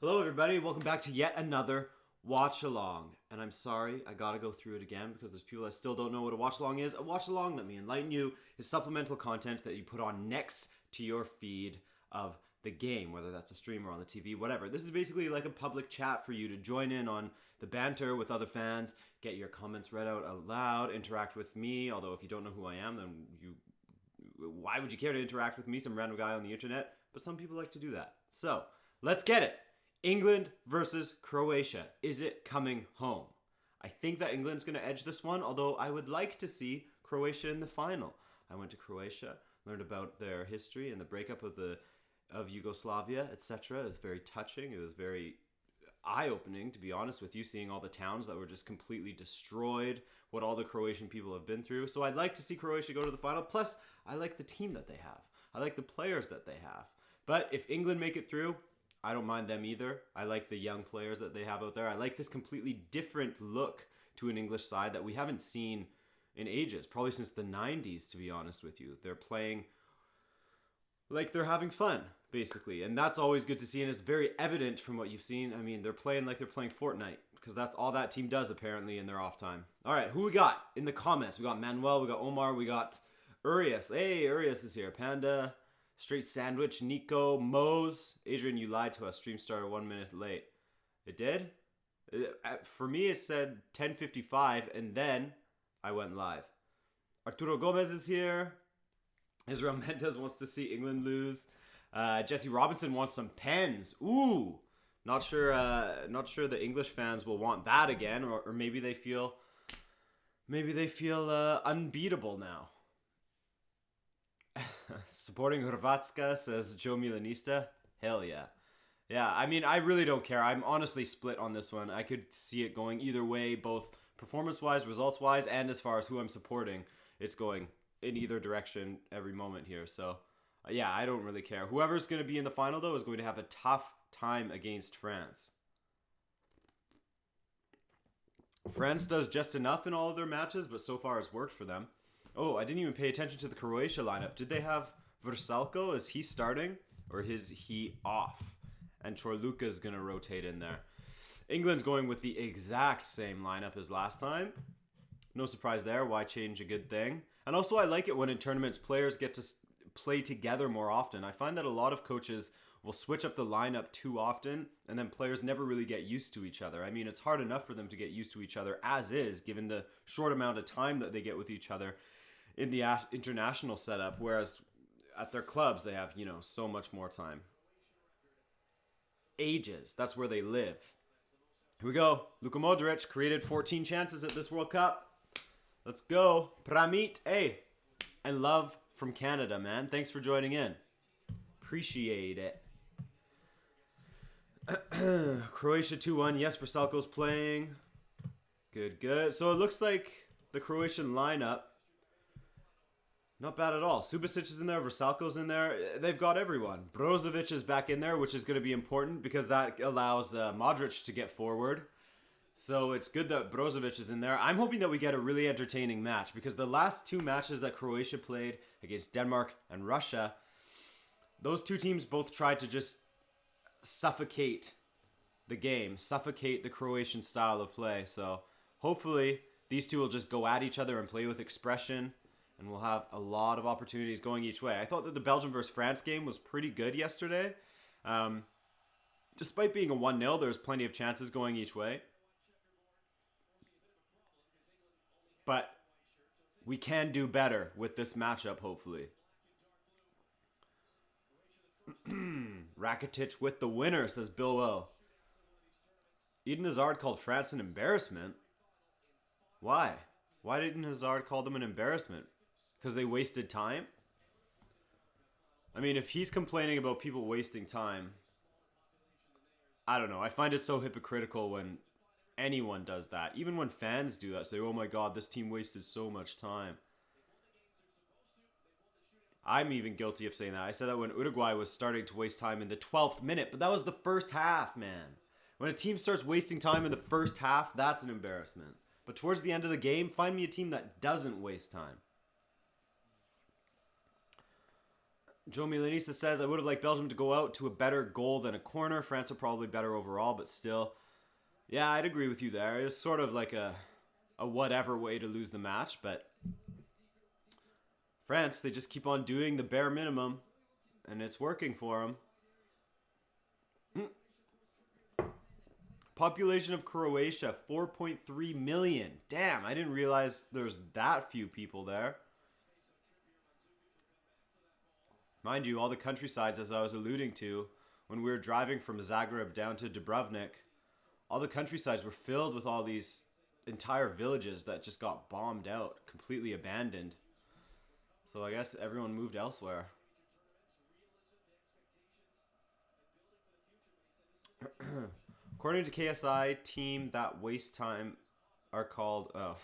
Hello everybody, welcome back to yet another Watchalong. And I'm sorry, I gotta go through it again because there's people that still don't know what a Watchalong is. A Watchalong, let me enlighten you, is supplemental content that you put on next to your feed of the game, whether that's a stream or on the TV, whatever. This is basically like a public chat for you to join in on the banter with other fans, get your comments read out loud, interact with me, although if you don't know who I am, then why would you care to interact with me, some random guy on the internet? But some people like to do that. So, let's get it. England versus Croatia. Is it coming home? I think that England's going to edge this one, although I would like to see Croatia in the final. I went to Croatia, learned about their history and the breakup of Yugoslavia, etc. It was very touching. It was very eye-opening, to be honest with you, seeing all the towns that were just completely destroyed, what all the Croatian people have been through. So I'd like to see Croatia go to the final. Plus, I like the team that they have. I like the players that they have. But if England make it through, I don't mind them either. I like the young players that they have out there. I like this completely different look to an English side that we haven't seen in ages, probably since the 90s, to be honest with you. They're playing like they're having fun, basically. And that's always good to see, and it's very evident from what you've seen. I mean, they're playing like they're playing Fortnite, because that's all that team does, apparently, in their off time. All right, who we got in the comments? We got Manuel, we got Omar, we got Urias. Hey, Urias is here. Panda, Straight Sandwich, Nico, Mose. Adrian, you lied to us. Stream started 1 minute late. It did? For me, it said 10:55, and then I went live. Arturo Gomez is here. Israel Mendez wants to see England lose. Jesse Robinson wants some pens. Ooh, not sure the English fans will want that again, or maybe they feel unbeatable now. Supporting Hrvatska, says Joe Milanista. Hell yeah. Yeah, I mean, I really don't care. I'm honestly split on this one. I could see it going either way, both performance-wise, results-wise, and as far as who I'm supporting. It's going in either direction every moment here. So, yeah, I don't really care. Whoever's going to be in the final, though, is going to have a tough time against France. France does just enough in all of their matches, but so far it's worked for them. Oh, I didn't even pay attention to the Croatia lineup. Did they have Vrsaljko? Is he starting or is he off? And Chorluka is going to rotate in there. England's going with the exact same lineup as last time. No surprise there. Why change a good thing? And also I like it when in tournaments players get to play together more often. I find that a lot of coaches will switch up the lineup too often, and then players never really get used to each other. I mean, it's hard enough for them to get used to each other as is, given the short amount of time that they get with each other in the international setup, whereas at their clubs they have, so much more time. Ages, that's where they live. Here we go. Luka Modric created 14 chances at this World Cup. Let's go. Pramit, hey. And love from Canada, man. Thanks for joining in. Appreciate it. Croatia 2-1. Yes, Vrsaljko's playing. Good. So it looks like the Croatian lineup, not bad at all. Subasic is in there. Vrsaljko's in there. They've got everyone. Brozovic is back in there, which is going to be important because that allows Modric to get forward. So it's good that Brozovic is in there. I'm hoping that we get a really entertaining match because the last two matches that Croatia played against Denmark and Russia, those two teams both tried to just suffocate the game, suffocate the Croatian style of play. So hopefully these two will just go at each other and play with expression, and we'll have a lot of opportunities going each way. I thought that the Belgium versus France game was pretty good yesterday. Despite being a 1-0, there's plenty of chances going each way. But we can do better with this matchup, hopefully. Rakitic with the winner, says Bilbo. Eden Hazard called France an embarrassment. Why? Why didn't Hazard call them an embarrassment? Because they wasted time? I mean, if he's complaining about people wasting time, I don't know. I find it so hypocritical when anyone does that. Even when fans do that, say, oh my god, this team wasted so much time. I'm even guilty of saying that. I said that when Uruguay was starting to waste time in the 12th minute, but that was the first half, man. When a team starts wasting time in the first half, that's an embarrassment. But towards the end of the game, find me a team that doesn't waste time. Joe Milanista says, I would have liked Belgium to go out to a better goal than a corner. France are probably better overall, but still. Yeah, I'd agree with you there. It's sort of like a whatever way to lose the match, but France, they just keep on doing the bare minimum, and it's working for them. Population of Croatia, 4.3 million. Damn, I didn't realize there's that few people there. Mind you, all the countrysides, as I was alluding to, when we were driving from Zagreb down to Dubrovnik, all the countrysides were filled with all these entire villages that just got bombed out, completely abandoned. So I guess everyone moved elsewhere. According to KSI, team that waste time are called... Oh.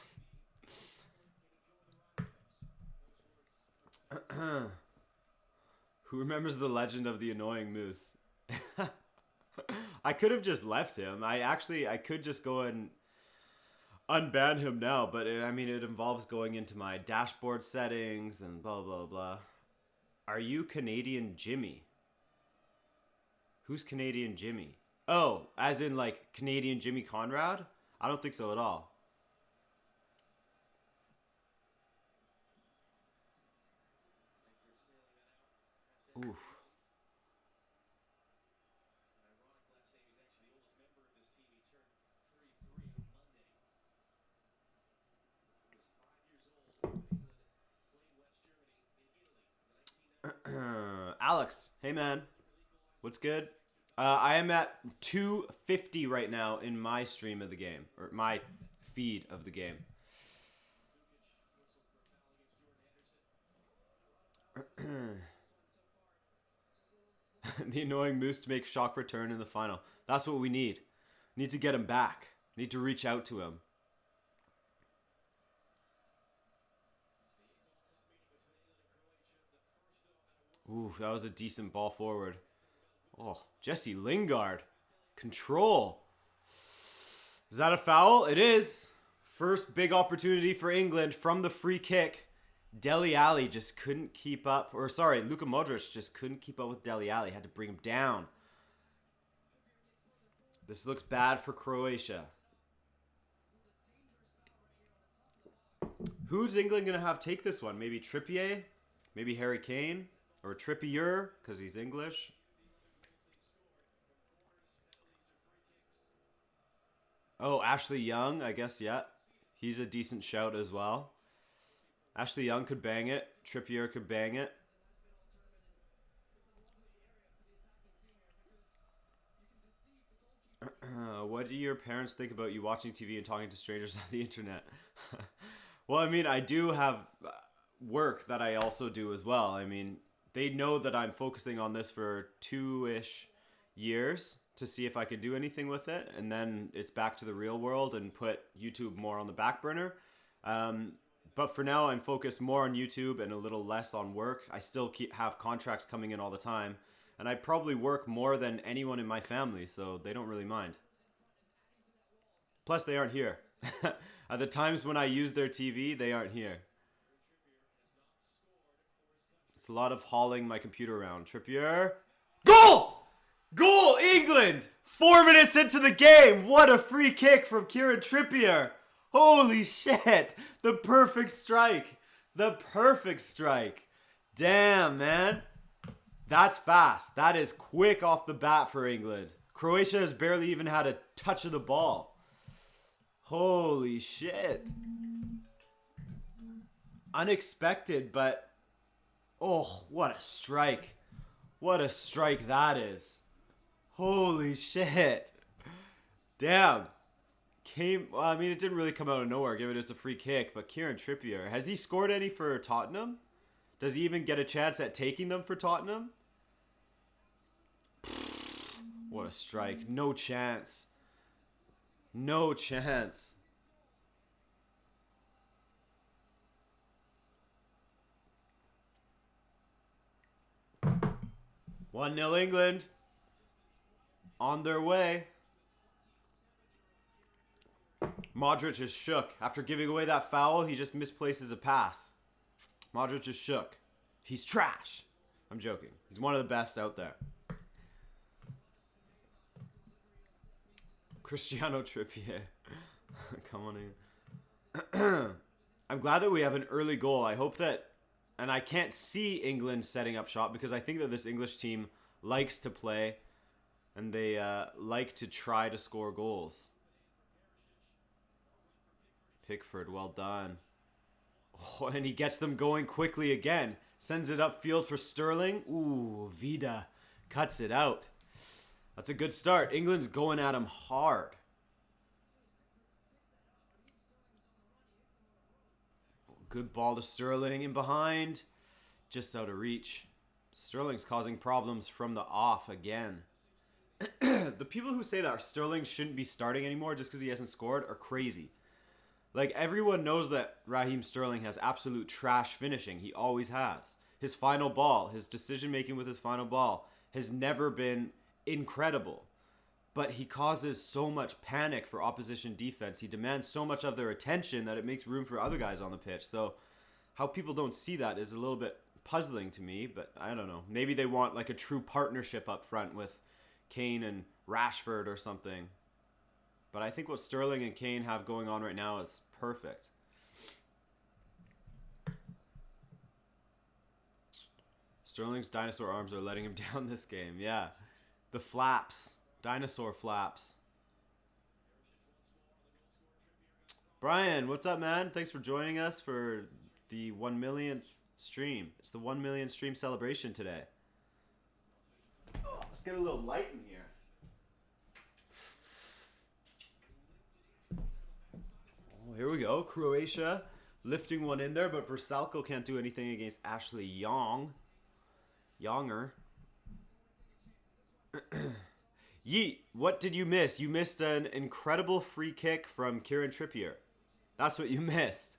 Who remembers the legend of the annoying moose? I could have just left him. I could just go and unban him now, but it involves going into my dashboard settings and blah, blah, blah. Are you Canadian Jimmy? Who's Canadian Jimmy? Oh, as in like Canadian Jimmy Conrad? I don't think so at all. Oof. Alex, hey man, what's good? I am at 250 right now in my stream of the game, or my feed of the game. The annoying moose to make shock return in the final. That's what we need. Need to get him back. Need to reach out to him. Ooh, that was a decent ball forward. Oh, Jesse Lingard. Control. Is that a foul? It is. First big opportunity for England from the free kick. Dele Alli just couldn't keep up. Or sorry, Luka Modric just couldn't keep up with Dele Alli. Had to bring him down. This looks bad for Croatia. Who's England going to have take this one? Maybe Trippier? Maybe Harry Kane? Or Trippier, because he's English. Oh, Ashley Young, I guess, yeah. He's a decent shout as well. Ashley Young could bang it. Trippier could bang it. What do your parents think about you watching TV and talking to strangers on the internet? Well, I do have work that I also do as well. They know that I'm focusing on this for 2-ish years to see if I can do anything with it. And then it's back to the real world and put YouTube more on the back burner. But for now, I'm focused more on YouTube and a little less on work. I still have contracts coming in all the time. And I probably work more than anyone in my family, so they don't really mind. Plus, they aren't here. At the times when I use their TV, they aren't here. It's a lot of hauling my computer around. Trippier. Goal! Goal, England! 4 minutes into the game. What a free kick from Kieran Trippier. Holy shit. The perfect strike. The perfect strike. Damn, man. That's fast. That is quick off the bat for England. Croatia has barely even had a touch of the ball. Holy shit. Unexpected, but... Oh, what a strike. What a strike that is. Holy shit. Damn. It didn't really come out of nowhere, given it's a free kick, but Kieran Trippier, has he scored any for Tottenham? Does he even get a chance at taking them for Tottenham? What a strike. No chance. No chance. One 0 England. On their way. Modric is shook. After giving away that foul, he just misplaces a pass. Modric is shook. He's trash. I'm joking. He's one of the best out there. Cristiano Trippier. Come on in. I'm glad that we have an early goal. I hope that... And I can't see England setting up shop because I think that this English team likes to play and they like to try to score goals. Pickford, well done. Oh, and he gets them going quickly again. Sends it upfield for Sterling. Ooh, Vida cuts it out. That's a good start. England's going at him hard. Good ball to Sterling in behind. Just out of reach. Sterling's causing problems from the off again. The people who say that Sterling shouldn't be starting anymore just because he hasn't scored are crazy. Like, everyone knows that Raheem Sterling has absolute trash finishing. He always has. His final ball, his decision-making with his final ball has never been incredible. But he causes so much panic for opposition defense. He demands so much of their attention that it makes room for other guys on the pitch. So how people don't see that is a little bit puzzling to me, but I don't know. Maybe they want like a true partnership up front with Kane and Rashford or something. But I think what Sterling and Kane have going on right now is perfect. Sterling's dinosaur arms are letting him down this game. Yeah. The flaps. Dinosaur flaps. Brian, what's up, man? Thanks for joining us for the 1 millionth stream. It's the 1 million stream celebration today. Oh, let's get a little light in here. Oh, here we go. Croatia lifting one in there, but Vrsaljko can't do anything against Ashley Young. Yonger. Yeet, what did you miss? You missed an incredible free kick from Kieran Trippier. That's what you missed.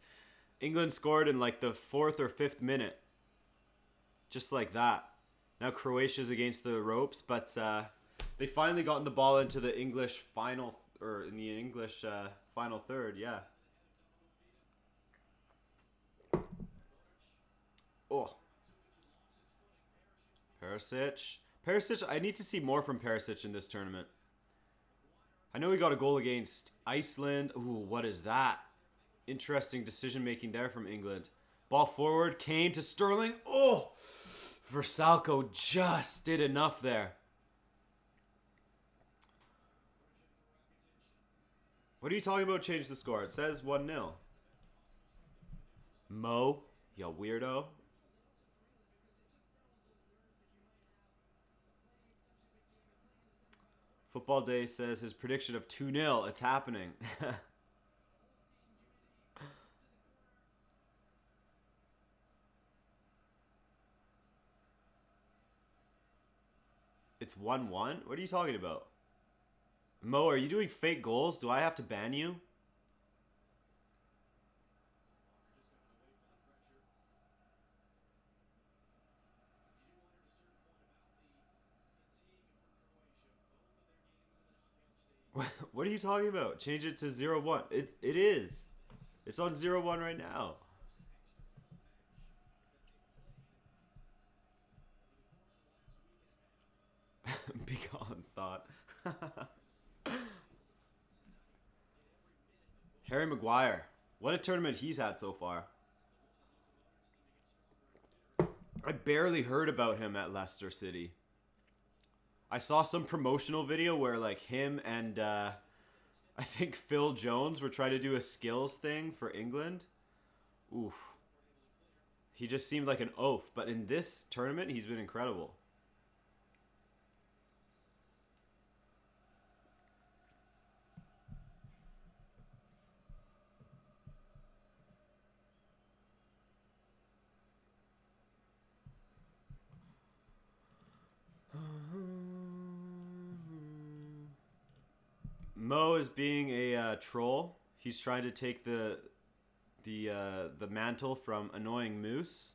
England scored in like the 4th or 5th minute. Just like that. Now Croatia's against the ropes, but they finally gotten the ball into the English final, or in the English final third, yeah. Oh. Perisic. Perisic, I need to see more from Perisic in this tournament. I know he got a goal against Iceland. Ooh, what is that? Interesting decision-making there from England. Ball forward, Kane to Sterling. Oh! Vrsaljko just did enough there. What are you talking about? Change the score. It says 1-0. Mo, you weirdo. Football Day says his prediction of 2-0. It's happening. It's 1-1? What are you talking about? Mo, are you doing fake goals? Do I have to ban you? What are you talking about? Change it to 0-1. It is. It's on 0-1 right now. Be gone, thought. Harry Maguire. What a tournament he's had so far. I barely heard about him at Leicester City. I saw some promotional video where like him and I think Phil Jones were trying to do a skills thing for England. Oof. He just seemed like an oaf, but in this tournament he's been incredible. Mo is being a troll. He's trying to take the mantle from Annoying Moose.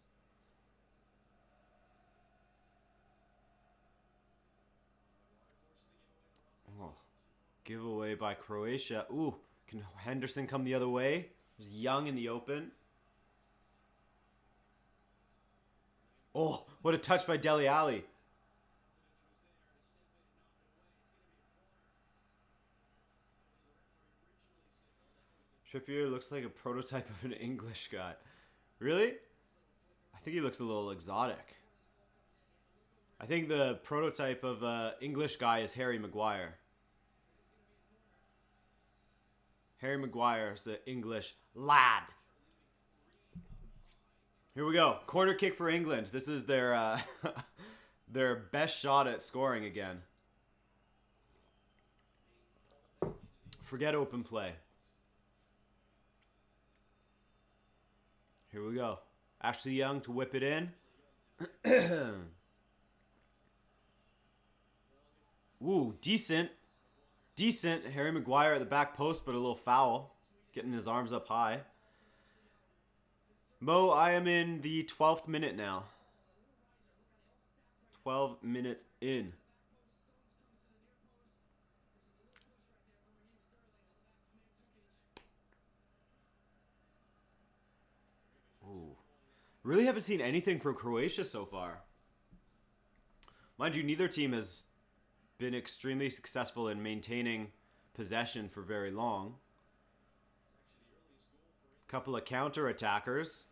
Oh, giveaway by Croatia. Ooh, can Henderson come the other way? He's Young in the open. Oh, what a touch by Dele Alli. Trippier looks like a prototype of an English guy. Really? I think he looks a little exotic. I think the prototype of an English guy is Harry Maguire. Harry Maguire is the English lad. Here we go. Corner kick for England. This is their their best shot at scoring again. Forget open play. Here we go. Ashley Young to whip it in. Ooh, decent. Decent. Harry Maguire at the back post, but a little foul. Getting his arms up high. Mo, I am in the 12th minute now. 12 minutes in. Ooh. Really haven't seen anything from Croatia so far. Mind you, neither team has been extremely successful in maintaining possession for very long. Couple of counter-attackers.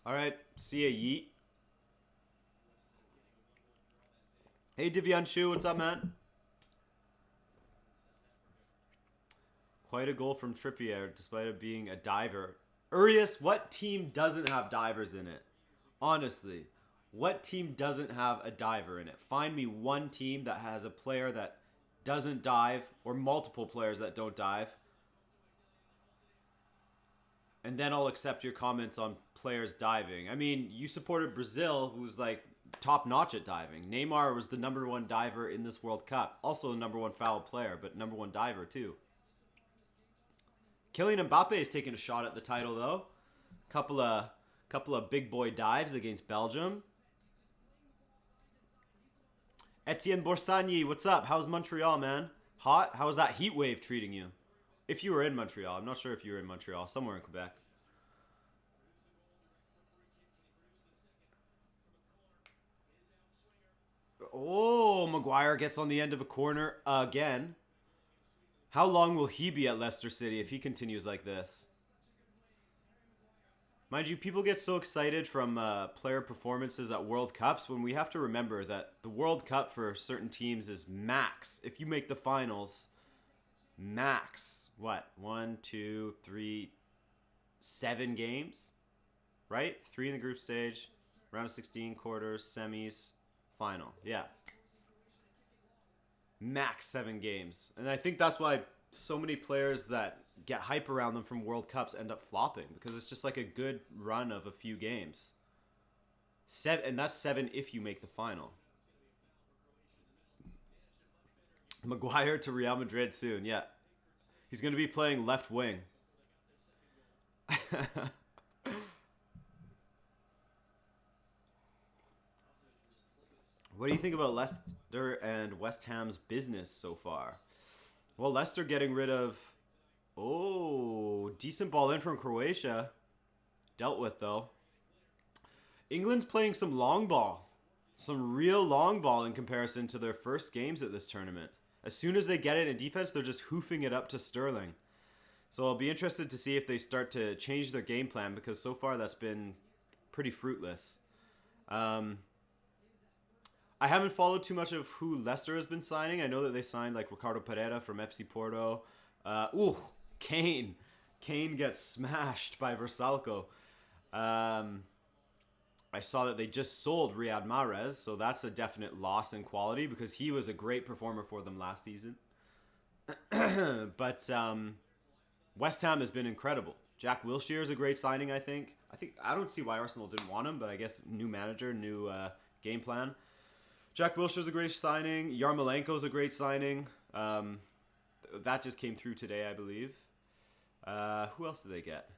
All right, see ya, yeet. Hey, Divyanshu, what's up, man? Quite a goal from Trippier, despite it being a diver. Urias, what team doesn't have divers in it? Honestly, what team doesn't have a diver in it? Find me one team that has a player that doesn't dive, or multiple players that don't dive. And then I'll accept your comments on players diving. I mean, you supported Brazil, who's like top-notch at diving. Neymar was the #1 diver in this World Cup. Also the #1 foul player, but #1 diver too. Kylian Mbappe is taking a shot at the title though. Couple of big boy dives against Belgium. Etienne Borsagni, what's up? How's Montreal, man? Hot? How's that heat wave treating you? If you were in Montreal. I'm not sure if you were in Montreal. Somewhere in Quebec. Oh, Maguire gets on the end of a corner again. How long will he be at Leicester City if he continues like this? Mind you, people get so excited from player performances at World Cups when we have to remember that the World Cup for certain teams is max. If you make the finals, max, what? 1, 2, 3, 7 games? Right? 3 in the group stage, round of 16, quarters, semis, final. Yeah. Max 7 games. And I think that's why so many players that get hype around them from World Cups end up flopping, because it's just like a good run of a few games. And that's 7 if you make the final. Maguire to Real Madrid soon, yeah. He's going to be playing left wing. What do you think about Leicester and West Ham's business so far? Well, Leicester getting rid of... Oh, decent ball in from Croatia. Dealt with, though. England's playing some long ball. Some real long ball in comparison to their first games at this tournament. As soon as they get it in defense, they're just hoofing it up to Sterling. So I'll be interested to see if they start to change their game plan, because so far that's been pretty fruitless. I haven't followed too much of who Leicester has been signing. I know that they signed like Ricardo Pereira from FC Porto. Kane. Kane gets smashed by Versalco. I saw that they just sold Riyad Mahrez, so that's a definite loss in quality because he was a great performer for them last season. But West Ham has been incredible. Jack Wilshere is a great signing, I think. I don't see why Arsenal didn't want him, but I guess new manager, new game plan. Jack Wilshere's a great signing. Yarmolenko's a great signing. That just came through today, I believe. Who else did they get?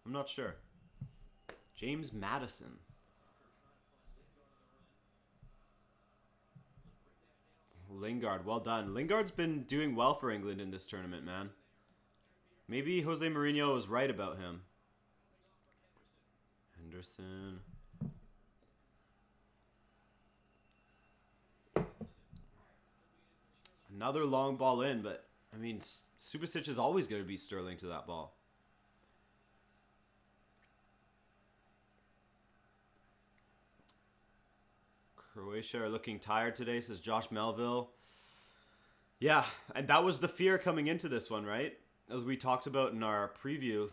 I'm not sure. James Maddison. Lingard, well done. Lingard's been doing well for England in this tournament, man. Maybe Jose Mourinho was right about him. Henderson. Another long ball in, but I mean, Subasic is always going to beat Sterling to that ball. Croatia are looking tired today, says Josh Melville. Yeah, and that was the fear coming into this one, right? As we talked about in our preview,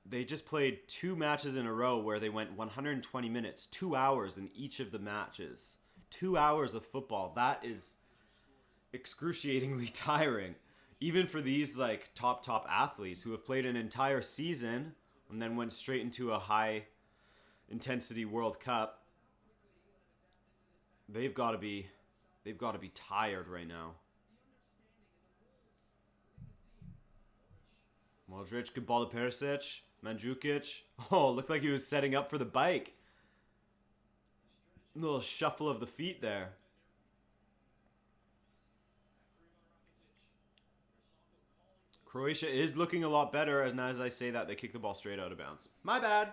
they just played 2 matches in a row where they went 120 minutes, 2 hours in each of the matches. 2 hours of football. That is excruciatingly tiring. Even for these like top athletes who have played an entire season and then went straight into a high intensity World Cup. They've got to be tired right now. Modric, good ball to Perisic. Mandzukic. Oh, looked like he was setting up for the bike. A little shuffle of the feet there. Croatia is looking a lot better, and as I say that, they kick the ball straight out of bounds. My bad.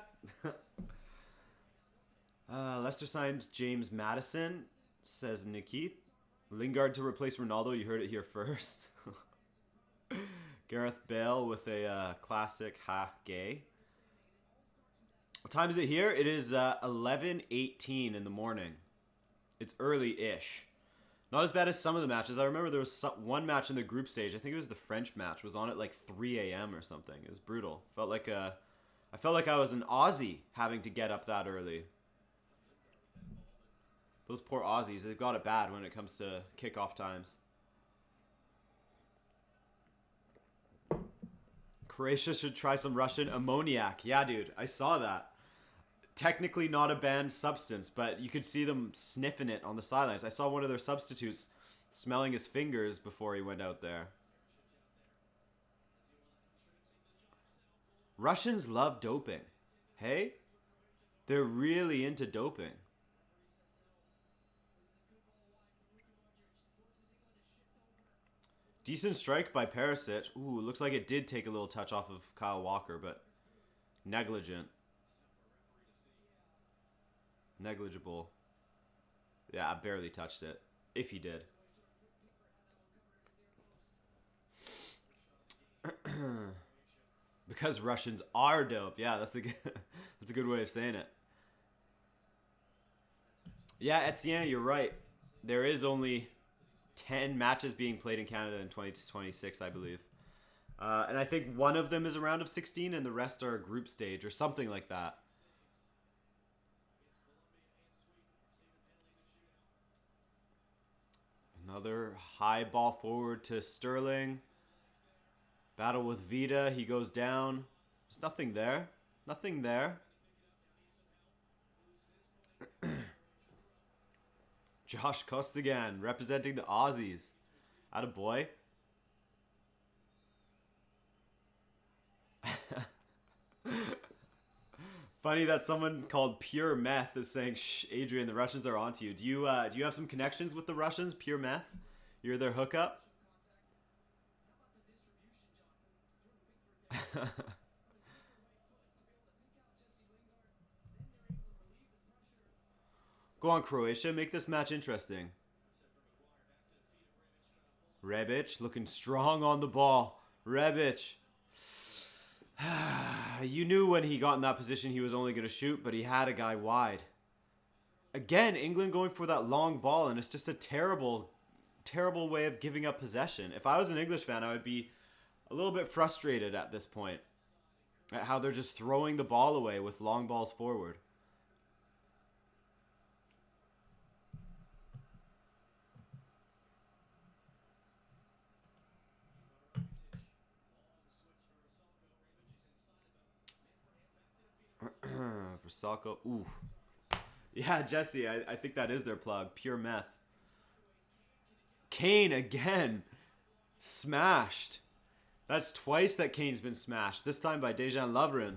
Leicester signed James Maddison, says Nikith. Lingard to replace Ronaldo. You heard it here first. Gareth Bale with a classic ha gay. What time is it here? It is 11:18 in the morning. It's early-ish. Not as bad as some of the matches. I remember there was one match in the group stage. I think it was the French match. Was on at like 3 a.m. or something. It was brutal. I felt like I was an Aussie having to get up that early. Those poor Aussies, they've got it bad when it comes to kickoff times. Croatia should try some Russian ammoniac. Yeah, dude, I saw that. Technically not a banned substance, but you could see them sniffing it on the sidelines. I saw one of their substitutes smelling his fingers before he went out there. Russians love doping. Hey? They're really into doping. Decent strike by Perisic. Ooh, looks like it did take a little touch off of Kyle Walker, but negligent. Negligible. Yeah, I barely touched it. If he did. Because Russians are dope. Yeah, that's a good way of saying it. Yeah, Etienne, you're right. There is only 10 matches being played in Canada in 2026, I believe. And I think one of them is a round of 16 and the rest are a group stage or something like that. Another high ball forward to Sterling. Battle with Vida. He goes down. There's nothing there. Nothing there. Josh Costigan representing the Aussies. Attaboy. Funny that someone called Pure Meth is saying, "Shh, Adrian, the Russians are onto you." Do you have some connections with the Russians? Pure Meth? You're their hookup? Go on, Croatia. Make this match interesting. Rebic looking strong on the ball. Rebic. You knew when he got in that position he was only going to shoot, but he had a guy wide. Again, England going for that long ball, and it's just a terrible, terrible way of giving up possession. If I was an English fan, I would be a little bit frustrated at this point at how they're just throwing the ball away with long balls forward. Versalco. Ooh. Yeah, Jesse, I think that is their plug. Pure Meth. Kane again. Smashed. That's twice that Kane's been smashed. This time by Dejan Lovren.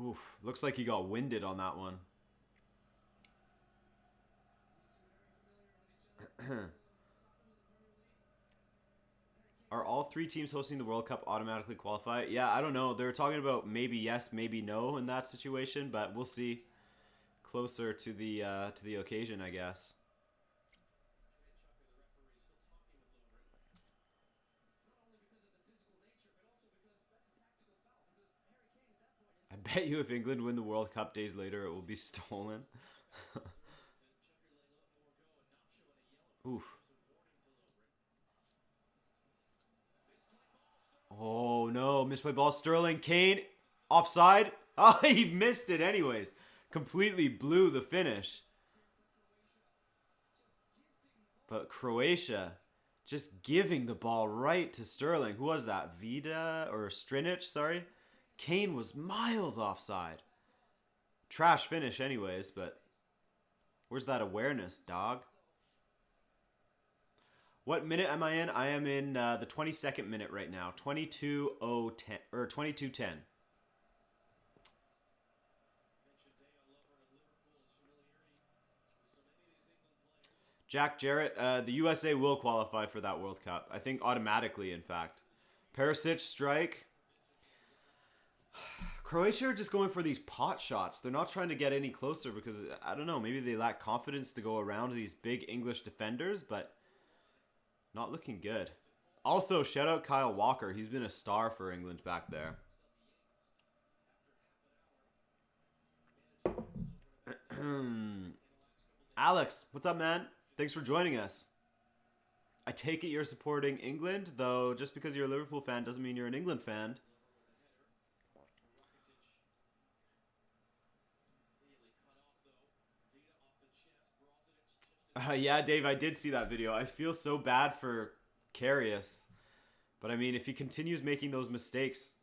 Oof. Looks like he got winded on that one. Are all three teams hosting the World Cup automatically qualify? Yeah, I don't know. They're talking about maybe yes, maybe no in that situation, but we'll see closer to the occasion, I guess. I bet you if England win the World Cup days later, it will be stolen. Oof. Oh no, misplay ball. Sterling, Kane, offside. Oh, he missed it anyways. Completely blew the finish. But Croatia just giving the ball right to Sterling. Who was that? Vida or Strinic, sorry. Kane was miles offside. Trash finish anyways, but where's that awareness, dog? What minute am I in? I am in the 22nd minute right now. 22:10 or 22:10. Jack Jarrett, the USA will qualify for that World Cup. I think automatically, in fact. Perisic strike. Croatia are just going for these pot shots. They're not trying to get any closer because, I don't know, maybe they lack confidence to go around these big English defenders, but not looking good. Also, shout out Kyle Walker. He's been a star for England back there. Alex, what's up, man? Thanks for joining us. I take it you're supporting England, though just because you're a Liverpool fan doesn't mean you're an England fan. Yeah, Dave, I did see that video. I feel so bad for Karius. But I mean, if he continues making those mistakes,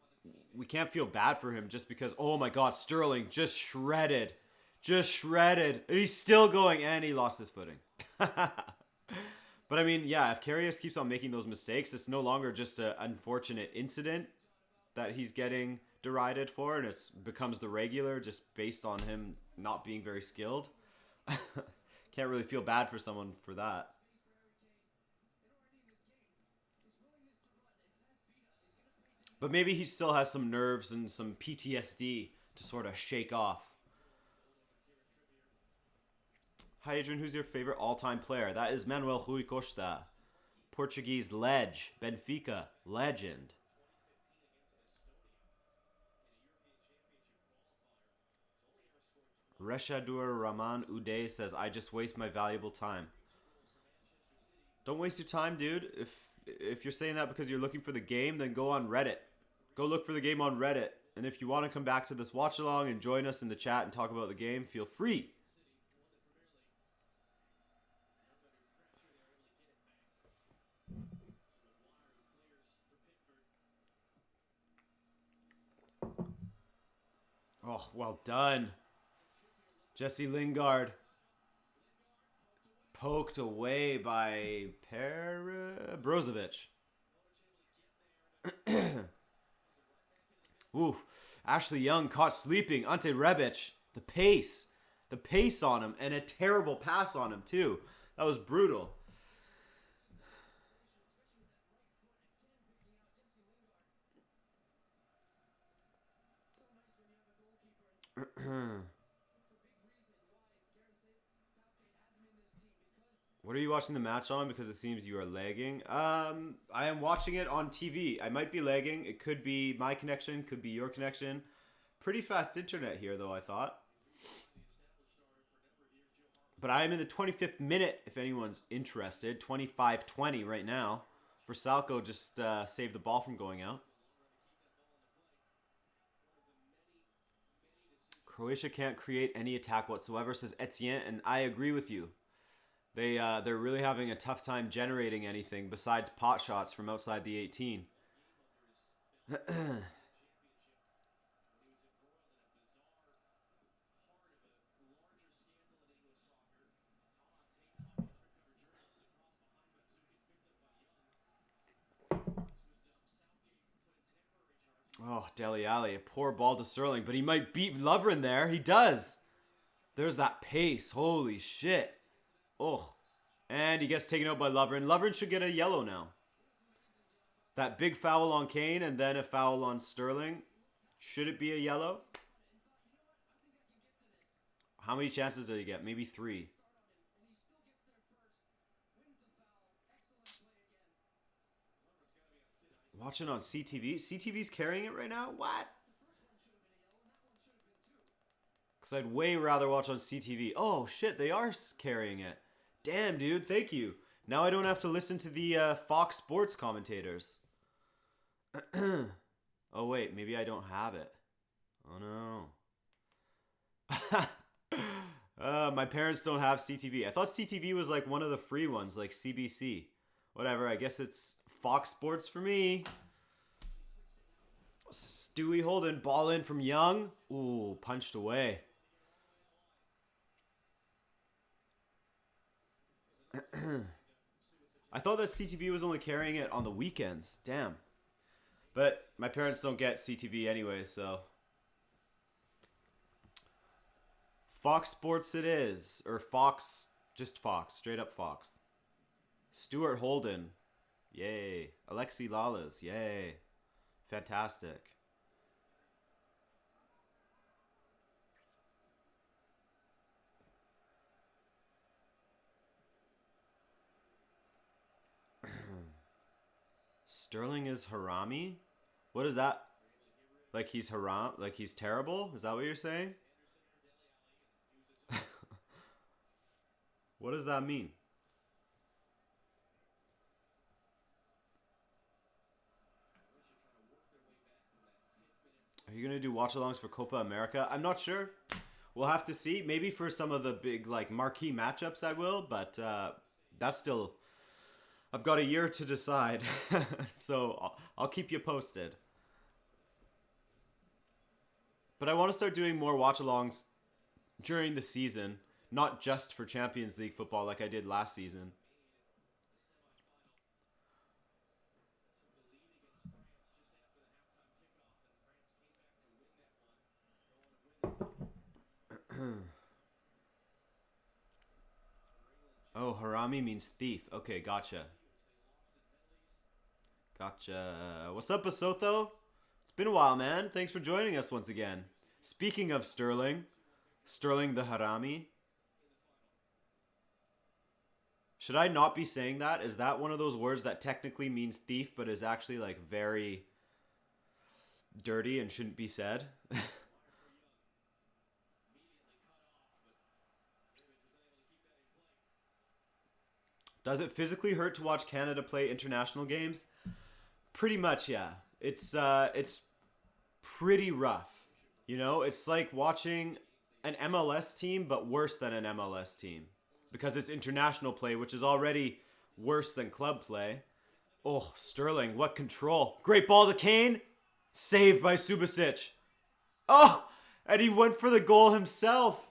we can't feel bad for him just because, oh my God, Sterling just shredded. Just shredded. And he's still going, and he lost his footing. But I mean, yeah, if Karius keeps on making those mistakes, it's no longer just an unfortunate incident that he's getting derided for, and it becomes the regular just based on him not being very skilled. Can't really feel bad for someone for that. But maybe he still has some nerves and some PTSD to sort of shake off. Hi, Adrian. Who's your favorite all-time player? That is Manuel Rui Costa. Portuguese ledge. Benfica legend. Reshadur Rahman Uday says, I just waste my valuable time. Don't waste your time, dude. If you're saying that because you're looking for the game, then go on Reddit. Go look for the game on Reddit. And if you want to come back to this watch along and join us in the chat and talk about the game, feel free. Oh, well done. Jesse Lingard. Poked away by Brozovic. Ooh, Ashley Young caught sleeping. Ante Rebic. The pace. The pace on him. And a terrible pass on him, too. That was brutal. What are you watching the match on? Because it seems you are lagging. I am watching it on TV. I might be lagging. It could be my connection, could be your connection. Pretty fast internet here, though, I thought. But I am in the 25th minute, if anyone's interested. 25-20 right now. Versalco just saved the ball from going out. Croatia can't create any attack whatsoever, says Etienne, and I agree with you. They're really having a tough time generating anything besides pot shots from outside the 18. Oh, Dele Alli, a poor ball to Sterling, but he might beat Lovren there. He does. There's that pace. Holy shit. Oh. And he gets taken out by Lovren. Lovren should get a yellow now. That big foul on Kane and then a foul on Sterling. Should it be a yellow? How many chances did he get? Maybe 3. Watching on CTV. CTV's carrying it right now? What? Because I'd way rather watch on CTV. Oh, shit, they are carrying it. Damn, dude, thank you. Now I don't have to listen to the Fox Sports commentators. Oh, wait, maybe I don't have it. Oh, no. My parents don't have CTV. I thought CTV was like one of the free ones, like CBC. Whatever, I guess it's Fox Sports for me. Stewie Holden, ball in from Young. Ooh, punched away. I thought that CTV was only carrying it on the weekends. Damn. But my parents don't get CTV anyway, so. Fox Sports it is. Or Fox, just Fox, straight up Fox. Stuart Holden. Yay. Alexi Lalas. Yay. Fantastic. Sterling is Harami? What is that? Like he's haram? Like he's terrible? Is that what you're saying? What does that mean? Are you going to do watch-alongs for Copa America? I'm not sure. We'll have to see. Maybe for some of the big like marquee matchups I will, but that's still... I've got a year to decide, so I'll keep you posted. But I want to start doing more watch-alongs during the season, not just for Champions League football like I did last season. Oh, Harami means thief. Okay, gotcha. Gotcha. What's up, Basotho? It's been a while, man. Thanks for joining us once again. Speaking of Sterling, Sterling the Harami. Should I not be saying that? Is that one of those words that technically means thief, but is actually like very dirty and shouldn't be said? Does it physically hurt to watch Canada play international games? Pretty much, yeah. It's pretty rough. You know, it's like watching an MLS team, but worse than an MLS team. Because it's international play, which is already worse than club play. Oh, Sterling, what control. Great ball to Kane. Saved by Subasic. Oh, and he went for the goal himself.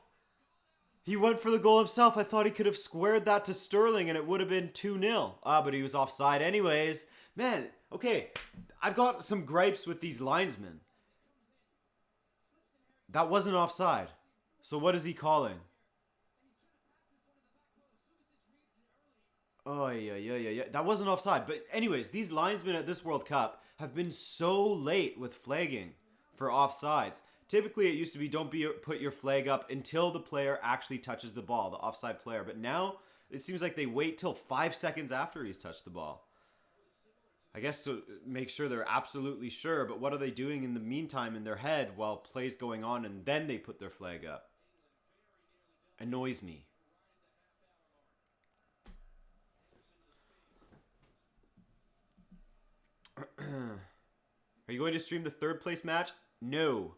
He went for the goal himself. I thought he could have squared that to Sterling and it would have been 2-0. But he was offside anyways. Man, okay, I've got some gripes with these linesmen. That wasn't offside. So what is he calling? Oh, yeah. That wasn't offside. But anyways, these linesmen at this World Cup have been so late with flagging for offsides. Typically, it used to be put your flag up until the player actually touches the ball, the offside player. But now, it seems like they wait till 5 seconds after he's touched the ball. I guess to make sure they're absolutely sure, but what are they doing in the meantime in their head while play's going on and then they put their flag up? Annoys me. Are you going to stream the third place match? No.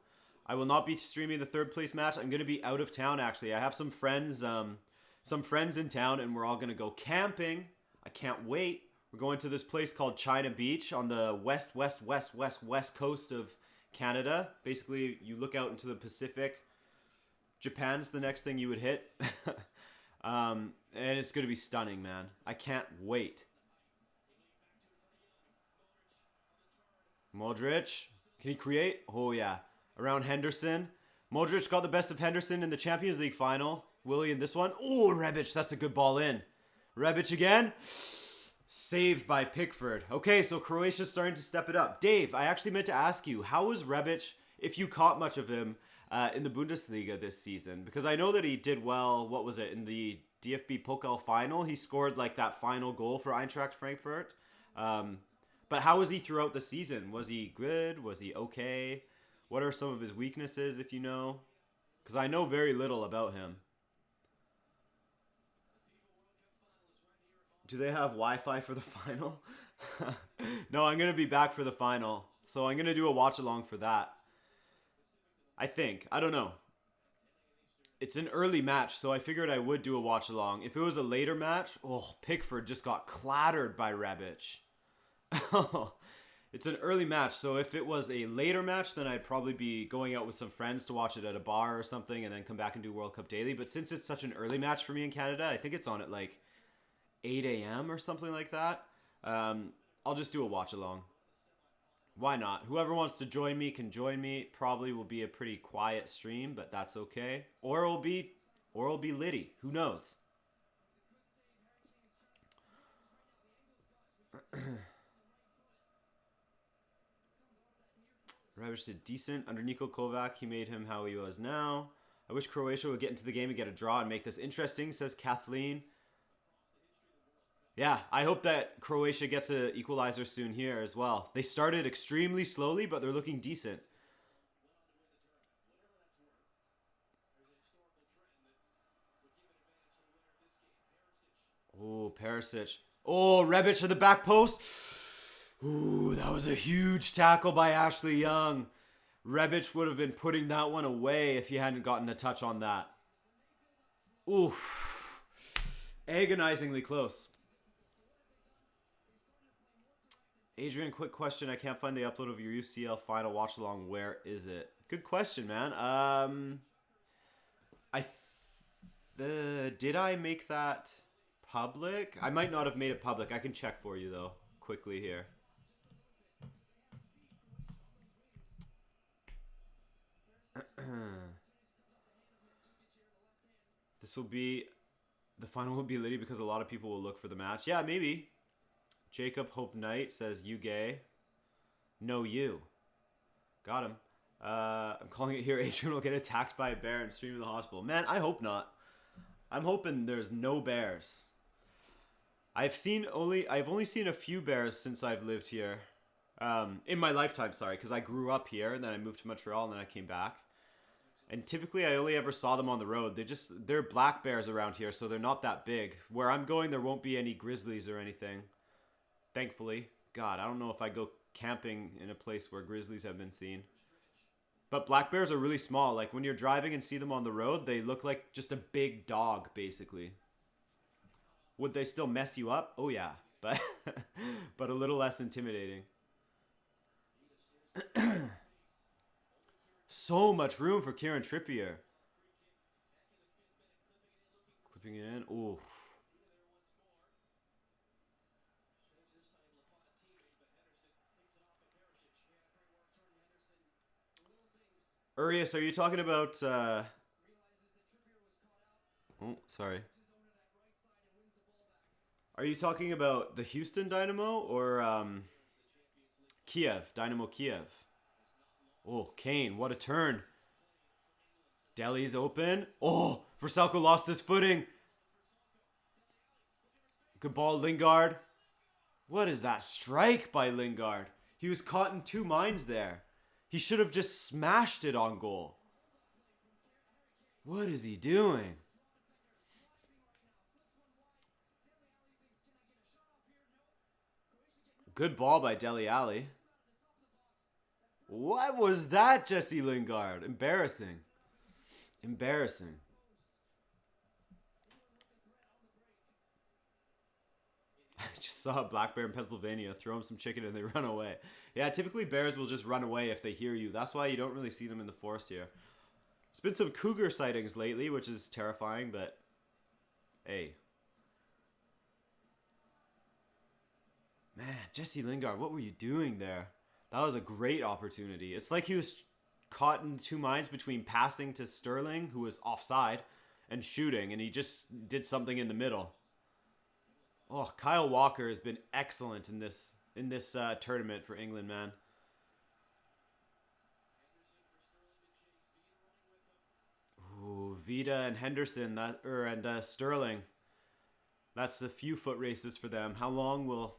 I will not be streaming the third place match. I'm going to be out of town, actually. I have some friends in town, and we're all going to go camping. I can't wait. We're going to this place called China Beach on the west coast of Canada. Basically, you look out into the Pacific. Japan's the next thing you would hit. And it's going to be stunning, man. I can't wait. Modric. Can he create? Oh, yeah. Around Henderson. Modric got the best of Henderson in the Champions League final. Willie in this one. Oh, Rebic. That's a good ball in. Rebic again. Saved by Pickford. Okay, so Croatia's starting to step it up. Dave, I actually meant to ask you, how was Rebic, if you caught much of him, in the Bundesliga this season? Because I know that he did well, what was it, in the DFB Pokal final? He scored like that final goal for Eintracht Frankfurt. But how was he throughout the season? Was he good? Was he okay? What are some of his weaknesses, if you know? Because I know very little about him. Do they have Wi-Fi for the final? No, I'm going to be back for the final. So I'm going to do a watch-along for that. I think. I don't know. It's an early match, so I figured I would do a watch-along. If it was a later match, oh, Pickford just got clattered by Rebic. It's an early match, so if it was a later match, then I'd probably be going out with some friends to watch it at a bar or something and then come back and do World Cup Daily. But since it's such an early match for me in Canada, I think it's on at like 8 a.m. or something like that. I'll just do a watch along. Why not? Whoever wants to join me can join me. Probably will be a pretty quiet stream, but that's okay. Or it'll be litty. Who knows? Rebic did decent. Under Niko Kovac, he made him how he was now. I wish Croatia would get into the game and get a draw and make this interesting, says Kathleen. Yeah, I hope that Croatia gets an equalizer soon here as well. They started extremely slowly, but they're looking decent. Oh, Perisic. Oh, Rebic to the back post. Ooh, that was a huge tackle by Ashley Young. Rebic would have been putting that one away if he hadn't gotten a touch on that. Oof. Agonizingly close. Adrian, quick question. I can't find the upload of your UCL final watch along. Where is it? Good question, man. Did I make that public? I might not have made it public. I can check for you though, quickly here. The final will be litty because a lot of people will look for the match. Yeah, maybe. Jacob Hope Knight says, you gay? No, you. Got him. I'm calling it here. Adrian will get attacked by a bear and stream in the hospital. Man, I hope not. I'm hoping there's no bears. I've only seen a few bears since I've lived here. In my lifetime, sorry, because I grew up here and then I moved to Montreal and then I came back. And typically I only ever saw them on the road. They're black bears around here, so they're not that big. Where I'm going, there won't be any grizzlies or anything. Thankfully. God, I don't know if I go camping in a place where grizzlies have been seen. But black bears are really small. Like when you're driving and see them on the road, they look like just a big dog, basically. Would they still mess you up? Oh yeah, but but a little less intimidating. So much room for Kieran Trippier. Clipping it in. Ooh. Urias, are you talking about... Oh, sorry. Are you talking about the Houston Dynamo or Kiev? Dynamo Kiev. Oh, Kane, what a turn. Deli's open. Oh, Versalco lost his footing. Good ball, Lingard. What is that strike by Lingard? He was caught in two minds there. He should have just smashed it on goal. What is he doing? Good ball by Dele Alli. What was that, Jesse Lingard? Embarrassing. Embarrassing. I just saw a black bear in Pennsylvania. Throw them some chicken and they run away. Yeah, typically bears will just run away if they hear you. That's why you don't really see them in the forest here. There's been some cougar sightings lately, which is terrifying, but hey. Man, Jesse Lingard, what were you doing there? That was a great opportunity. It's like he was caught in two minds between passing to Sterling, who was offside, and shooting, and he just did something in the middle. Oh, Kyle Walker has been excellent in this tournament for England, man. Ooh, Vida and Henderson and Sterling. That's the few foot races for them. How long will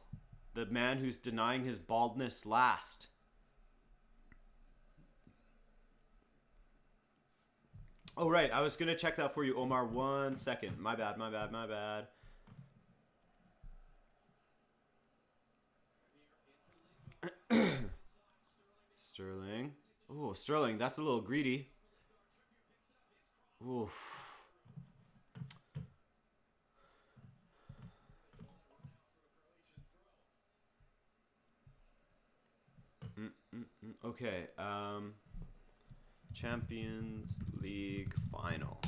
the man who's denying his baldness last? Oh, right. I was going to check that for you, Omar. 1 second. My bad, my bad, my bad. Sterling. Oh, Sterling. That's a little greedy. Oof. Okay. Champions League final.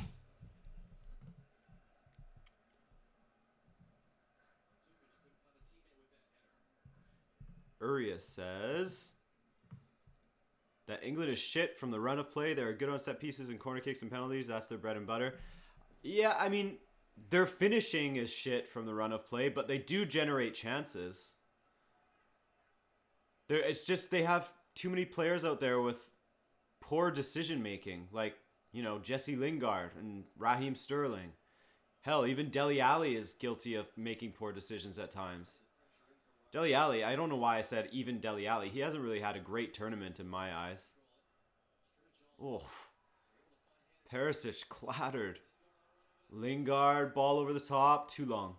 Urias says that England is shit from the run of play. They're good on set pieces and corner kicks and penalties. That's their bread and butter. Yeah, I mean, their finishing is shit from the run of play, but they do generate chances. It's just they have too many players out there with poor decision making, like, you know, Jesse Lingard and Raheem Sterling. Hell, even Dele Alli is guilty of making poor decisions at times. Dele Alli, I don't know why I said even Dele Alli. He hasn't really had a great tournament in my eyes. Oof. Perisic clattered. Lingard, ball over the top, too long.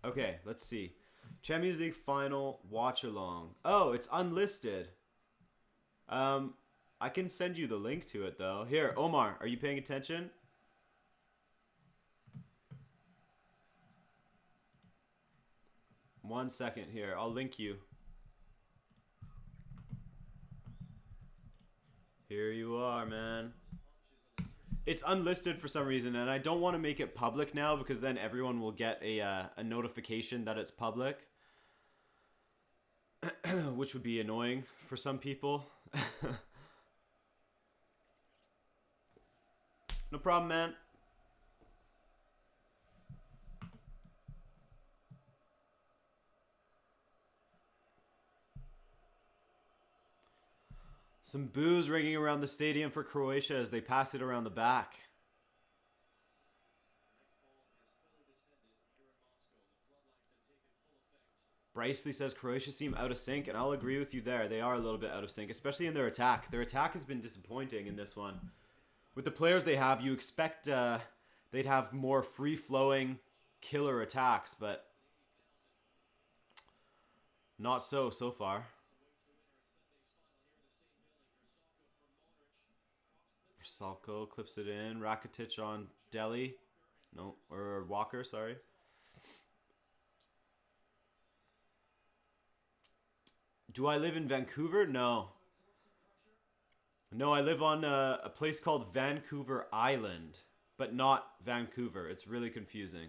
Okay, let's see. Champions League final, Watchalong. Oh, it's unlisted. I can send you the link to it, though. Here, Omar, are you paying attention? One second here. I'll link you. Here you are, man. It's unlisted for some reason, and I don't want to make it public now because then everyone will get a notification that it's public. Which would be annoying for some people. No problem, man. Some boos ringing around the stadium for Croatia as they pass it around the back. Bricely says Croatia seem out of sync, and I'll agree with you there. They are a little bit out of sync, especially in their attack. Their attack has been disappointing in this one. With the players they have, you expect they'd have more free-flowing killer attacks, but not so far. Salko clips it in. Rakitic on Deli. No, or Walker, sorry. Do I live in Vancouver? No. No, I live on a place called Vancouver Island, but not Vancouver. It's really confusing.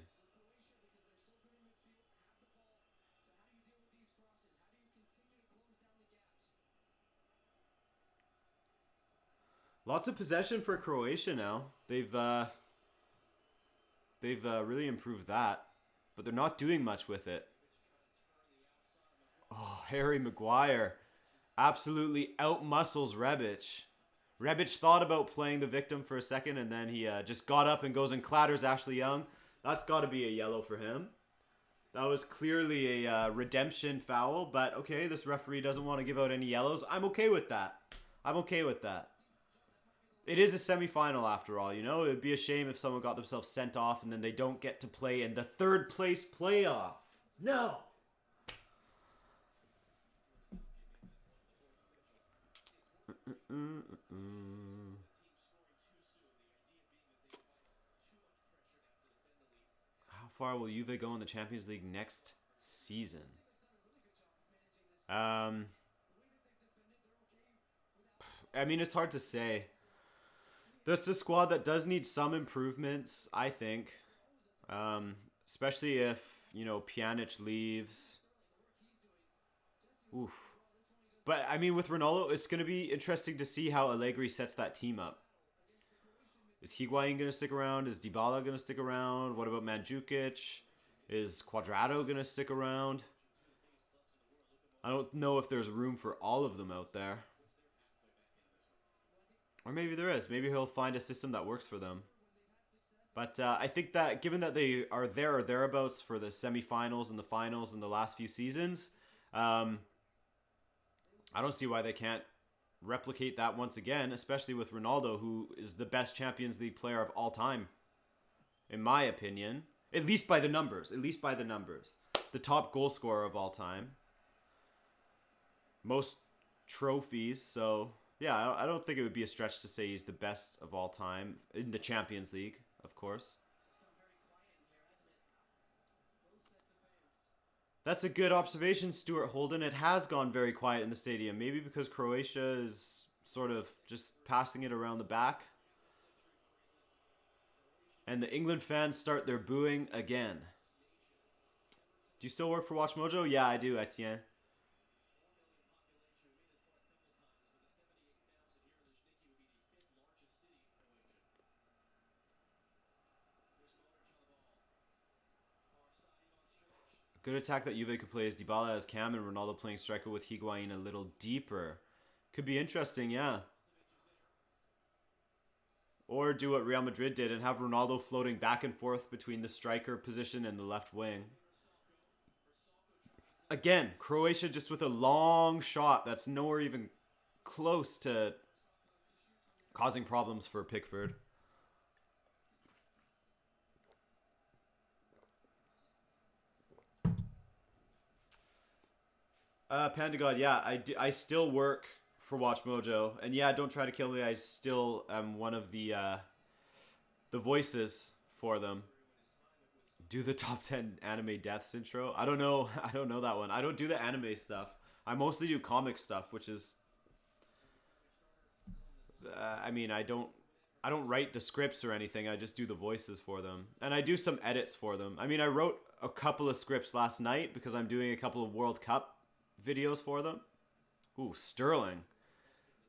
Lots of possession for Croatia now. They've really improved that, but they're not doing much with it. Oh, Harry Maguire absolutely outmuscles Rebic. Rebic thought about playing the victim for a second, and then he just got up and goes and clatters Ashley Young. That's got to be a yellow for him. That was clearly a redemption foul, but okay, this referee doesn't want to give out any yellows. I'm okay with that. I'm okay with that. It is a semifinal after all, you know? It would be a shame if someone got themselves sent off and then they don't get to play in the third place playoff. No! How far will Juve go in the Champions League next season? I mean, it's hard to say. That's a squad that does need some improvements, I think. Especially if, you know, Pjanic leaves. Oof. But I mean, with Ronaldo, it's going to be interesting to see how Allegri sets that team up. Is Higuain going to stick around? Is Dybala going to stick around? What about Mandzukic? Is Cuadrado going to stick around? I don't know if there's room for all of them out there. Or maybe there is. Maybe he'll find a system that works for them. But I think that given that they are there or thereabouts for the semifinals and the finals in the last few seasons, I don't see why they can't replicate that once again, especially with Ronaldo, who is the best Champions League player of all time, in my opinion. At least by the numbers. At least by the numbers. The top goal scorer of all time. Most trophies, so yeah, I don't think it would be a stretch to say he's the best of all time in the Champions League, of course. That's a good observation, Stuart Holden. It has gone very quiet in the stadium, maybe because Croatia is sort of just passing it around the back. And the England fans start their booing again. Do you still work for Watch Mojo? Yeah, I do, Etienne. Good attack that Juve could play is Dybala as Cam and Ronaldo playing striker with Higuain a little deeper. Could be interesting, yeah. Or do what Real Madrid did and have Ronaldo floating back and forth between the striker position and the left wing. Again, Croatia just with a long shot that's nowhere even close to causing problems for Pickford. Panda God, yeah, I still work for Watch Mojo, and yeah, don't try to kill me. I still am one of the voices for them. Do the top 10 anime deaths intro. I don't know. I don't know that one. I don't do the anime stuff. I mostly do comic stuff, which is. I mean, I don't write the scripts or anything. I just do the voices for them, and I do some edits for them. I mean, I wrote a couple of scripts last night because I'm doing a couple of World Cup videos for them. Ooh, Sterling.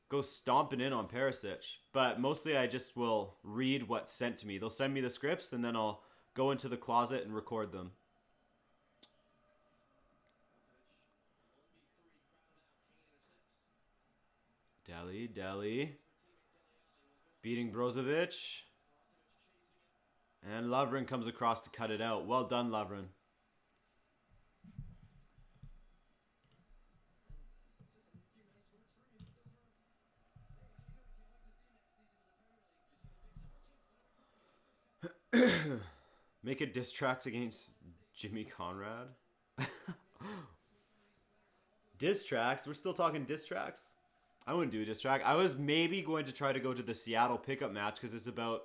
Go stomping in on Perisic. But mostly I just will read what's sent to me. They'll send me the scripts and then I'll go into the closet and record them. Deli. Beating Brozovic. And Lovren comes across to cut it out. Well done, Lovren. Make a diss track against Jimmy Conrad. Diss tracks? We're still talking diss tracks? I wouldn't do a diss track. I was maybe going to try to go to the Seattle pickup match because it's about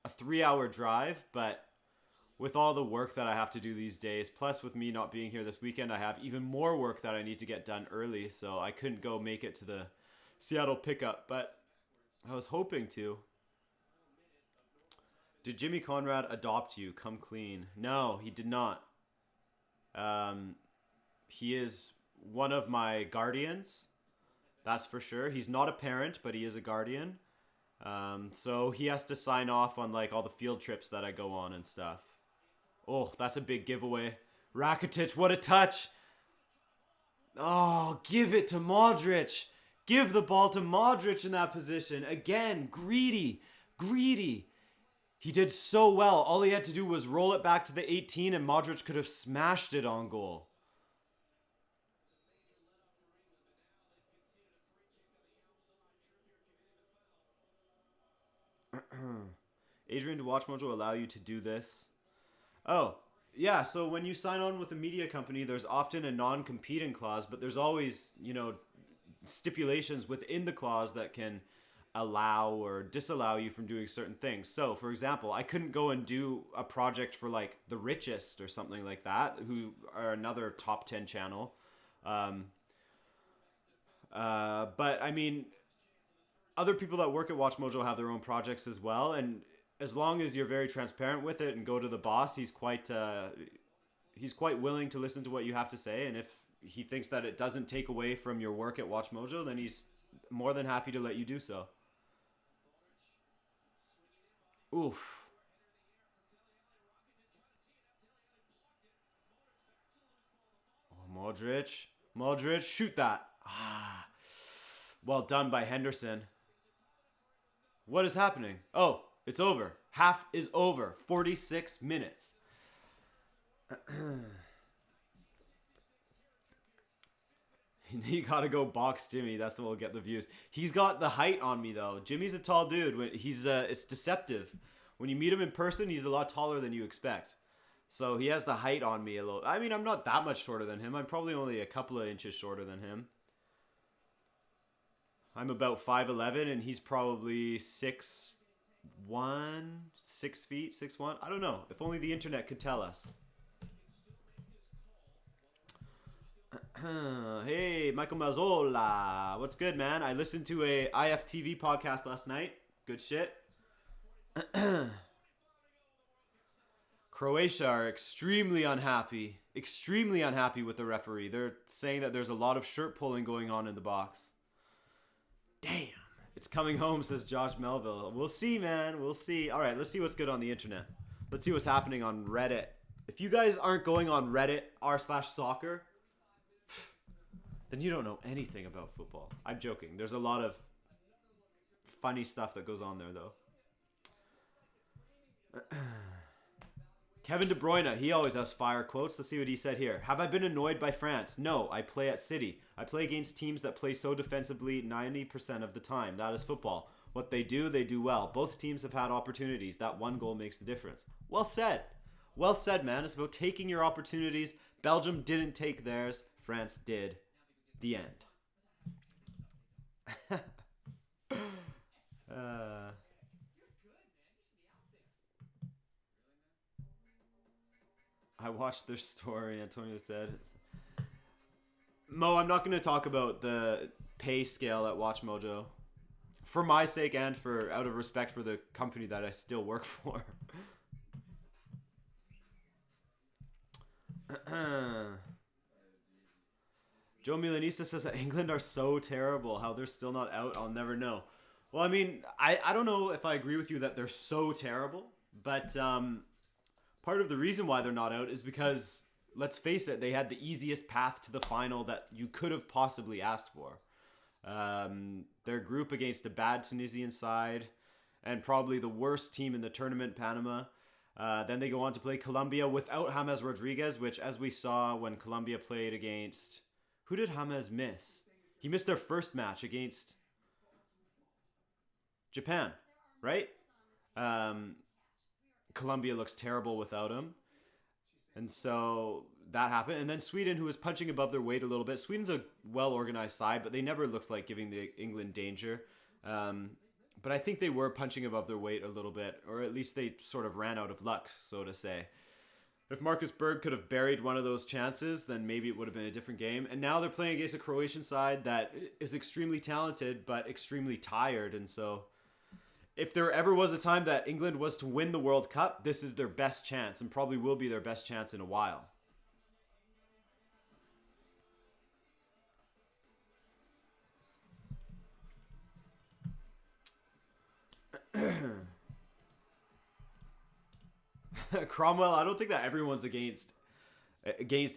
a 3-hour drive, but with all the work that I have to do these days, plus with me not being here this weekend, I have even more work that I need to get done early, so I couldn't go make it to the Seattle pickup, but I was hoping to. Did Jimmy Conrad adopt you? Come clean. No, he did not. He is one of my guardians. That's for sure. He's not a parent, but he is a guardian. So he has to sign off on like all the field trips that I go on and stuff. Oh, that's a big giveaway. Rakitic, what a touch. Oh, give it to Modric. Give the ball to Modric in that position. Again, greedy. He did so well. All he had to do was roll it back to the 18 and Modric could have smashed it on goal. Adrian, to Watch Mojo allow you to do this? Oh, yeah. So when you sign on with a media company, there's often a non-competing clause, but there's always, stipulations within the clause that can allow or disallow you from doing certain things. So, for example, I couldn't go and do a project for like The Richest or something like that, who are another top 10 channel. But I mean, other people that work at Watch Mojo have their own projects as well, and as long as you're very transparent with it and go to the boss, he's quite willing to listen to what you have to say. And if he thinks that it doesn't take away from your work at Watch Mojo, then he's more than happy to let you do so. Oof. Oh, Modric. Modric, shoot that. Ah. Well done by Henderson. What is happening? Oh, it's over. Half is over. 46 minutes. You gotta go box Jimmy. That's what will get the views. He's got the height on me though. Jimmy's a tall dude. It's deceptive. When you meet him in person, he's a lot taller than you expect. So he has the height on me a little. I mean, I'm not that much shorter than him. I'm probably only a couple of inches shorter than him. I'm about 5'11", and he's probably 6'1", 6 feet, 6'1". I don't know. If only the internet could tell us. Hey, Michael Mazzola. What's good, man? I listened to a IFTV podcast last night. Good shit. Croatia are extremely unhappy with the referee. They're saying that there's a lot of shirt pulling going on in the box. Damn. It's coming home, says Josh Melville. We'll see, man. We'll see. All right, let's see what's good on the internet. Let's see what's happening on Reddit. If you guys aren't going on Reddit, r/soccer, then you don't know anything about football. I'm joking. There's a lot of funny stuff that goes on there, though. Kevin De Bruyne, he always has fire quotes. Let's see what he said here. Have I been annoyed by France? No, I play at City. I play against teams that play so defensively 90% of the time. That is football. What they do well. Both teams have had opportunities. That one goal makes the difference. Well said. Well said, man. It's about taking your opportunities. Belgium didn't take theirs. France did. The end. I watched their story, Antonio said. Mo, I'm not going to talk about the pay scale at Watch Mojo. For my sake and for out of respect for the company that I still work for. Joe Milanista says that England are so terrible. How they're still not out, I'll never know. Well, I mean, I don't know if I agree with you that they're so terrible, but part of the reason why they're not out is because, let's face it, they had the easiest path to the final that you could have possibly asked for. Their group against a bad Tunisian side and probably the worst team in the tournament, Panama. Then they go on to play Colombia without James Rodriguez, which, as we saw when Colombia played against... Who did James miss? He missed their first match against Japan, right? Colombia looks terrible without him. And so that happened. And then Sweden, who was punching above their weight a little bit. Sweden's a well-organized side, but they never looked like giving the England danger. But I think they were punching above their weight a little bit, or at least they sort of ran out of luck, so to say. If Marcus Berg could have buried one of those chances, then maybe it would have been a different game. And now they're playing against a Croatian side that is extremely talented, but extremely tired. And so if there ever was a time that England was to win the World Cup, this is their best chance, and probably will be their best chance in a while. Cromwell, I don't think that everyone's against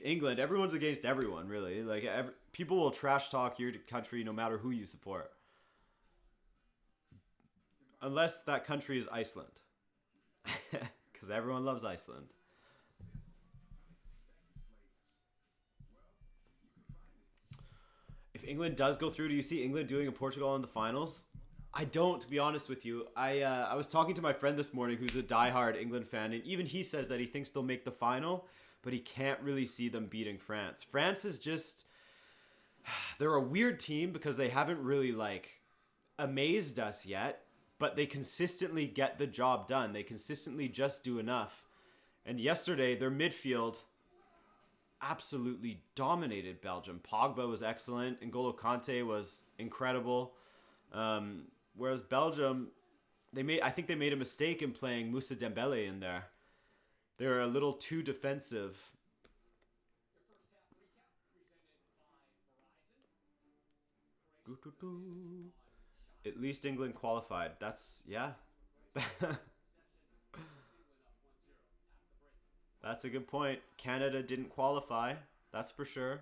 England. Everyone's against everyone, really. Like people will trash talk your country no matter who you support. Unless that country is Iceland. Because everyone loves Iceland. If England does go through, do you see England doing a Portugal in the finals? I don't, to be honest with you. I was talking to my friend this morning who's a diehard England fan, and even he says that he thinks they'll make the final, but he can't really see them beating France. France is just... They're a weird team because they haven't really, amazed us yet, but they consistently get the job done. They consistently just do enough. And yesterday, their midfield absolutely dominated Belgium. Pogba was excellent. N'Golo Kante was incredible. Whereas Belgium, I think they made a mistake in playing Moussa Dembele in there. They were a little too defensive. At least England qualified. That's, yeah. That's a good point. Canada didn't qualify. That's for sure.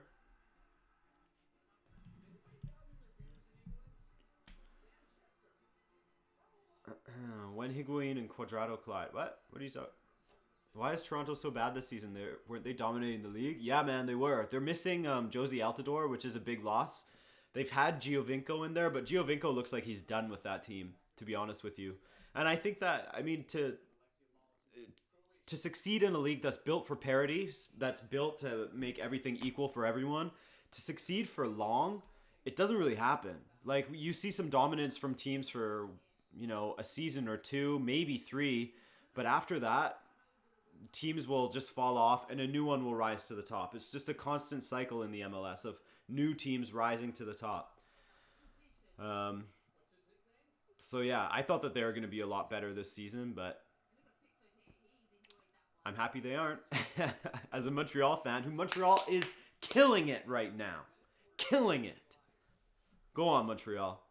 When Higuain and Quadrado collide. What? What are you talking? Why is Toronto so bad this season? Weren't they dominating the league? Yeah, man, they were. They're missing Josie Altidore, which is a big loss. They've had Giovinco in there, but Giovinco looks like he's done with that team, to be honest with you. And I think that, I mean, to succeed in a league that's built for parity, that's built to make everything equal for everyone, to succeed for long, it doesn't really happen. Like, you see some dominance from teams for, a season or two, maybe three, but after that, teams will just fall off and a new one will rise to the top. It's just a constant cycle in the MLS of new teams rising to the top. So yeah, I thought that they were going to be a lot better this season, but I'm happy they aren't. As a Montreal fan, who Montreal is killing it right now. Killing it. Go on, Montreal.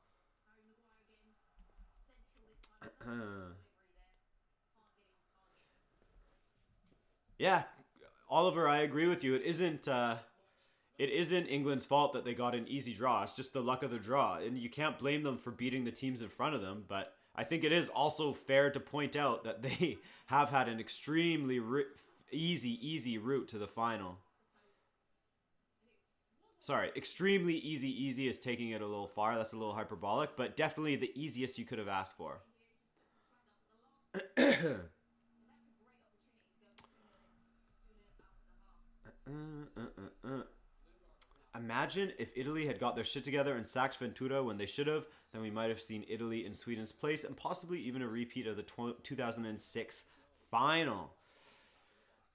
Yeah, Oliver, I agree with you. It isn't England's fault that they got an easy draw. It's just the luck of the draw, and you can't blame them for beating the teams in front of them. But I think it is also fair to point out that they have had an extremely easy route to the final. Sorry, extremely easy is taking it a little far. That's a little hyperbolic, but definitely the easiest you could have asked for. Imagine if Italy had got their shit together and sacked Ventura when they should have, then we might have seen Italy in Sweden's place and possibly even a repeat of the 2006 final.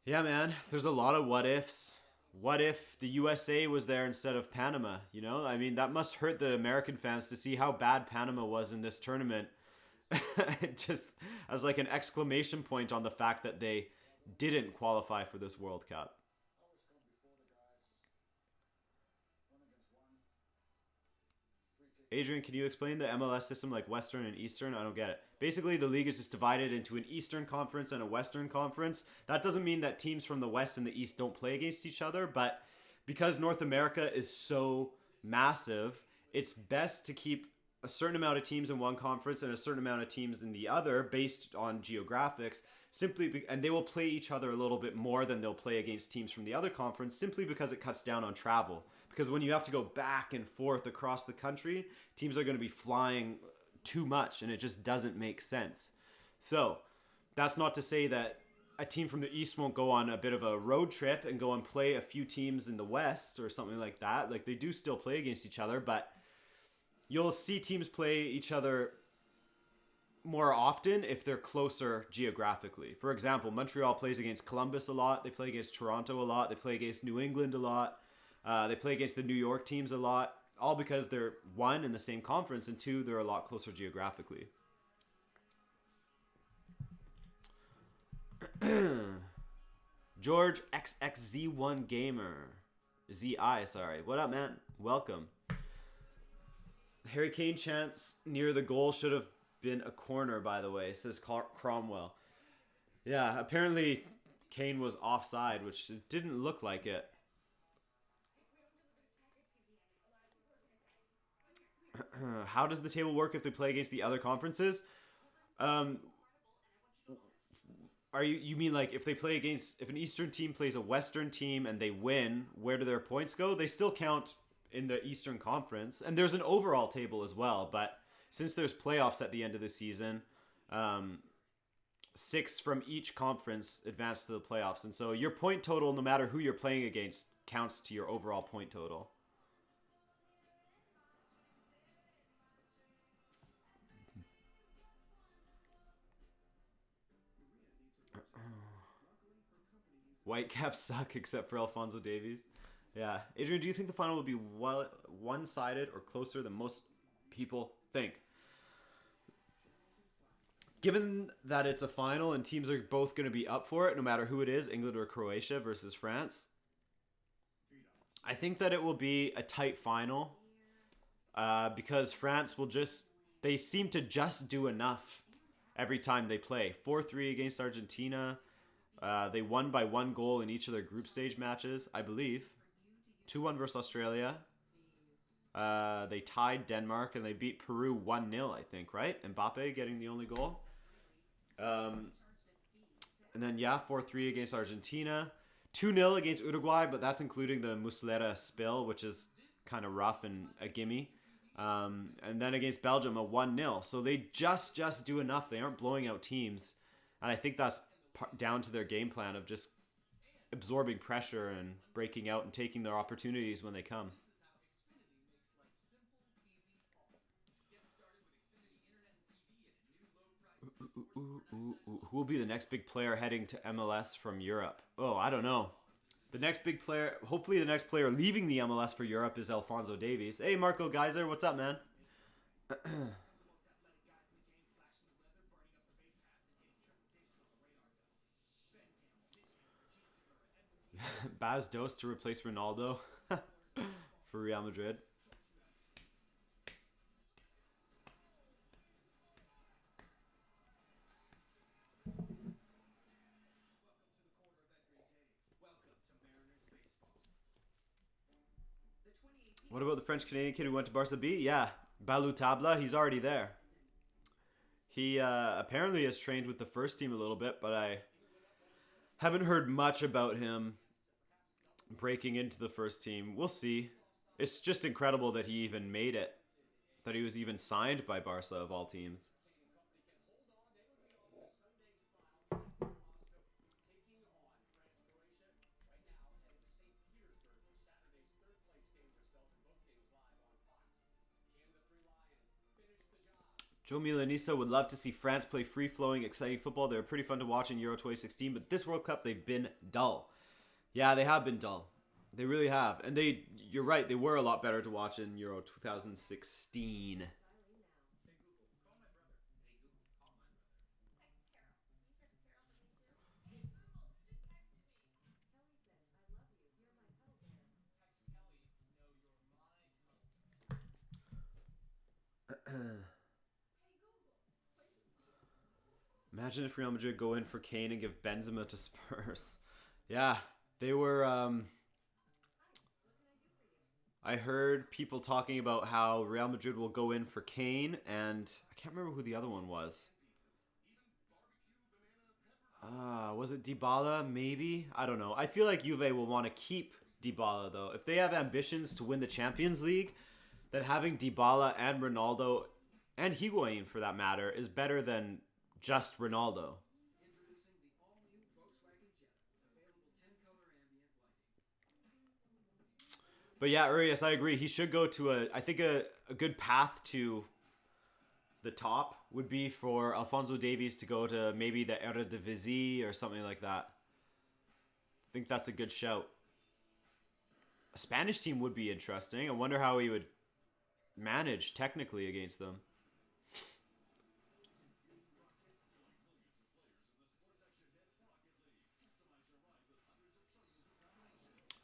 Yeah, man, there's a lot of what ifs. What if the USA was there instead of Panama? I mean, that must hurt the American fans to see how bad Panama was in this tournament. Just as like an exclamation point on the fact that they didn't qualify for this World Cup. Adrian, can you explain the MLS system like Western and Eastern? I don't get it. Basically, the league is just divided into an Eastern Conference and a Western Conference. That doesn't mean that teams from the West and the East don't play against each other, but because North America is so massive, it's best to keep a certain amount of teams in one conference and a certain amount of teams in the other based on geographics, and they will play each other a little bit more than they'll play against teams from the other conference simply because it cuts down on travel. Because when you have to go back and forth across the country, teams are going to be flying too much and it just doesn't make sense. So that's not to say that a team from the East won't go on a bit of a road trip and go and play a few teams in the West or something like that. Like, they do still play against each other, but you'll see teams play each other more often if they're closer geographically. For example, Montreal plays against Columbus a lot. They play against Toronto a lot. They play against New England a lot. They play against the New York teams a lot. All because they're, one, in the same conference, and two, they're a lot closer geographically. George XXZ1 Gamer. ZI, sorry. What up, man? Welcome. Harry Kane chance near the goal should have been a corner, by the way, says Cromwell. Yeah, apparently Kane was offside, which didn't look like it. How does the table work if they play against the other conferences? You mean like if an Eastern team plays a Western team and they win, where do their points go? They still count in the Eastern Conference, and there's an overall table as well, but since there's playoffs at the end of the season, 6 from each conference advance to the playoffs, and so your point total, no matter who you're playing against, counts to your overall point total. Whitecaps suck except for Alphonso Davies. Yeah. Adrian, do you think the final will be one-sided or closer than most people think? Given that it's a final and teams are both going to be up for it, no matter who it is, England or Croatia versus France, I think that it will be a tight final. because France will just, they seem to just do enough every time they play. 4-3 against Argentina. They won by 1 goal in each of their group stage matches, I believe. 2-1 versus Australia. They tied Denmark and they beat Peru 1-0, I think, right? Mbappe getting the only goal. And then, yeah, 4-3 against Argentina. 2-0 against Uruguay, but that's including the Muslera spill, which is kind of rough and a gimme. And then against Belgium, a 1-0. So they just do enough. They aren't blowing out teams. And I think that's down to their game plan of just absorbing pressure and breaking out and taking their opportunities when they come. Who will be the next big player heading to MLS from Europe? Oh, I don't know. The next big player, hopefully the next player leaving the MLS for Europe is Alphonso Davies. Hey, Marco Geyser, what's up, man? Baz Dos to replace Ronaldo for Real Madrid. What about the French-Canadian kid who went to Barca B? Yeah, Balou Tabla, he's already there. He apparently has trained with the first team a little bit, but I haven't heard much about him breaking into the first team. We'll see. It's just incredible that he even made it, that he was even signed by Barca of all teams. Joe Milanisa would love to see France play free-flowing, exciting football. They were pretty fun to watch in Euro 2016, but this World Cup, they've been dull. Yeah, they have been dull. They really have. And you're right, they were a lot better to watch in Euro 2016. Imagine if Real Madrid go in for Kane and give Benzema to Spurs. Yeah, they were. I heard people talking about how Real Madrid will go in for Kane, and I can't remember who the other one was. Was it Dybala? Maybe, I don't know. I feel like Juve will want to keep Dybala though. If they have ambitions to win the Champions League, then having Dybala and Ronaldo and Higuain for that matter is better than just Ronaldo. But yeah, Urias, I agree. He should go to I think a good path to the top would be for Alphonso Davies to go to maybe the Eredivisie or something like that. I think that's a good shout. A Spanish team would be interesting. I wonder how he would manage technically against them.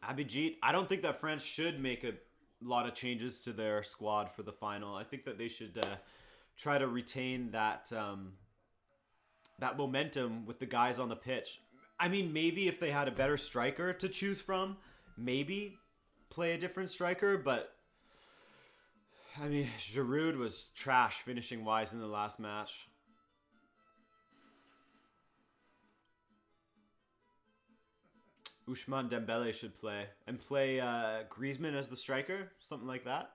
Abhijit, I don't think that France should make a lot of changes to their squad for the final. I think that they should try to retain that momentum with the guys on the pitch. I mean, maybe if they had a better striker to choose from, maybe play a different striker, but I mean, Giroud was trash finishing wise in the last match. Ousmane Dembele should play. And play Griezmann as the striker, something like that.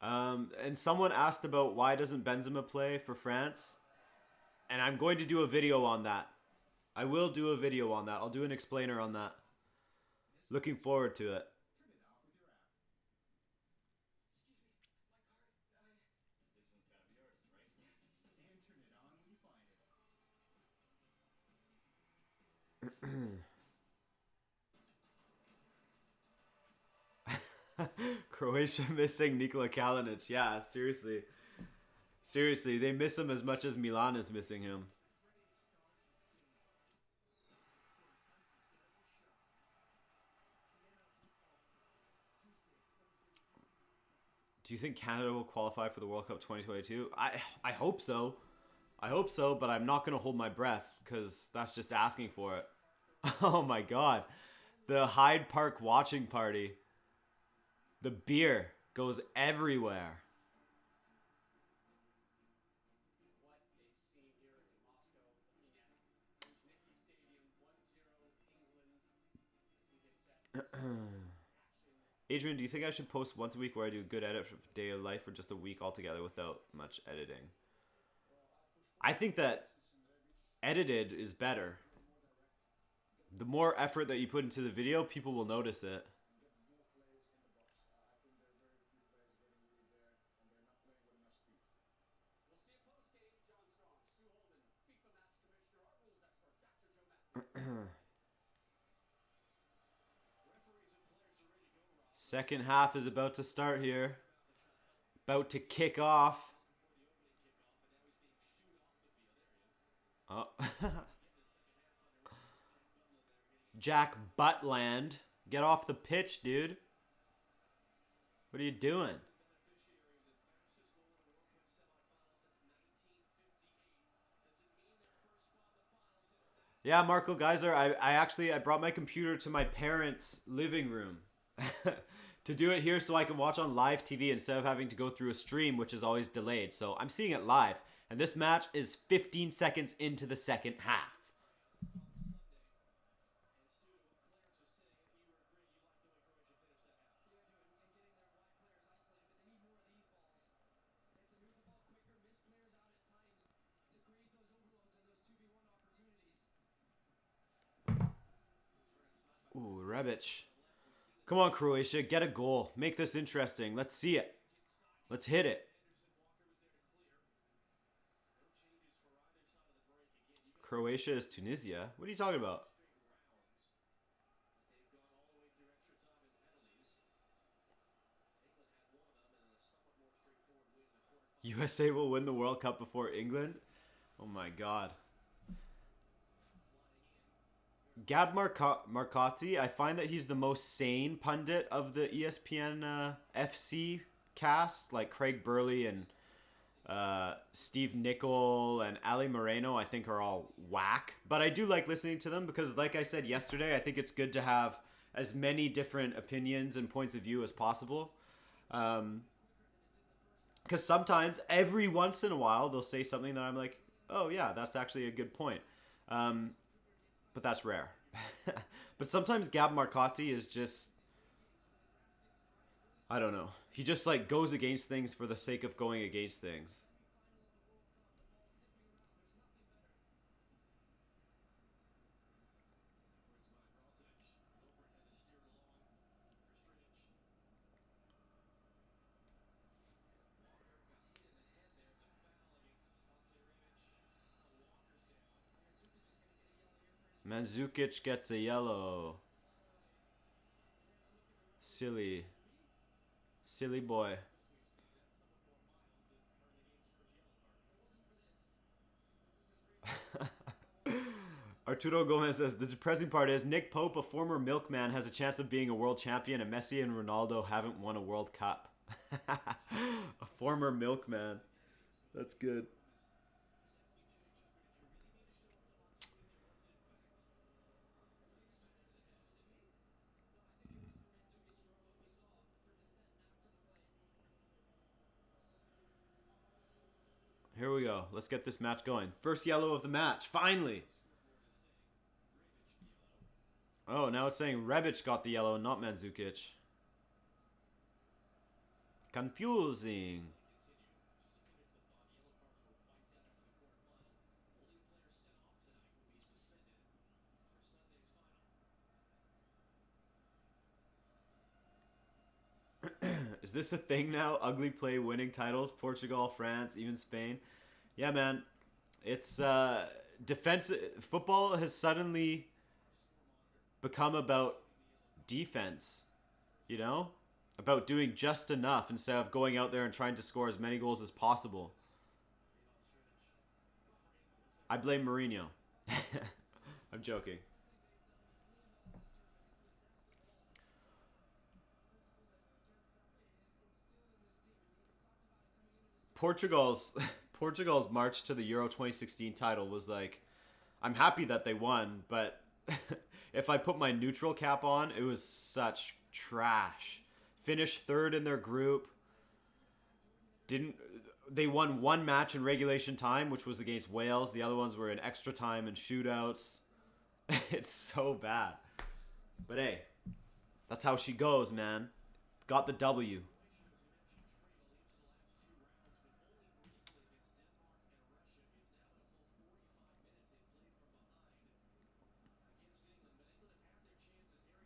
And someone asked about why doesn't Benzema play for France? And I'm going to do a video on that. I will do a video on that. I'll do an explainer on that. Looking forward to it. Croatia missing Nikola Kalinic. Yeah, seriously. Seriously, they miss him as much as Milan is missing him. Do you think Canada will qualify for the World Cup 2022? I hope so. I hope so, but I'm not going to hold my breath because that's just asking for it. Oh my god. The Hyde Park watching party. The beer goes everywhere. Adrian, do you think I should post once a week where I do a good edit of day of life or just a week altogether without much editing? I think that edited is better. The more effort that you put into the video, people will notice it. Second half is about to start here. About to kick off. Oh. Jack Butland. Get off the pitch, dude. What are you doing? Yeah, Marco Geyser, I brought my computer to my parents' living room to do it here so I can watch on live TV instead of having to go through a stream, which is always delayed. So I'm seeing it live. And this match is 15 seconds into the second half. Ooh, Rebic. Come on, Croatia. Get a goal. Make this interesting. Let's see it. Let's hit it. Croatia is Tunisia? What are you talking about? USA will win the World Cup before England? Oh my god. Gab Marcotti, I find that he's the most sane pundit of the ESPN FC cast. Like Craig Burley and Steve Nicol and Ali Moreno, I think are all whack. But I do like listening to them because, like I said yesterday, I think it's good to have as many different opinions and points of view as possible. Because sometimes, every once in a while, they'll say something that I'm like, oh yeah, that's actually a good point. But that's rare. But sometimes Gab Marcotti is just, I don't know. He just like goes against things for the sake of going against things. Mandzukic gets a yellow. Silly. Silly boy. Arturo Gomez says, the depressing part is Nick Pope, a former milkman, has a chance of being a world champion, and Messi and Ronaldo haven't won a World Cup. A former milkman. That's good. Here we go. Let's get this match going. First yellow of the match. Finally. Oh, now it's saying Rebic got the yellow, not Mandzukic. Confusing. Is this a thing now? Ugly play winning titles? Portugal, France, even Spain? Yeah, man. It's defensive. Football has suddenly become about defense, you know? About doing just enough instead of going out there and trying to score as many goals as possible. I blame Mourinho. I'm joking. Portugal's march to the Euro 2016 title was like, I'm happy that they won, but if I put my neutral cap on, it was such trash. Finished third in their group. They won one match in regulation time, which was against Wales. The other ones were in extra time and shootouts. It's so bad. But hey, that's how she goes, man. Got the W.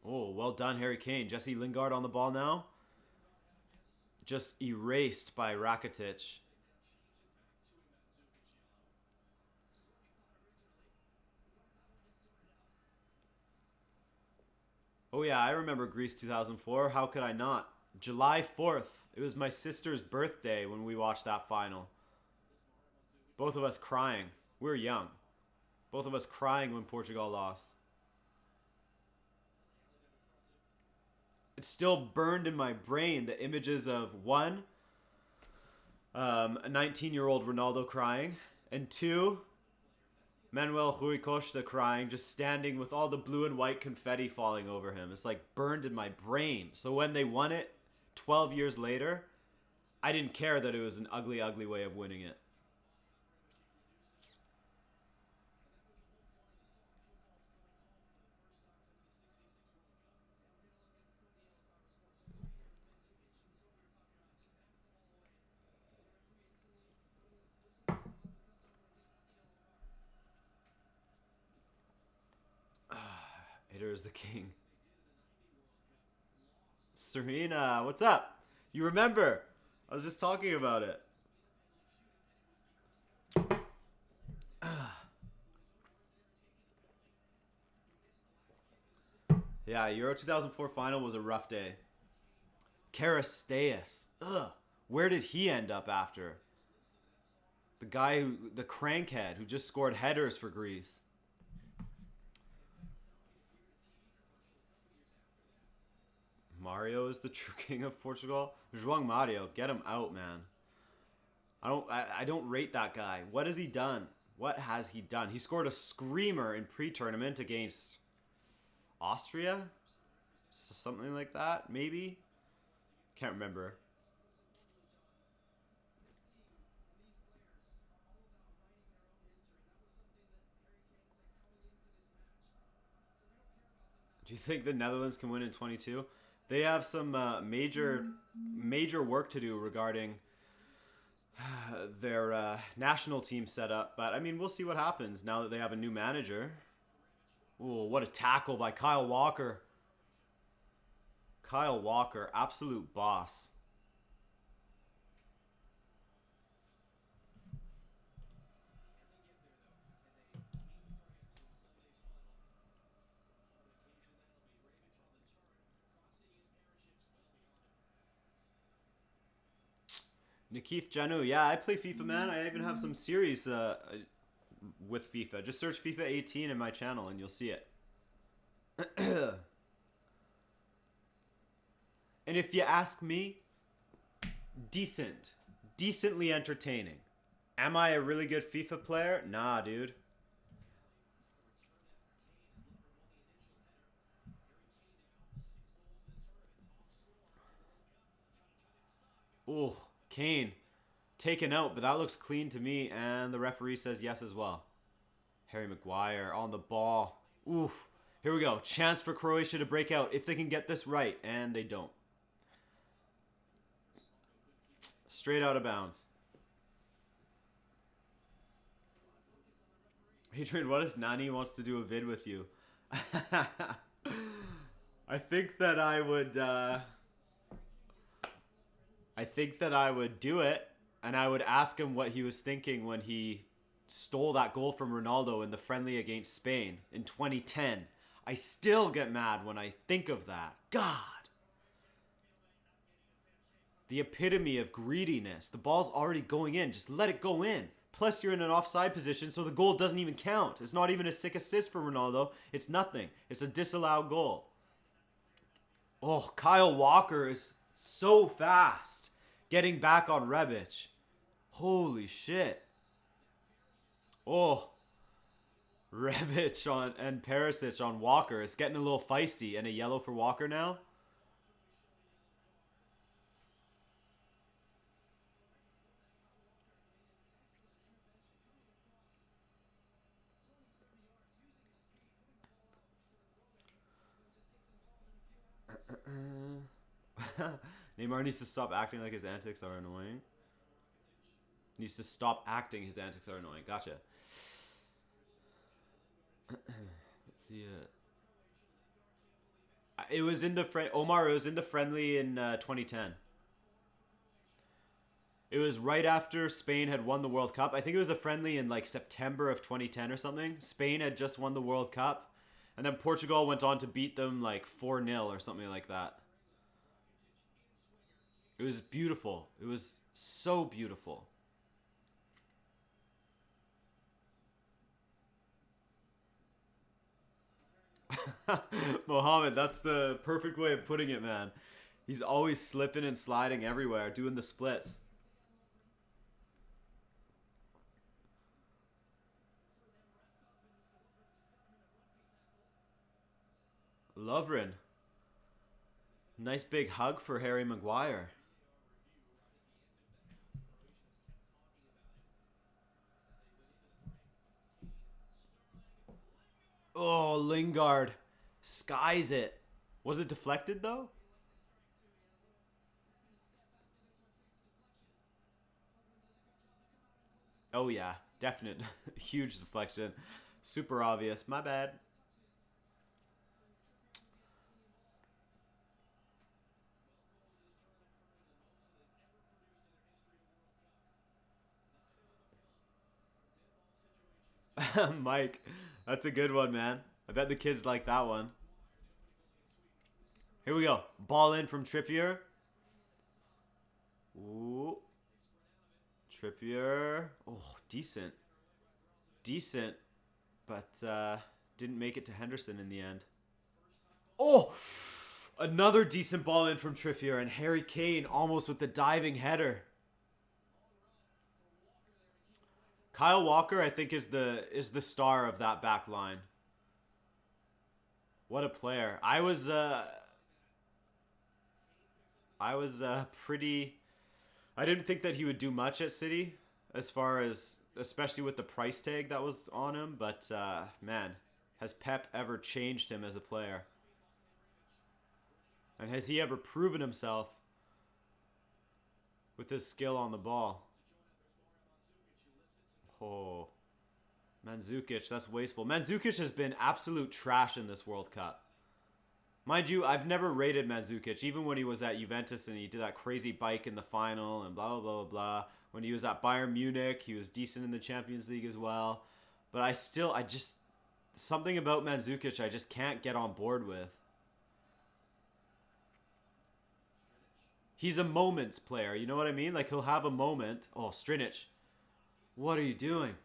Oh, well done, Harry Kane. Jesse Lingard on the ball now. Just erased by Rakitic. Oh yeah, I remember Greece 2004. How could I not? July 4th. It was my sister's birthday when we watched that final. Both of us crying. We were young. Both of us crying when Portugal lost. It's still burned in my brain, the images of one, a 19-year-old Ronaldo crying, and two, Manuel Rui Costa crying, just standing with all the blue and white confetti falling over him. It's like burned in my brain. So when they won it 12 years later, I didn't care that it was an ugly, ugly way of winning it. Hitter's the king. Serena, what's up? You remember? I was just talking about it. Yeah, Euro 2004 final was a rough day. Karisteas. Ugh. Where did he end up after? The crankhead who just scored headers for Greece. Mario is the true king of Portugal. João Mario, get him out, man. I don't rate that guy. What has he done? What has he done? He scored a screamer in pre-tournament against Austria? Something like that, maybe? Can't remember. Do you think the Netherlands can win in 22? They have some major work to do regarding their national team setup. But, I mean, we'll see what happens now that they have a new manager. Ooh, what a tackle by Kyle Walker. Kyle Walker, absolute boss. Nikith Janu, yeah, I play FIFA, man. I even have some series with FIFA. Just search FIFA 18 in my channel and you'll see it. And if you ask me, decent. Decently entertaining. Am I a really good FIFA player? Nah, dude. Ooh, Kane. Taken out, but that looks clean to me, and the referee says yes as well. Harry Maguire on the ball. Oof. Here we go. Chance for Croatia to break out if they can get this right, and they don't. Straight out of bounds. Adrian, what if Nani wants to do a vid with you? I think that I would... I think that I would do it, and I would ask him what he was thinking when he stole that goal from Ronaldo in the friendly against Spain in 2010. I still get mad when I think of that. God. The epitome of greediness. The ball's already going in. Just let it go in. Plus, you're in an offside position, so the goal doesn't even count. It's not even a sick assist for Ronaldo. It's nothing. It's a disallowed goal. Oh, Kyle Walker is so fast getting back on Rebic. Holy shit. Oh, Rebic on and Perisic on Walker. It's getting a little feisty, and a yellow for Walker now. Neymar needs to stop acting like his antics are annoying. Needs to stop acting his antics are annoying. Gotcha. Let's see it. It was in the Omar. It was in the friendly in 2010. It was right after Spain had won the World Cup. I think it was a friendly in like September of 2010 or something. Spain had just won the World Cup, and then Portugal went on to beat them like 4-0 or something like that. It was beautiful. It was so beautiful. Mohammed, that's the perfect way of putting it, man. He's always slipping and sliding everywhere, doing the splits. Lovren. Nice big hug for Harry Maguire. Oh, Lingard. Skies it. Was it deflected, though? Oh, yeah. Definite. Huge deflection. Super obvious. My bad. Mike. That's a good one, man. I bet the kids like that one. Here we go. Ball in from Trippier. Ooh. Trippier. Oh, decent. Decent. But didn't make it to Henderson in the end. Oh! Another decent ball in from Trippier, and Harry Kane almost with the diving header. Kyle Walker, I think, is the star of that back line. What a player. I was pretty. I didn't think that he would do much at City, as far as especially with the price tag that was on him. But man, has Pep ever changed him as a player? And has he ever proven himself with his skill on the ball? Oh, Mandzukic, that's wasteful. Mandzukic has been absolute trash in this World Cup. Mind you, I've never rated Mandzukic, even when he was at Juventus and he did that crazy bike in the final and blah, blah, blah, blah, blah. When he was at Bayern Munich, he was decent in the Champions League as well. But something about Mandzukic I just can't get on board with. He's a moments player, you know what I mean? Like, he'll have a moment. Oh, Strinic. What are you doing?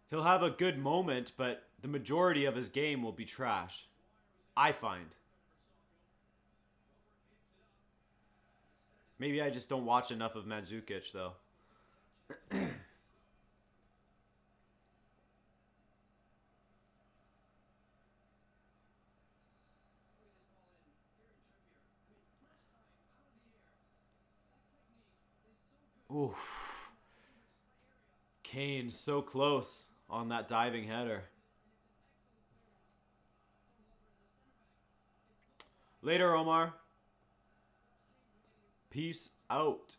He'll have a good moment, but the majority of his game will be trash. I find. Maybe I just don't watch enough of Mandzukic, though. Oof. Kane so close on that diving header. Later, Omar. Peace out.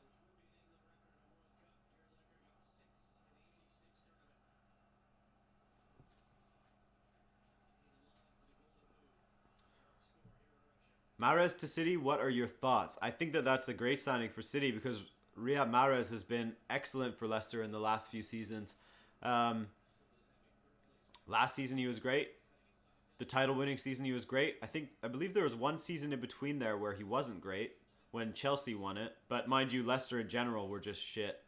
Mahrez to City, what are your thoughts? I think that that's a great signing for City because Riyad Mahrez has been excellent for Leicester in the last few seasons. Last season he was great. The title-winning season he was great. I believe there was one season in between there where he wasn't great when Chelsea won it. But mind you, Leicester in general were just shit.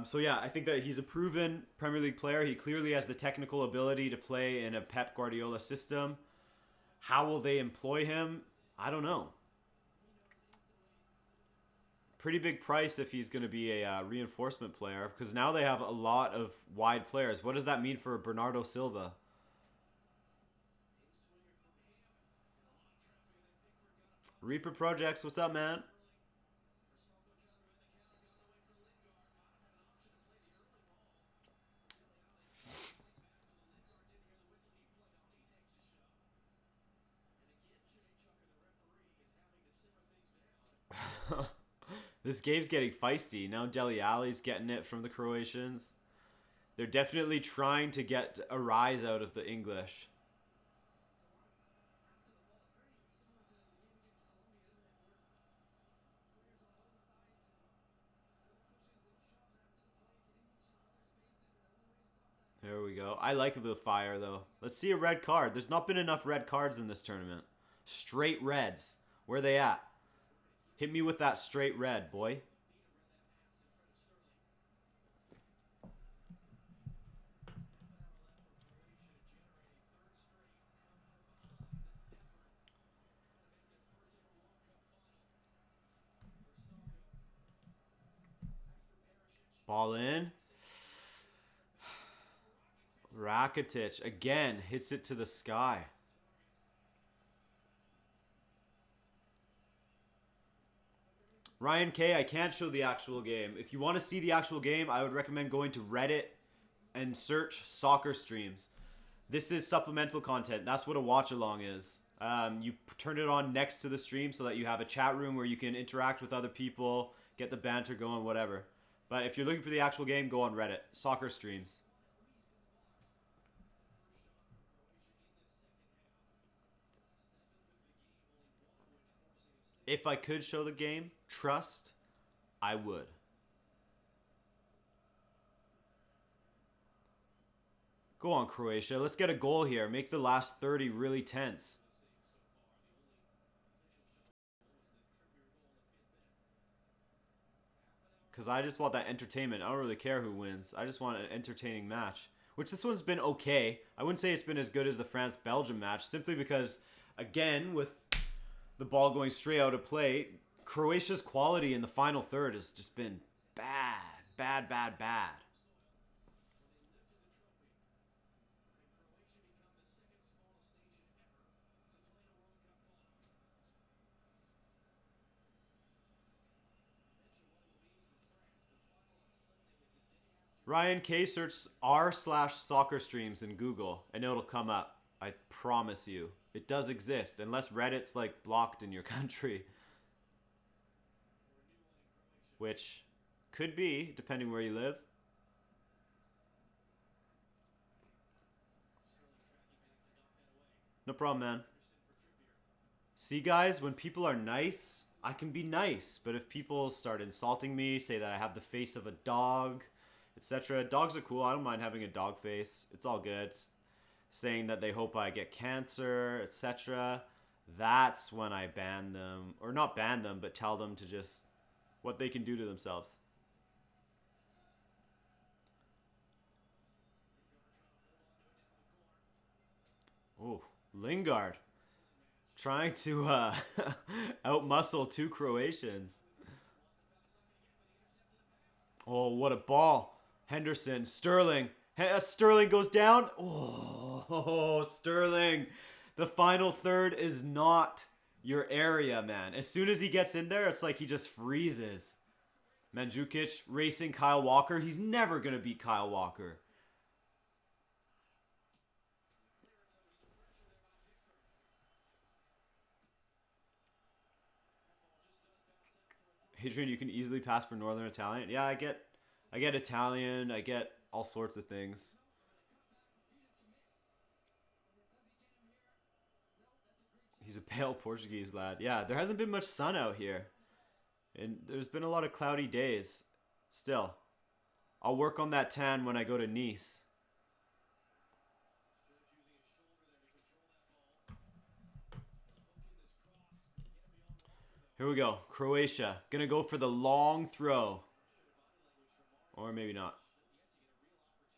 So yeah, I think that he's a proven Premier League player. He clearly has the technical ability to play in a Pep Guardiola system. How will they employ him? I don't know. pretty big price if he's going to be a reinforcement player, because now they have a lot of wide players. What does that mean for Bernardo Silva? Reaper Projects, what's up, man? This game's getting feisty. Now Dele Alli's getting it from the Croatians. They're definitely trying to get a rise out of the English. There we go. I like the fire, though. Let's see a red card. There's not been enough red cards in this tournament. Straight reds. Where are they at? Hit me with that straight red, boy. Ball in. Rakitic again hits it to the sky. Ryan K, I can't show the actual game. If you want to see the actual game, I would recommend going to Reddit and search soccer streams. This is supplemental content. That's what a watch along is. You turn it on next to the stream so that you have a chat room where you can interact with other people, get the banter going, whatever. But if you're looking for the actual game, go on Reddit. Soccer streams. If I could show the game, trust, I would. Go on, Croatia. Let's get a goal here. Make the last 30 really tense. Because I just want that entertainment. I don't really care who wins. I just want an entertaining match. Which this one's been okay. I wouldn't say it's been as good as the France-Belgium match. Simply because, again, with the ball going straight out of play, Croatia's quality in the final third has just been bad. Bad, bad, bad. Ryan K, search r/soccer streams in Google and it'll come up. I promise you. It does exist, unless Reddit's like blocked in your country. Which could be, depending where you live. No problem, man. See, guys, when people are nice, I can be nice. But if people start insulting me, say that I have the face of a dog, etc. Dogs are cool. I don't mind having a dog face. It's all good. Saying that they hope I get cancer, etc. That's when I ban them. Or not ban them, but tell them to just what they can do to themselves. Oh, Lingard. Trying to outmuscle two Croatians. Oh, what a ball. Henderson, Sterling. Sterling goes down. Oh, Sterling. The final third is not your area, man. As soon as he gets in there, it's like he just freezes. Mandzukic racing Kyle Walker. He's never going to beat Kyle Walker. Hadrian, you can easily pass for Northern Italian. Yeah, I get Italian. I get all sorts of things. He's a pale Portuguese lad. Yeah, there hasn't been much sun out here. And there's been a lot of cloudy days. Still, I'll work on that tan when I go to Nice. Here we go. Croatia. Gonna go for the long throw. Or maybe not.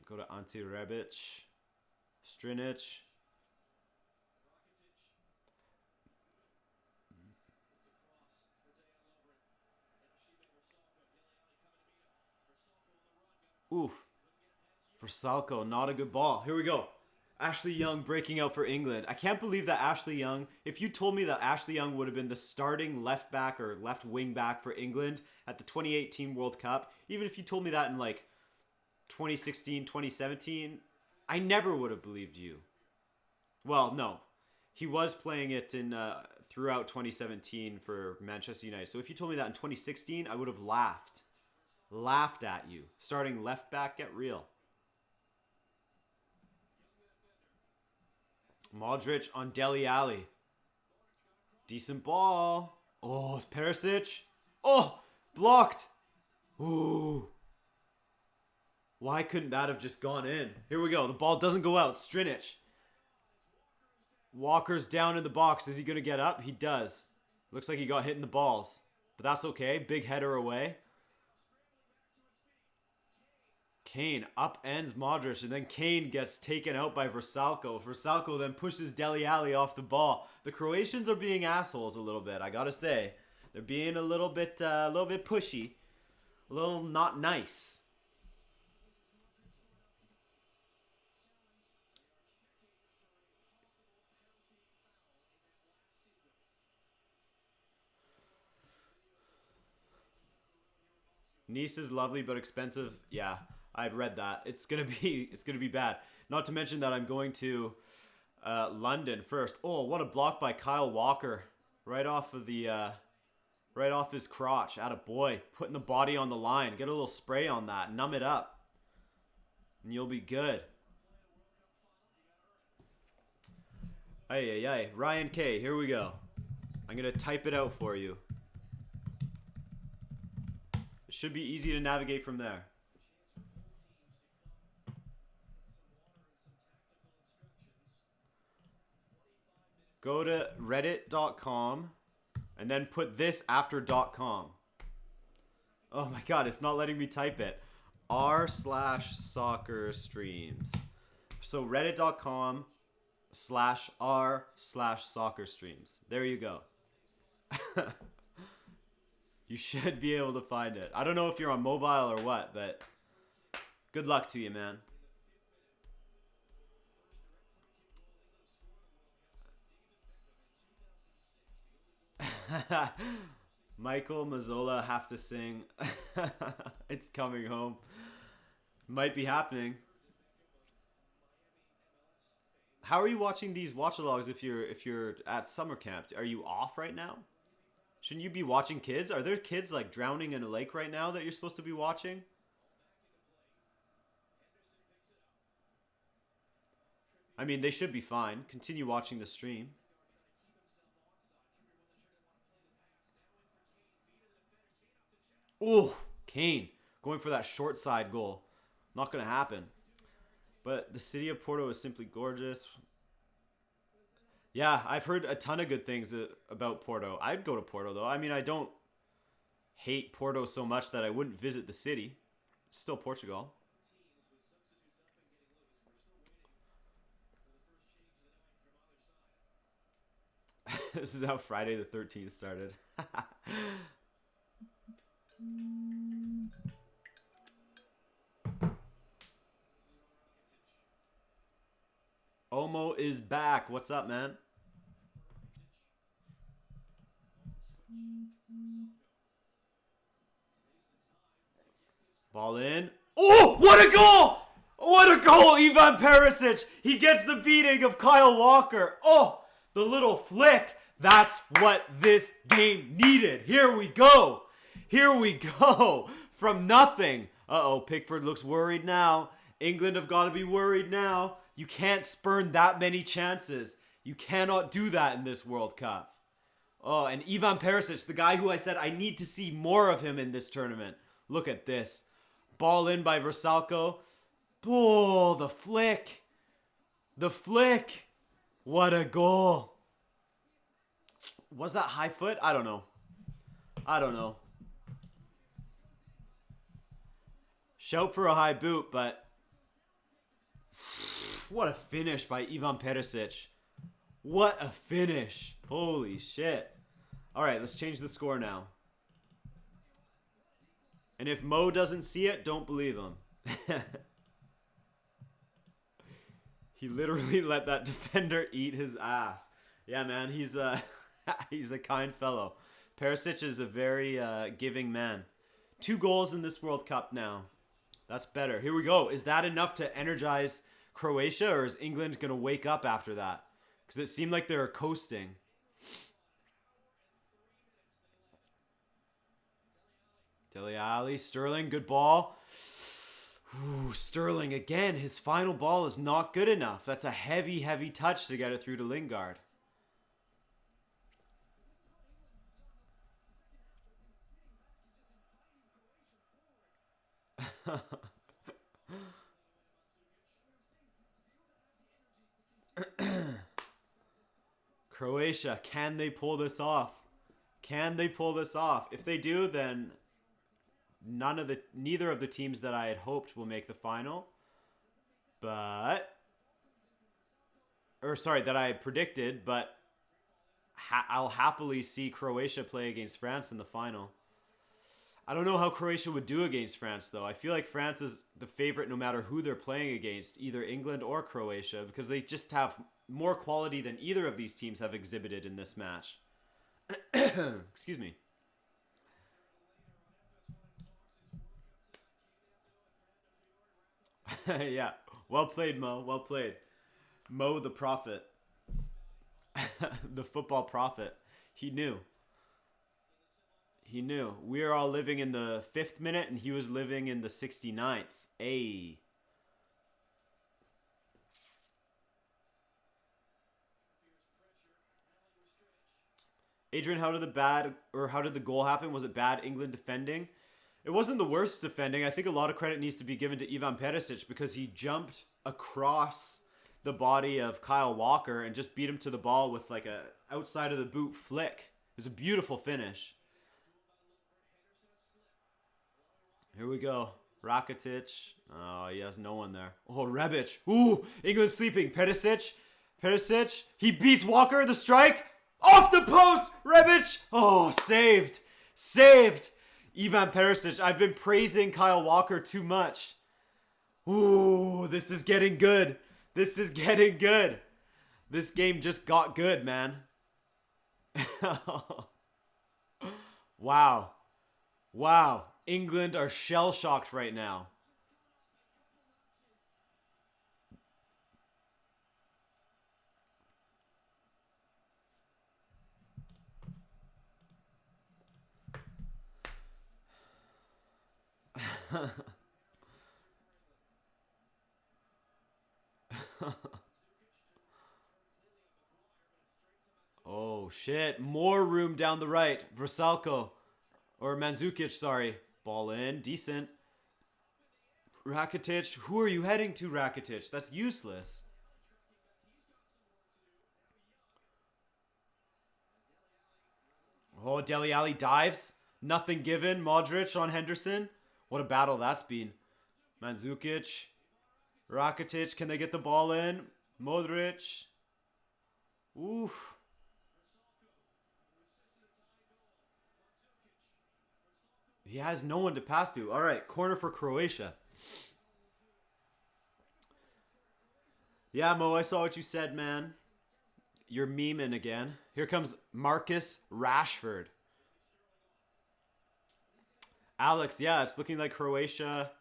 Go to Ante Rebic. Strinic. Oof. For Salco, not a good ball. Here we go. Ashley Young breaking out for England. I can't believe that Ashley Young, if you told me that Ashley Young would have been the starting left back or left wing back for England at the 2018 World Cup, even if you told me that in like 2016, 2017, I never would have believed you. Well, no. He was playing it in throughout 2017 for Manchester United. So if you told me that in 2016, I would have laughed. Laughed at you. Starting left back, get real. Modric on Dele Alli. Decent ball. Oh, Perisic. Oh, blocked. Ooh. Why couldn't that have just gone in? Here we go. The ball doesn't go out. Strinic. Walker's down in the box. Is he going to get up? He does. Looks like he got hit in the balls. But that's okay. Big header away. Kane upends Modric, and then Kane gets taken out by Vrsaljko. Vrsaljko then pushes Dele Alli off the ball. The Croatians are being assholes a little bit, I gotta say. They're being a little bit pushy. A little not nice. Nice is lovely but expensive. Yeah, I've read that. It's gonna be bad. Not to mention that I'm going to London first. Oh, what a block by Kyle Walker, right off of the right off his crotch. Atta boy, putting the body on the line. Get a little spray on that, numb it up, and you'll be good. Ay ay ay. Ryan K. Here we go. I'm gonna type it out for you. It should be easy to navigate from there. Go to reddit.com and then put this after .com. Oh my god, it's not letting me type it. r/soccer streams. So reddit.com/r/soccer streams. There you go. You should be able to find it. I don't know if you're on mobile or what, but good luck to you, man. Michael Mazzola have to sing. It's coming home. Might be happening. How are you watching these watch-alongs if you're at summer camp? Are you off right now? Shouldn't you be watching kids? Are there kids like drowning in a lake right now that you're supposed to be watching? I mean, they should be fine. Continue watching the stream. Oh, Kane going for that short side goal. Not going to happen. But the city of Porto is simply gorgeous. Yeah, I've heard a ton of good things about Porto. I'd go to Porto, though. I mean, I don't hate Porto so much that I wouldn't visit the city. It's still Portugal. This is how Friday the 13th started. Omo is back. What's up, man? Ball in. Oh, what a goal! What a goal, Ivan Perisic. He gets the beating of Kyle Walker. Oh, the little flick. That's what this game needed. Here we go. Here we go. From nothing. Uh-oh, Pickford looks worried now. England have got to be worried now. You can't spurn that many chances. You cannot do that in this World Cup. Oh, and Ivan Perisic, the guy who I said I need to see more of him in this tournament. Look at this. Ball in by Vrsaljko. Oh, the flick. The flick. What a goal. Was that high foot? I don't know. I don't know. Shout for a high boot, but what a finish by Ivan Perisic. What a finish. Holy shit. All right, let's change the score now. And if Mo doesn't see it, don't believe him. He literally let that defender eat his ass. Yeah, man, he's a he's a kind fellow. Perisic is a very giving man. 2 goals in this World Cup now. That's better. Here we go. Is that enough to energize Croatia, or is England going to wake up after that? Because it seemed like they were coasting. Dele Alli, Sterling, good ball. Ooh, Sterling again. His final ball is not good enough. That's a heavy, heavy touch to get it through to Lingard. Croatia, can they pull this off? Can they pull this off? If they do, then neither of the teams that I had hoped will make the final. But that I had predicted, but I'll happily see Croatia play against France in the final. I don't know how Croatia would do against France, though. I feel like France is the favorite no matter who they're playing against, either England or Croatia, because they just have more quality than either of these teams have exhibited in this match. Excuse me. Yeah. Well played, Mo. Well played. Mo the prophet. The football prophet. He knew. He knew. We are all living in the 5th minute, and he was living in the 69th. Ayy. Adrian, how did the goal happen? Was it bad England defending? It wasn't the worst defending. I think a lot of credit needs to be given to Ivan Perisic because he jumped across the body of Kyle Walker and just beat him to the ball with like a outside of the boot flick. It was a beautiful finish. Here we go. Rakitic. Oh, he has no one there. Oh, Rebic. Ooh, England sleeping. Perisic. He beats Walker. The strike. Off the post. Rebic. Oh, saved. Ivan Perisic. I've been praising Kyle Walker too much. Ooh, this is getting good. This game just got good, man. Wow. England are shell-shocked right now. Oh, shit. More room down the right. Vrsaljko. Or Mandzukic, sorry. Ball in. Decent. Rakitic. Who are you heading to, Rakitic? That's useless. Oh, Dele Alli dives. Nothing given. Modric on Henderson. What a battle that's been. Mandzukic. Rakitic. Can they get the ball in? Modric. Oof. He has no one to pass to. All right, corner for Croatia. Yeah, Mo, I saw what you said, man. You're memeing again. Here comes Marcus Rashford. Alex, yeah, it's looking like Croatia.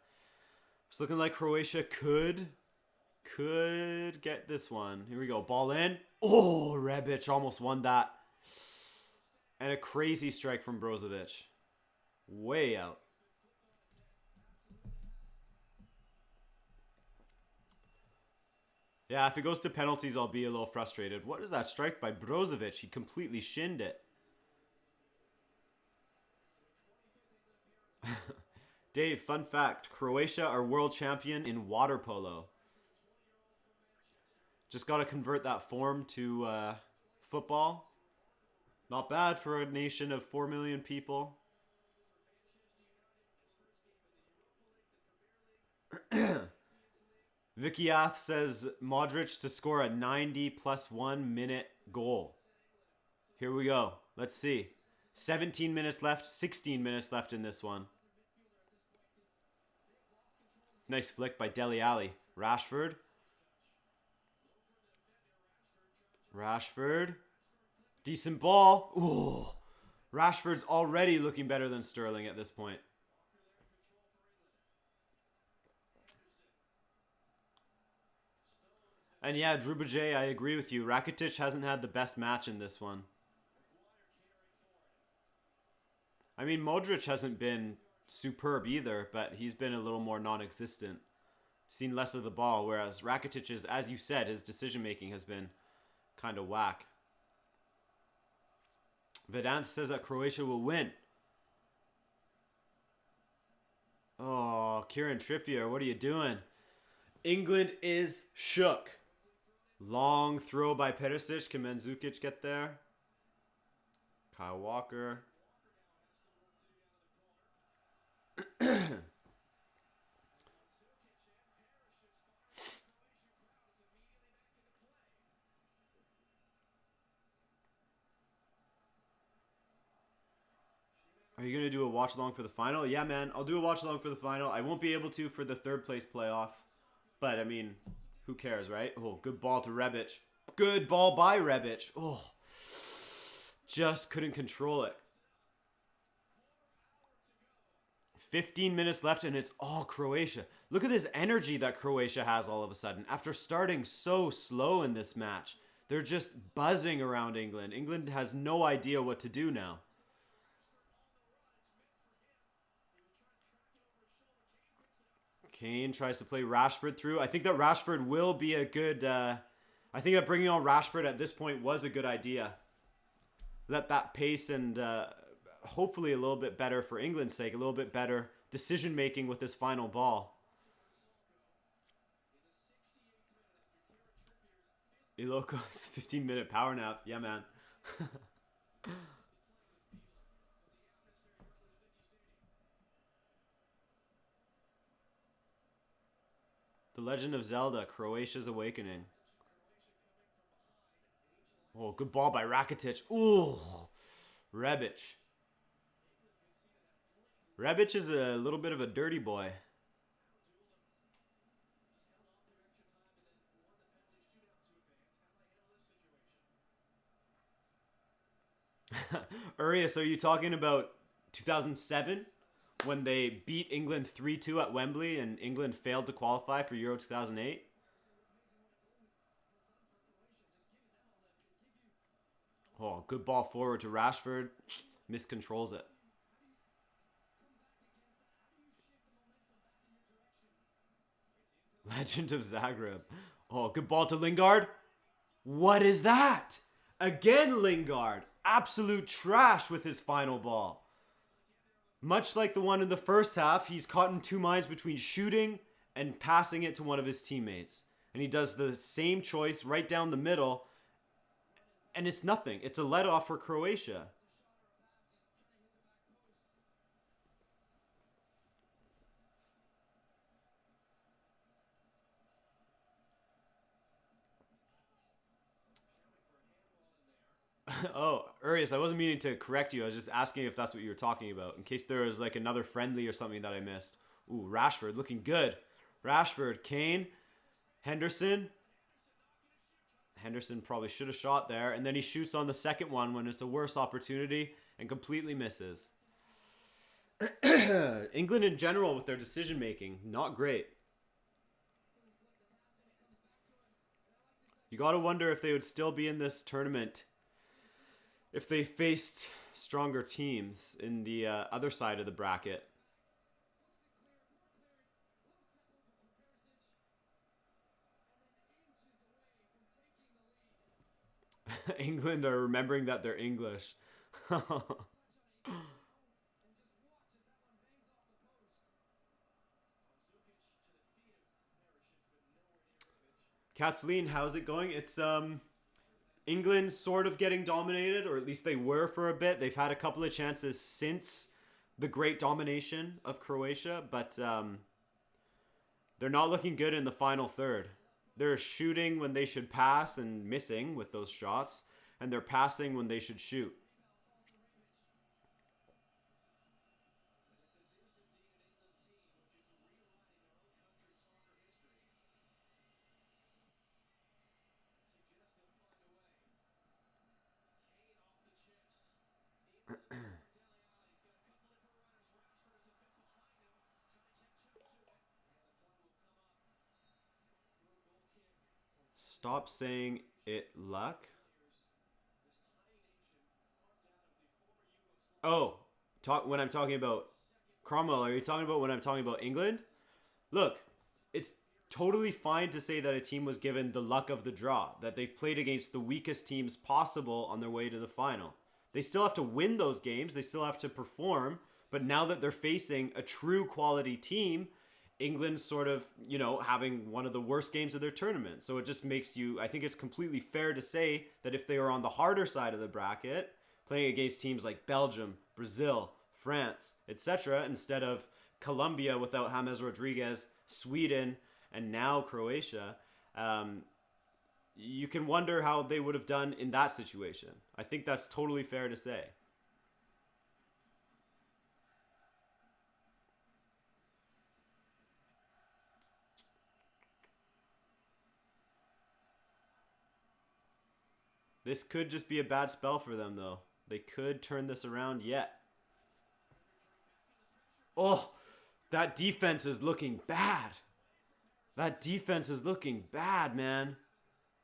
It's looking like Croatia could get this one. Here we go. Ball in. Oh, Rebic almost won that. And a crazy strike from Brozovic. Way out. Yeah, if it goes to penalties, I'll be a little frustrated. What is that strike by Brozovic? He completely shinned it. Dave, fun fact. Croatia are world champion in water polo. Just got to convert that form to football. Not bad for a nation of 4 million people. Vicky Ath says Modric to score a 90 plus 1 minute goal. Here we go. Let's see. 17 minutes left, 16 minutes left in this one. Nice flick by Dele Alli. Rashford. Rashford. Decent ball. Ooh. Rashford's already looking better than Sterling at this point. And yeah, Drew Bajay, I agree with you. Rakitic hasn't had the best match in this one. I mean, Modric hasn't been superb either, but he's been a little more non-existent. Seen less of the ball, whereas Rakitic is, as you said, his decision-making has been kind of whack. Vedanth says that Croatia will win. Oh, Kieran Trippier, what are you doing? England is shook. Long throw by Perisic. Can Mandzukic get there? Kyle Walker. Are you going to do a watch along for the final? Yeah, man. I'll do a watch along for the final. I won't be able to for the third place playoff. But, I mean, who cares, right? Oh, good ball to Rebic. Good ball by Rebic. Oh, just couldn't control it. 15 minutes left, and it's all Croatia. Look at this energy that Croatia has all of a sudden. After starting so slow in this match, they're just buzzing around England. England has no idea what to do now. Kane tries to play Rashford through. I think that Rashford will be a good... I think that bringing on Rashford at this point was a good idea. Let that pace and hopefully a little bit better for England's sake, a little bit better decision-making with this final ball. Iloko's 15-minute power nap. Yeah, man. The Legend of Zelda, Croatia's Awakening. Oh, good ball by Rakitic. Ooh, Rebic. Rebic is a little bit of a dirty boy. Urias, are you talking about 2007 when they beat England 3-2 at Wembley and England failed to qualify for Euro 2008? Oh, good ball forward to Rashford. Miscontrols it. Legend of Zagreb. Oh, good ball to Lingard. What is that? Again, Lingard. Absolute trash with his final ball. Much like the one in the first half, he's caught in two minds between shooting and passing it to one of his teammates. And he does the same choice right down the middle. And it's nothing. It's a let-off for Croatia. Oh, Urias, I wasn't meaning to correct you. I was just asking if that's what you were talking about, in case there was like another friendly or something that I missed. Ooh, Rashford looking good. Rashford, Kane, Henderson. Henderson probably should have shot there. And then he shoots on the second one when it's a worse opportunity and completely misses. England in general with their decision making, not great. You got to wonder if they would still be in this tournament if they faced stronger teams in the other side of the bracket. England are remembering that they're English. Kathleen, how's it going? It's England's sort of getting dominated, or at least they were for a bit. They've had a couple of chances since the great domination of Croatia, but they're not looking good in the final third. They're shooting when they should pass and missing with those shots, and they're passing when they should shoot. Stop saying it luck. Oh, when I'm talking about Cromwell, are you talking about when I'm talking about England? Look, it's totally fine to say that a team was given the luck of the draw, that they've played against the weakest teams possible on their way to the final. They still have to win those games, they still have to perform, but now that they're facing a true quality team, England's sort of, having one of the worst games of their tournament. So it just makes you, I think it's completely fair to say that if they were on the harder side of the bracket, playing against teams like Belgium, Brazil, France, etc., instead of Colombia without James Rodriguez, Sweden, and now Croatia, you can wonder how they would have done in that situation. I think that's totally fair to say. This could just be a bad spell for them, though. They could turn this around yet. Oh, that defense is looking bad. That defense is looking bad, man.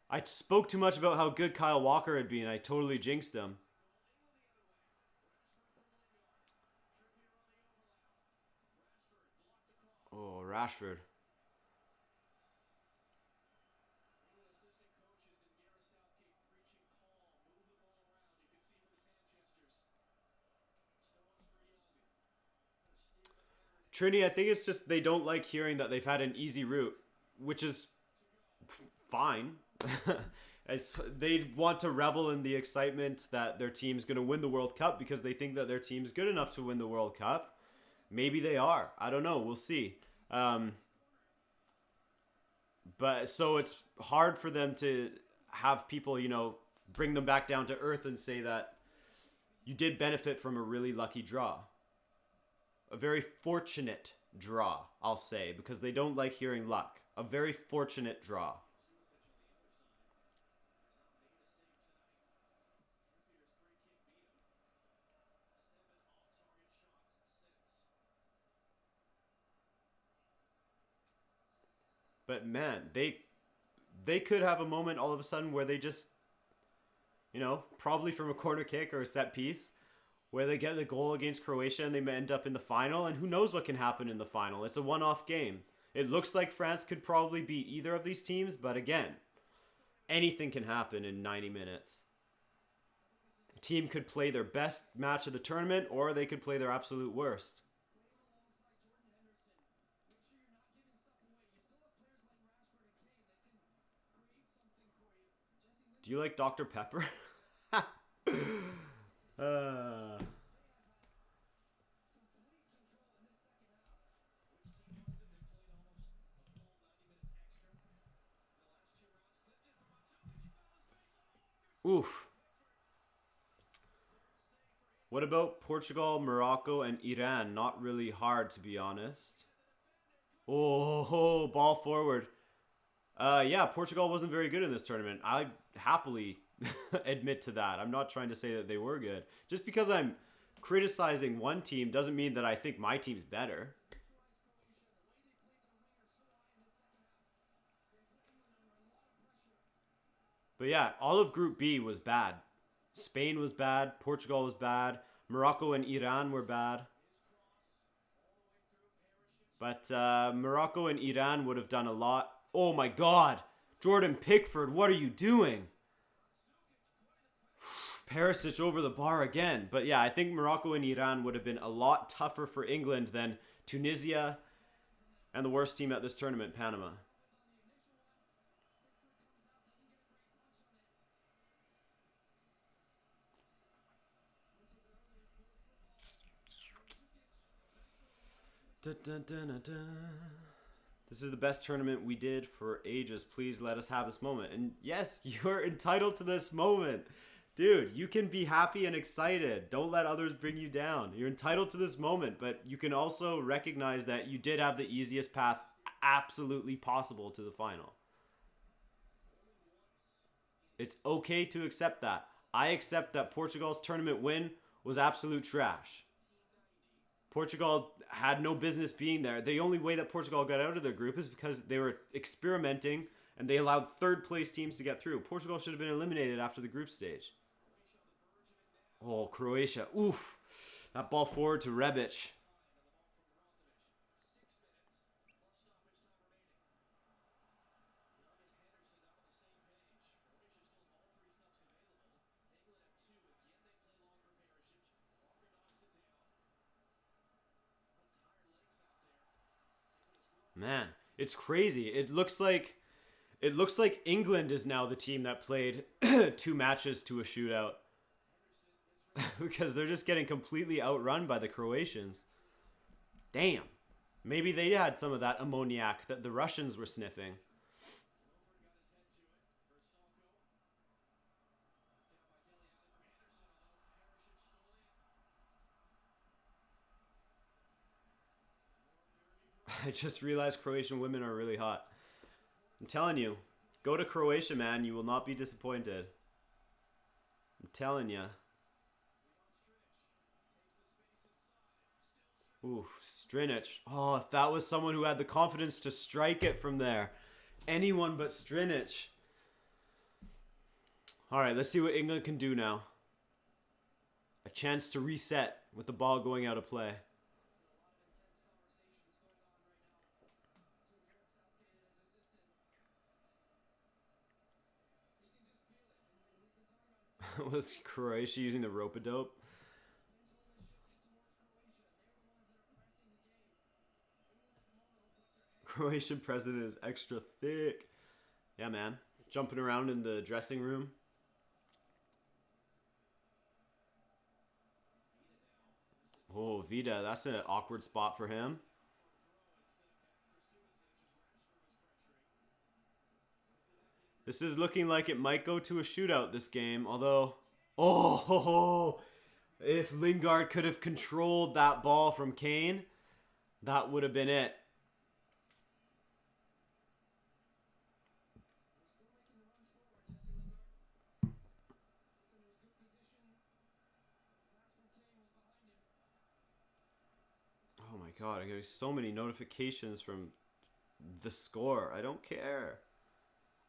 I spoke too much about how good Kyle Walker had been. I totally jinxed him. Oh, Rashford. Trini, I think it's just they don't like hearing that they've had an easy route, which is fine. They want to revel in the excitement that their team's going to win the World Cup because they think that their team's good enough to win the World Cup. Maybe they are. I don't know. We'll see. But so it's hard for them to have people, bring them back down to earth and say that you did benefit from a really lucky draw. A very fortunate draw, I'll say, because they don't like hearing luck. A very fortunate draw. But man, they could have a moment all of a sudden where they just, probably from a corner kick or a set piece, where they get the goal against Croatia and they end up in the final, and who knows what can happen in the final. It's a one-off game. It looks like France could probably beat either of these teams, but again, anything can happen in 90 minutes. A team could play their best match of the tournament, or they could play their absolute worst. Do you like Dr. Pepper? uh... Oof. What about Portugal, Morocco, and Iran? Not really hard, to be honest. Oh, ball forward. Yeah, Portugal wasn't very good in this tournament. I happily admit to that. I'm not trying to say that they were good. Just because I'm criticizing one team doesn't mean that I think my team's better. But yeah, all of Group B was bad. Spain was bad. Portugal was bad. Morocco and Iran were bad. But Morocco and Iran would have done a lot. Oh my God. Jordan Pickford, what are you doing? Perisic over the bar again. But yeah, I think Morocco and Iran would have been a lot tougher for England than Tunisia and the worst team at this tournament, Panama. Dun, dun, dun, dun, dun. This is the best tournament we did for ages. Please let us have this moment. And yes, you're entitled to this moment. Dude, you can be happy and excited. Don't let others bring you down. You're entitled to this moment, but you can also recognize that you did have the easiest path absolutely possible to the final. It's okay to accept that. I accept that Portugal's tournament win was absolute trash. Portugal had no business being there. The only way that Portugal got out of their group is because they were experimenting and they allowed third place teams to get through. Portugal should have been eliminated after the group stage. Oh, Croatia. Oof. That ball forward to Rebic. Man, it's crazy. It looks like England is now the team that played 2 matches to a shootout. Because they're just getting completely outrun by the Croatians. Damn. Maybe they had some of that ammoniac that the Russians were sniffing. I just realized Croatian women are really hot. I'm telling you, go to Croatia, man. You will not be disappointed. I'm telling you. Ooh, Strinic. Oh, if that was someone who had the confidence to strike it from there. Anyone but Strinic. All right, let's see what England can do now. A chance to reset with the ball going out of play. Was Croatia using the rope-a-dope? Croatian president is extra thick. Yeah, man. Jumping around in the dressing room. Oh, Vida, that's an awkward spot for him. This is looking like it might go to a shootout this game, although... Oh, if Lingard could have controlled that ball from Kane, that would have been it. Oh my god, I'm getting so many notifications from the score. I don't care.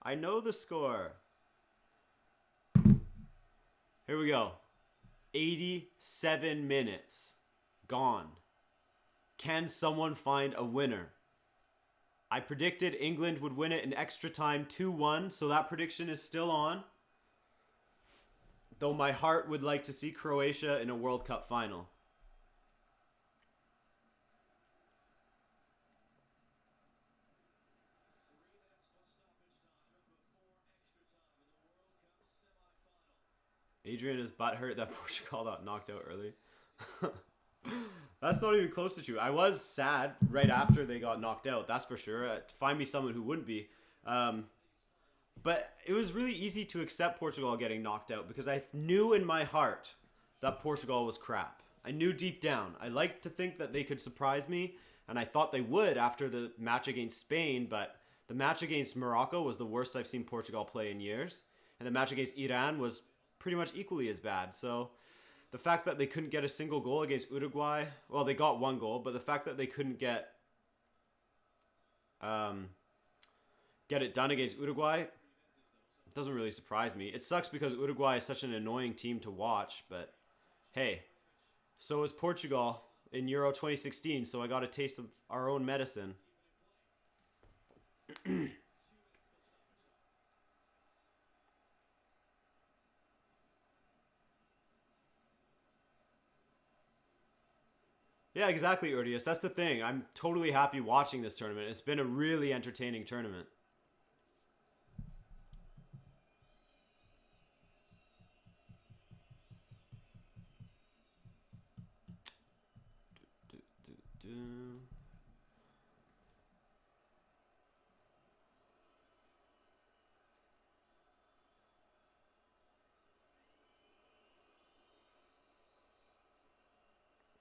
I know the score. Here we go. 87 minutes. Gone. Can someone find a winner? I predicted England would win it in extra time 2-1, so that prediction is still on. Though my heart would like to see Croatia in a World Cup final. Adrian is butthurt that Portugal got knocked out early. That's not even close to true. I was sad right after they got knocked out, that's for sure. Find me someone who wouldn't be. But it was really easy to accept Portugal getting knocked out because I knew in my heart that Portugal was crap. I knew deep down. I liked to think that they could surprise me, and I thought they would after the match against Spain, but the match against Morocco was the worst I've seen Portugal play in years, and the match against Iran was pretty much equally as bad. So the fact that they couldn't get a single goal against Uruguay, well, they got 1 goal, but the fact that they couldn't get it done against Uruguay doesn't really surprise me. It sucks because Uruguay is such an annoying team to watch, but hey, so is Portugal in Euro 2016, so I got a taste of our own medicine. Yeah, exactly, Urdius. That's the thing. I'm totally happy watching this tournament. It's been a really entertaining tournament.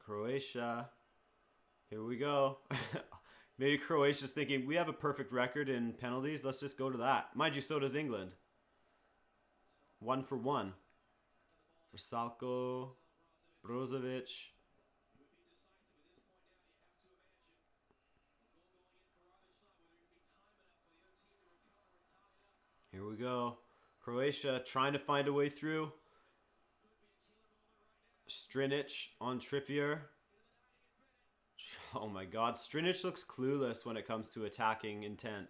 Croatia. Here we go. Maybe Croatia's thinking, we have a perfect record in penalties. Let's just go to that. Mind you, so does England. 1 for 1. For Salko, Brozovic. Here we go. Croatia trying to find a way through. Strinic on Trippier. Oh my god, Strinic looks clueless when it comes to attacking intent.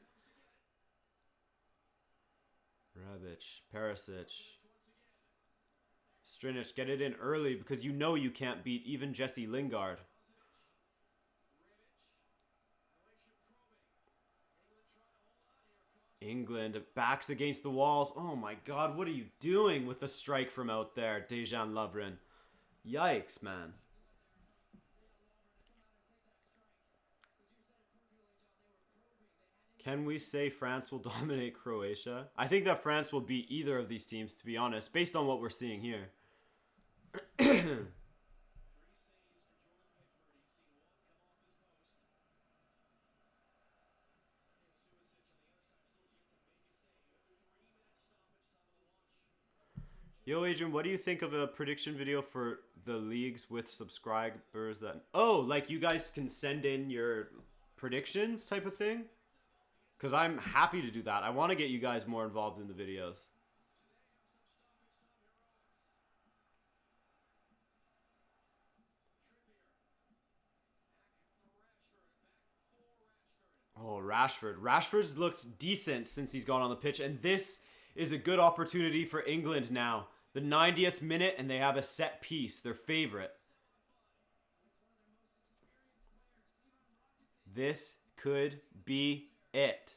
Rebic, Perisic. Strinic, get it in early because you know you can't beat even Jesse Lingard. England backs against the walls. Oh my god, what are you doing with the strike from out there, Dejan Lovren? Yikes, man. Can we say France will dominate Croatia? I think that France will beat either of these teams, to be honest, based on what we're seeing here. Yo, Adrian, what do you think of a prediction video for the leagues with subscribers that... Oh, like you guys can send in your predictions type of thing? Because I'm happy to do that. I want to get you guys more involved in the videos. Oh, Rashford. Rashford's looked decent since he's gone on the pitch, and this is a good opportunity for England now. The 90th minute, and they have a set piece, their favorite. This could be it.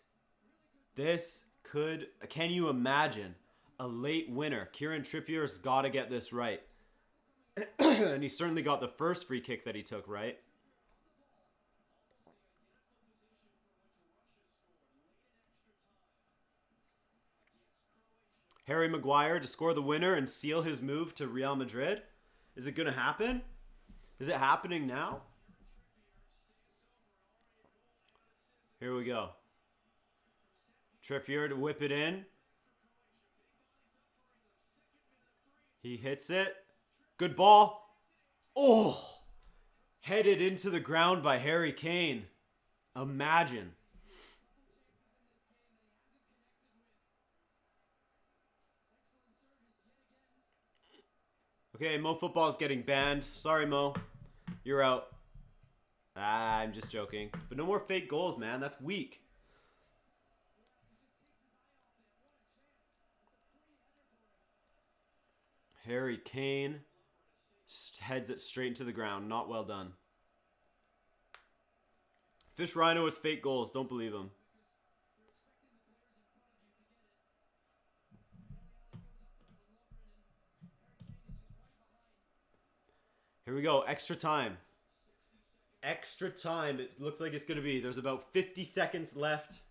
This could... Can you imagine a late winner? Kieran Trippier's got to get this right. And he certainly got the first free kick that he took right. Harry Maguire to score the winner and seal his move to Real Madrid. Is it going to happen? Is it happening now? Here we go. Trippier to whip it in. He hits it. Good ball. Oh! Headed into the ground by Harry Kane. Imagine. Okay, Mo Football's getting banned. Sorry, Mo. You're out. I'm just joking. But no more fake goals, man. That's weak. Harry Kane heads it straight into the ground. Not well done. Fish Rhino is fake goals. Don't believe him. Here we go. Extra time. Extra time. It looks like it's going to be. There's about 50 seconds left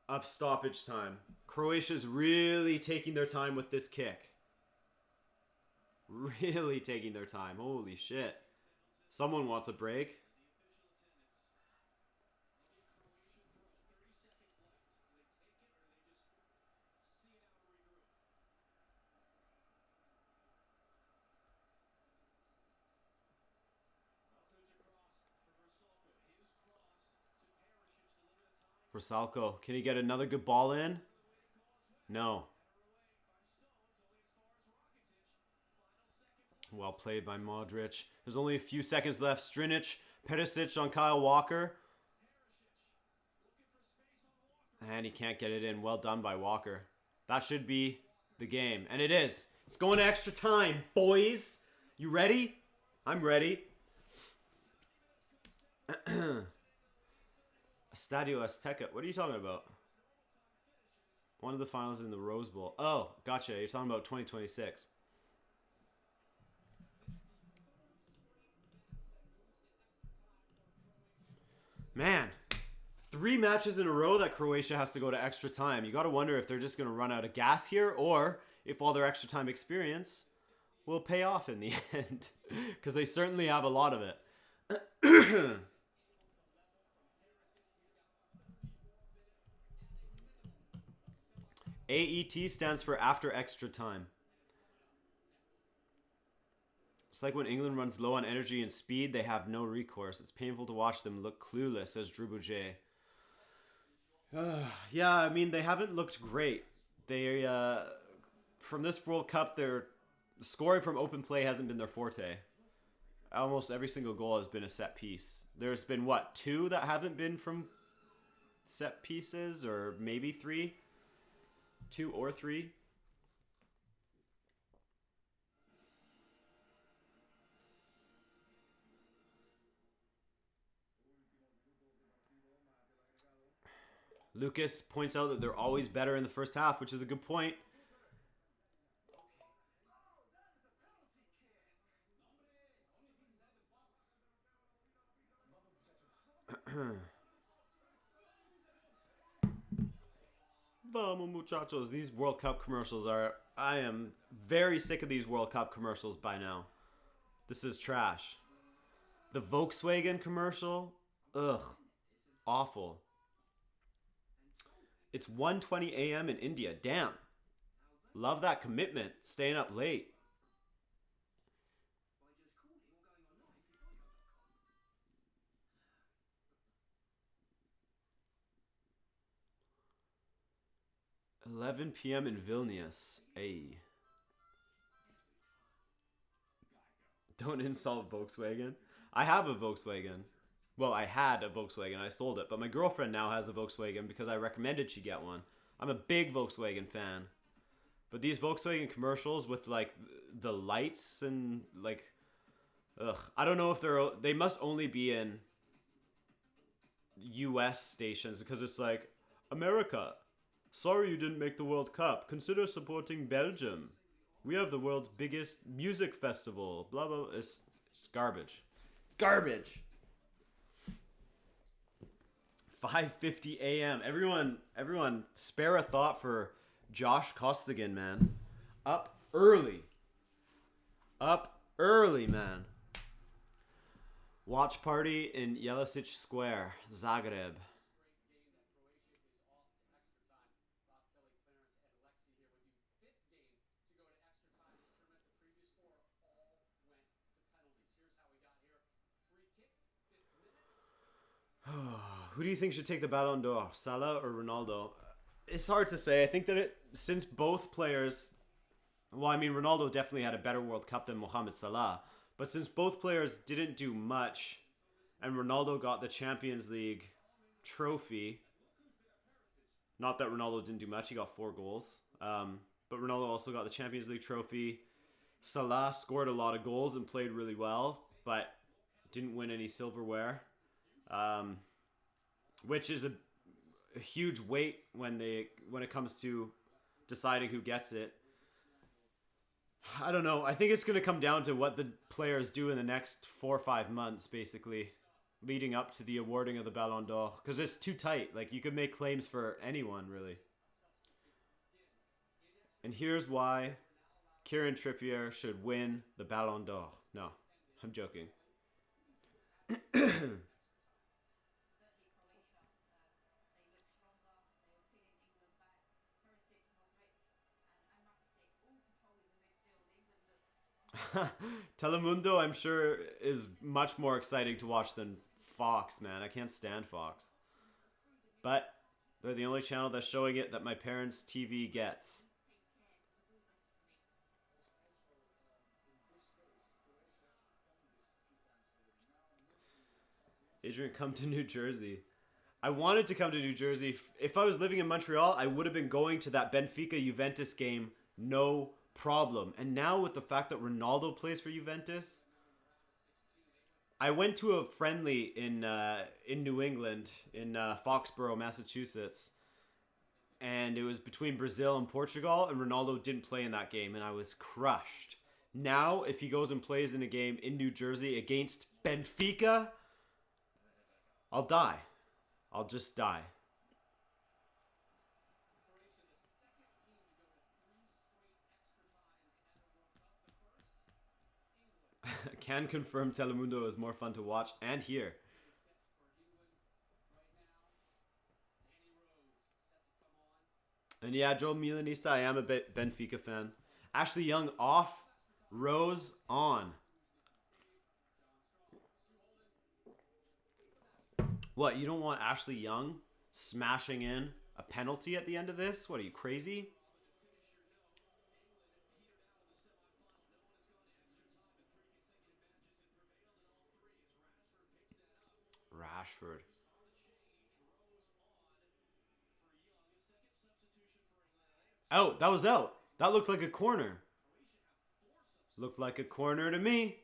of stoppage time. Croatia's really taking their time with this kick. Really taking their time. Holy shit. Someone wants a break. Versalco. Can he get another good ball in? No. Well played by Modric. There's only a few seconds left. Strinic, Perisic on Kyle Walker. And he can't get it in. Well done by Walker. That should be the game. And it is. It's going to extra time, boys. You ready? I'm ready. Estadio Azteca. What are you talking about? One of the finals in the Rose Bowl. Oh, gotcha. You're talking about 2026. Man, 3 matches in a row that Croatia has to go to extra time. You got to wonder if they're just going to run out of gas here or if all their extra time experience will pay off in the end. Because they certainly have a lot of it. AET stands for after extra time. It's like when England runs low on energy and speed, they have no recourse. It's painful to watch them look clueless, says Drew Bouget. Yeah, I mean, they haven't looked great. They from this World Cup, their scoring from open play hasn't been their forte. Almost every single goal has been a set piece. There's been what, 2 that haven't been from set pieces, or maybe 3, 2 or 3. Lucas points out that they're always better in the first half, which is a good point. Vamos, muchachos. These World Cup commercials are... I am very sick of these World Cup commercials by now. This is trash. The Volkswagen commercial? Ugh. Awful. It's 1:20 a.m. in India. Damn. Love that commitment. Staying up late. $11 p.m. in Vilnius. Ay. Don't insult Volkswagen. I have a Volkswagen. Well, I had a Volkswagen. I sold it. But my girlfriend now has a Volkswagen because I recommended she get one. I'm a big Volkswagen fan. But these Volkswagen commercials with, like, the lights and, like... Ugh. I don't know if they must only be in US stations because it's like, America, sorry you didn't make the World Cup. Consider supporting Belgium. We have the world's biggest music festival. Blah, blah. It's garbage. It's garbage. 5:50 a.m. Everyone spare a thought for Josh Costigan, man. Up early. Up early, man. Watch party in Jelačić Square, Zagreb. Who do you think should take the Ballon d'Or, Salah or Ronaldo? It's hard to say. I think that since both players... Well, I mean, Ronaldo definitely had a better World Cup than Mohamed Salah. But since both players didn't do much, and Ronaldo got the Champions League trophy... Not that Ronaldo didn't do much. He got 4 goals. But Ronaldo also got the Champions League trophy. Salah scored a lot of goals and played really well, but didn't win any silverware. Which is a huge weight when it comes to deciding who gets it. I don't know. I think it's going to come down to what the players do in the next 4 or 5 months, basically, leading up to the awarding of the Ballon d'Or. Because it's too tight. Like, you could make claims for anyone, really. And here's why Kieran Trippier should win the Ballon d'Or. No, I'm joking. Telemundo, I'm sure, is much more exciting to watch than Fox, man. I can't stand Fox. But they're the only channel that's showing it that my parents' TV gets. Adrian, come to New Jersey. I wanted to come to New Jersey. If I was living in Montreal, I would have been going to that Benfica-Juventus game, no problem. And now with the fact that Ronaldo plays for Juventus, I went to a friendly in New England, in Foxborough, Massachusetts, and it was between Brazil and Portugal, and Ronaldo didn't play in that game, and I was crushed. Now, if he goes and plays in a game in New Jersey against Benfica, I'll die. I'll just die. Can confirm Telemundo is more fun to watch and hear. And yeah, Joe Milanista, I am a Benfica fan. Ashley Young off, Rose on. What, you don't want Ashley Young smashing in a penalty at the end of this? What, are you crazy? Rashford. Out. That was out. That looked like a corner. Looked like a corner to me.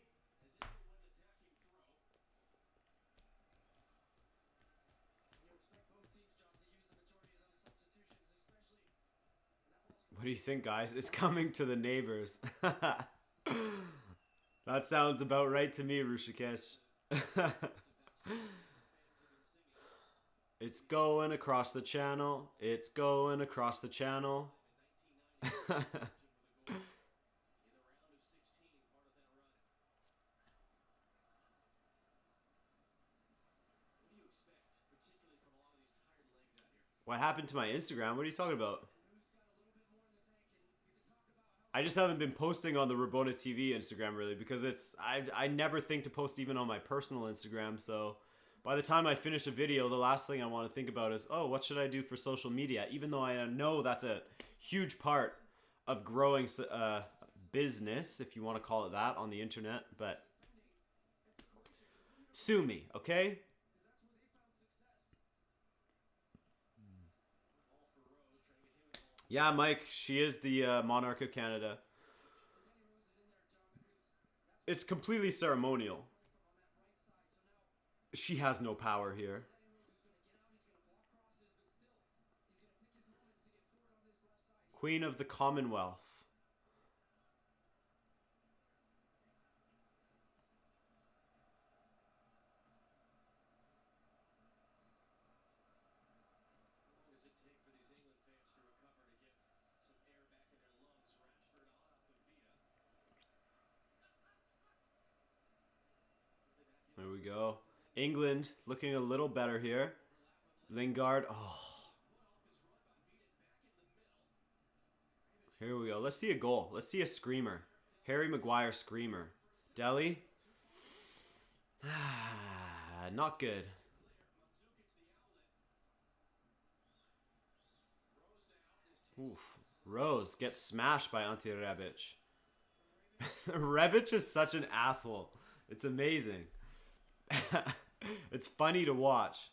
What do you think, guys? It's coming to the neighbors. That sounds about right to me, Rushikesh. It's going across the channel. It's going across the channel. What happened to my Instagram? What are you talking about? I just haven't been posting on the Rabona TV Instagram really because I never think to post even on my personal Instagram. So by the time I finish a video, the last thing I want to think about is, oh, what should I do for social media? Even though I know that's a huge part of growing business, if you want to call it that, on the internet. But sue me, okay? Yeah, Mike, she is the monarch of Canada. It's completely ceremonial. She has no power here. Queen of the Commonwealth. There we go. England looking a little better here. Lingard. Oh. Here we go. Let's see a goal. Let's see a screamer. Harry Maguire screamer. Delhi. Not good. Oof. Rose gets smashed by Ante Rebic. Rebic is such an asshole. It's amazing. It's funny to watch.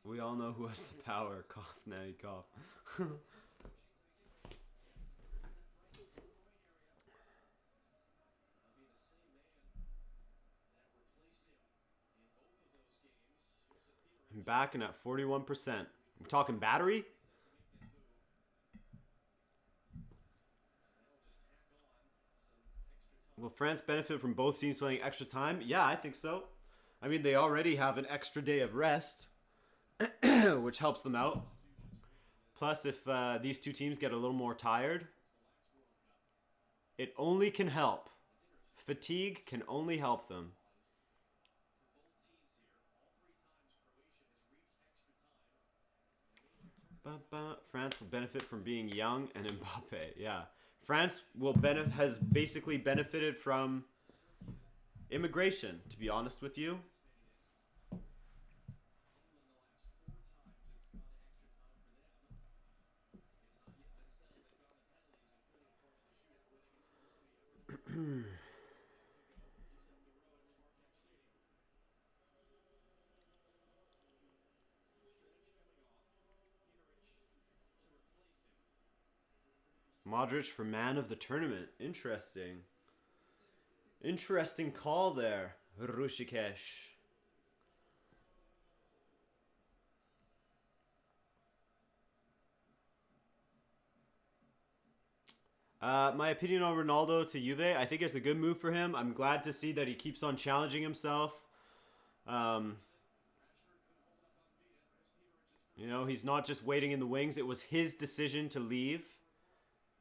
We all know who has the power. Cough, nanny, cough. I'm backing at 41%. We're talking battery? Will France benefit from both teams playing extra time? Yeah, I think so. I mean, they already have an extra day of rest, which helps them out. Plus, if these two teams get a little more tired, it only can help. Fatigue can only help them. France will benefit from being young and Mbappe. Yeah. France has basically benefited from immigration, to be honest with you. Modric for man of the tournament. Interesting. Interesting call there, Rushikesh. My opinion on Ronaldo to Juve, I think it's a good move for him. I'm glad to see that he keeps on challenging himself. You know, he's not just waiting in the wings. It was his decision to leave.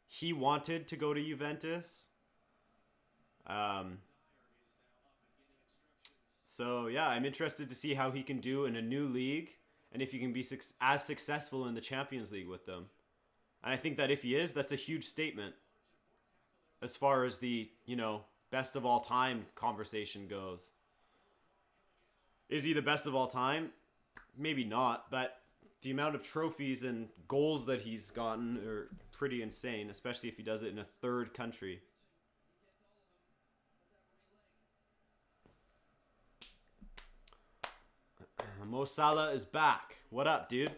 He wanted to go to Juventus. So, yeah, I'm interested to see how he can do in a new league and if he can be as successful in the Champions League with them. And I think that if he is, that's a huge statement as far as the, you know, best of all time conversation goes. Is he the best of all time? Maybe not, but the amount of trophies and goals that he's gotten are pretty insane, especially if he does it in a third country. Mo Salah is back. What up, dude?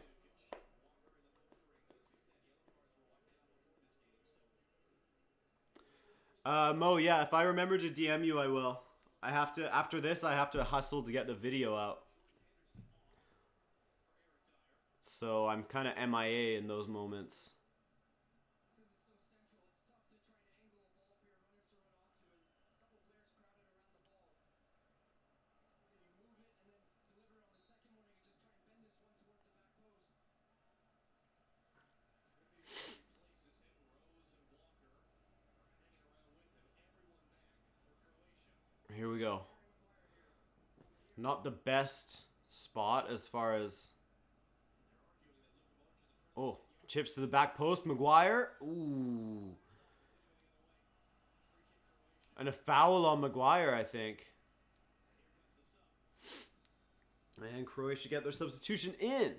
Mo, yeah, if I remember to DM you, I will. I have to, after this, I have to hustle to get the video out. So I'm kind of MIA in those moments. Here we go. Not the best spot as far as... Oh, chips to the back post. Maguire. Ooh. And a foul on Maguire, I think. And Croatia get their substitution in.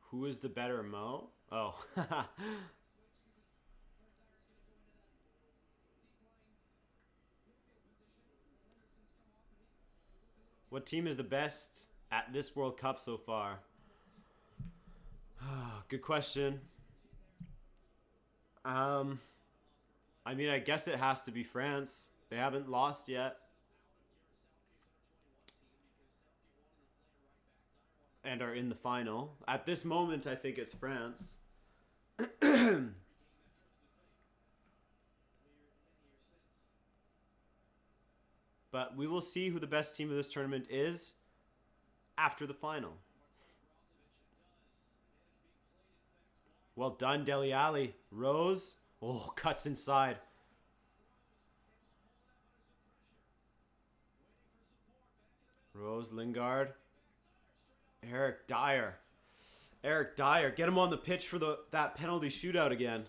Who is the better Mo? Oh. What team is the best at this World Cup so far? Good question. I mean, I guess it has to be France. They haven't lost yet. And are in the final. At this moment, I think it's France. But we will see who the best team of this tournament is after the final. Well done, Dele Alli. Rose. Oh, cuts inside. Rose, Lingard. Eric Dyer. Eric Dyer. Get him on the pitch for that penalty shootout again.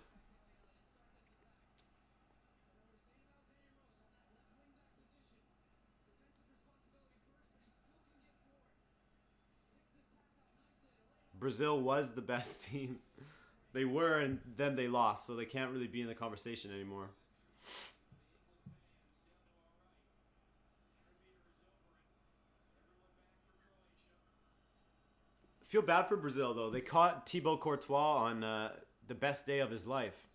Brazil was the best team. They were, and then they lost, so they can't really be in the conversation anymore. I feel bad for Brazil, though. They caught Thibaut Courtois on the best day of his life.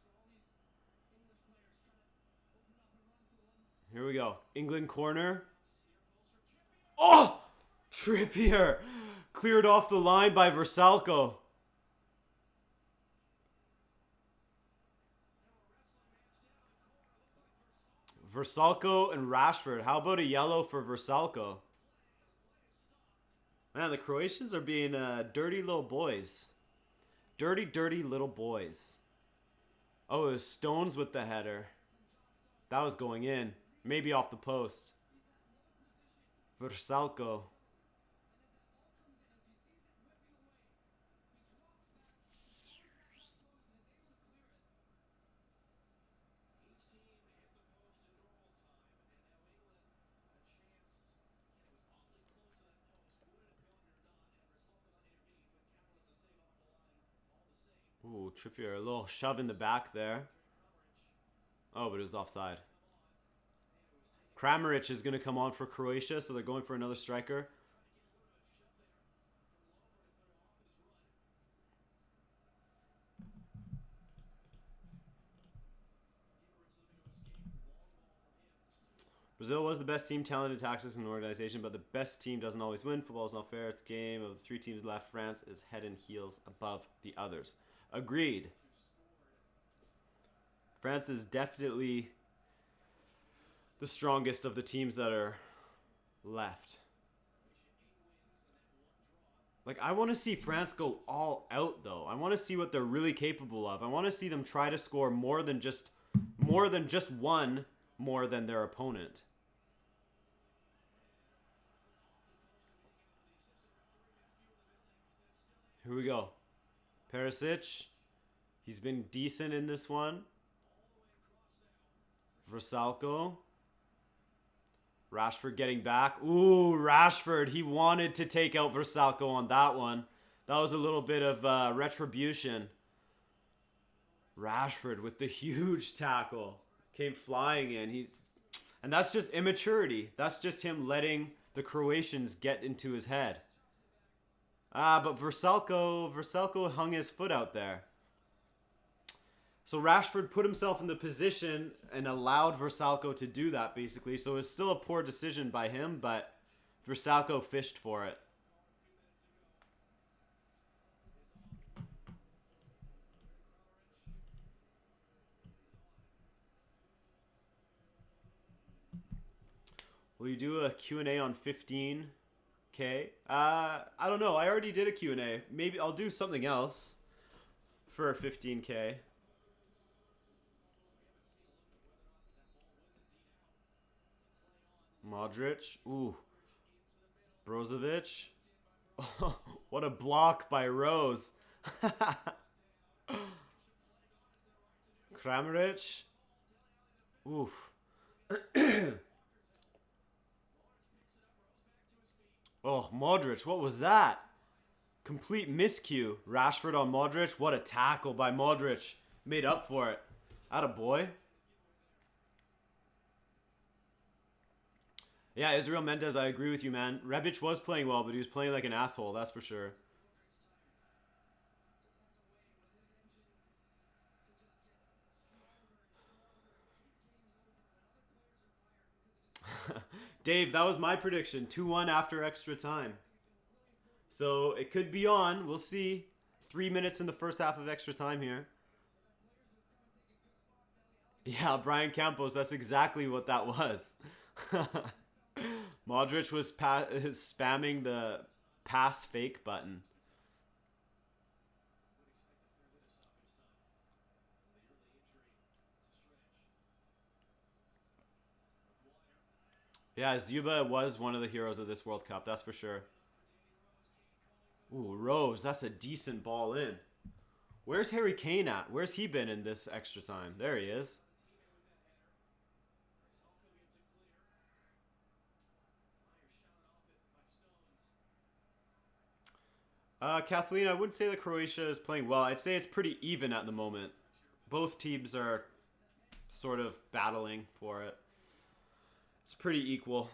Here we go. England corner. Oh! Trippier! Cleared off the line by Versalco. Versalco and Rashford. How about a yellow for Versalco? Man, the Croatians are being dirty little boys. Dirty, dirty little boys. Oh, it was Stones with the header. That was going in. Maybe off the post. Versalco. Ooh, Trippier, a little shove in the back there. Oh, but it was offside. Kramaric is going to come on for Croatia, so they're going for another striker. Brazil was the best team, talented tactics, and organization, but the best team doesn't always win. Football is not fair. It's a game of the three teams left. France is head and heels above the others. Agreed. France is definitely the strongest of the teams that are left. Like, I want to see France go all out, though. I want to see what they're really capable of. I want to see them try to score more than just one more than their opponent. Here we go. Perisic. He's been decent in this one. Vrsaljko. Rashford getting back. Ooh, Rashford. He wanted to take out Vrsaljko on that one. That was a little bit of retribution. Rashford with the huge tackle. Came flying in. And that's just immaturity. That's just him letting the Croatians get into his head. But Vrsaljko hung his foot out there. So Rashford put himself in the position and allowed Vrsaljko to do that, basically. So it's still a poor decision by him, but Vrsaljko fished for it. Will you do a Q&A on 15K? I don't know. I already did a Q&A. Maybe I'll do something else for 15K. Modric. Ooh. Brozovic. Oh, what a block by Rose. Kramaric. Oof. Oh, Modric. What was that? Complete miscue. Rashford on Modric. What a tackle by Modric. Made up for it. Attaboy. Yeah, Israel Mendez, I agree with you, man. Rebic was playing well, but he was playing like an asshole, that's for sure. Dave, that was my prediction. 2-1 after extra time. So it could be on. We'll see. 3 minutes in the first half of extra time here. Yeah, Brian Campos, that's exactly what that was. Modric was spamming the pass fake button. Yeah, Zuba was one of the heroes of this World Cup, that's for sure. Ooh, Rose, that's a decent ball in. Where's Harry Kane at? Where's he been in this extra time? There he is. Kathleen, I wouldn't say that Croatia is playing well. I'd say it's pretty even at the moment. Both teams are sort of battling for it. It's pretty equal.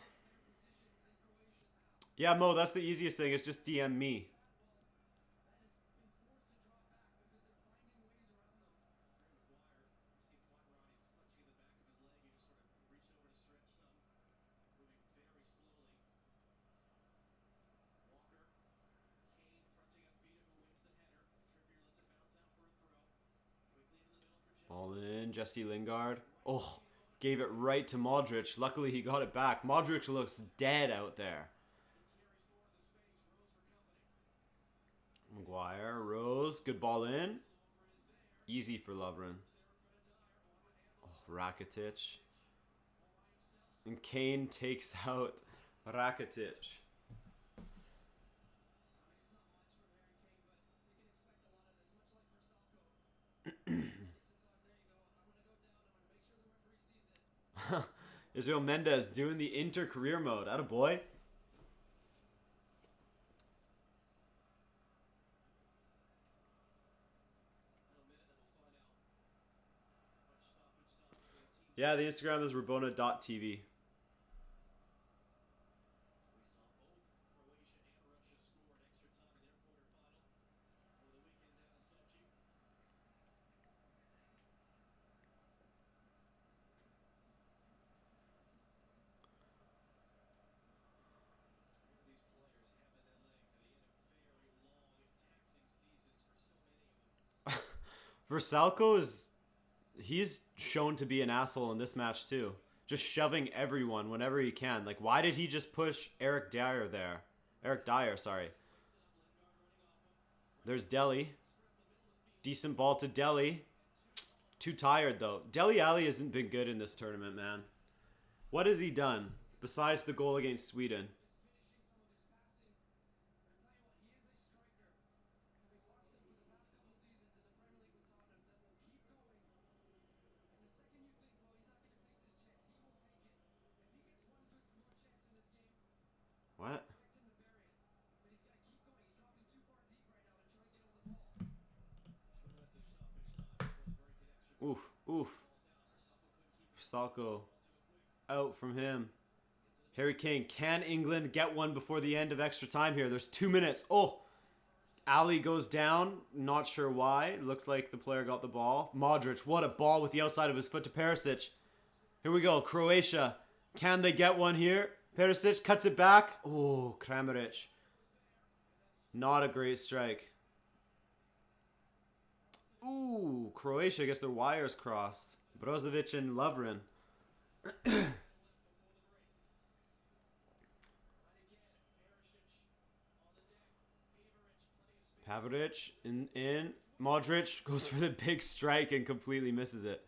Yeah, Mo, that's the easiest thing. It's just DM me. Ball in, Jesse Lingard. Oh, gave it right to Modric. Luckily, he got it back. Modric looks dead out there. Maguire, Rose, good ball in. Easy for Lovren. Oh, Rakitic. And Kane takes out Rakitic. Israel Mendez doing the inter-career mode. Attaboy. Yeah, the Instagram is Rabona.TV. Vrsaljko is... He's shown to be an asshole in this match too. Just shoving everyone whenever he can. Like, why did he just push Eric Dyer there? Eric Dyer, sorry. There's Deli. Decent ball to Deli. Too tired, though. Deli Ali hasn't been good in this tournament, man. What has he done besides the goal against Sweden? Salko out from him. Harry Kane. Can England get one before the end of extra time here? There's 2 minutes. Oh, Ali goes down. Not sure why. Looked like the player got the ball. Modric. What a ball with the outside of his foot to Perisic. Here we go. Croatia. Can they get one here? Perisic cuts it back. Oh, Kramaric. Not a great strike. Ooh, Croatia gets their wires crossed. Brozovic and Lovren. Pavaric in. Modric goes for the big strike and completely misses it.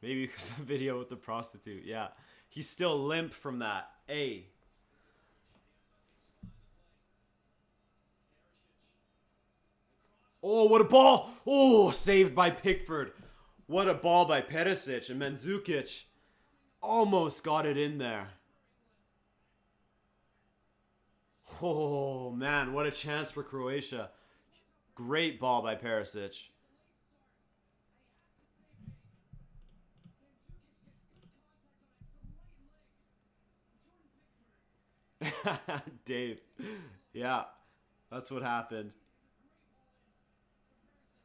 Maybe because of the video with the prostitute. Yeah. He's still limp from that. A. Oh, what a ball! Oh, saved by Pickford. What a ball by Perisic, and Mandzukic almost got it in there. Oh, man, what a chance for Croatia. Great ball by Perisic. Dave. Yeah, that's what happened.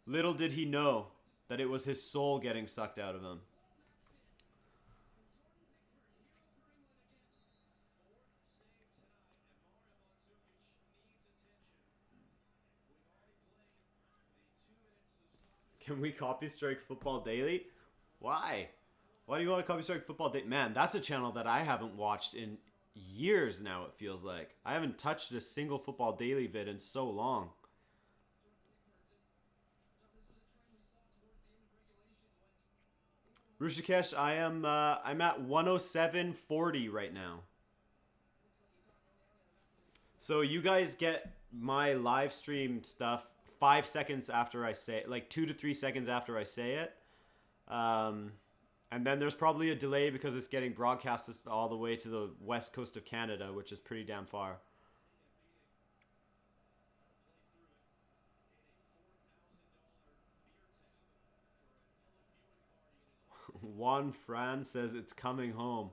Little did he know that it was his soul getting sucked out of him. Can we copy strike Football Daily? Why? Why do you want to copy strike Football Daily? Man, that's a channel that I haven't watched in years now, it feels like. I haven't touched a single Football Daily vid in so long. Rushikesh, I'm at 107.40 right now. So you guys get my live stream stuff 5 seconds after I say it, like 2 to 3 seconds after I say it. And then there's probably a delay because it's getting broadcasted all the way to the west coast of Canada, which is pretty damn far. Juan Fran says it's coming home.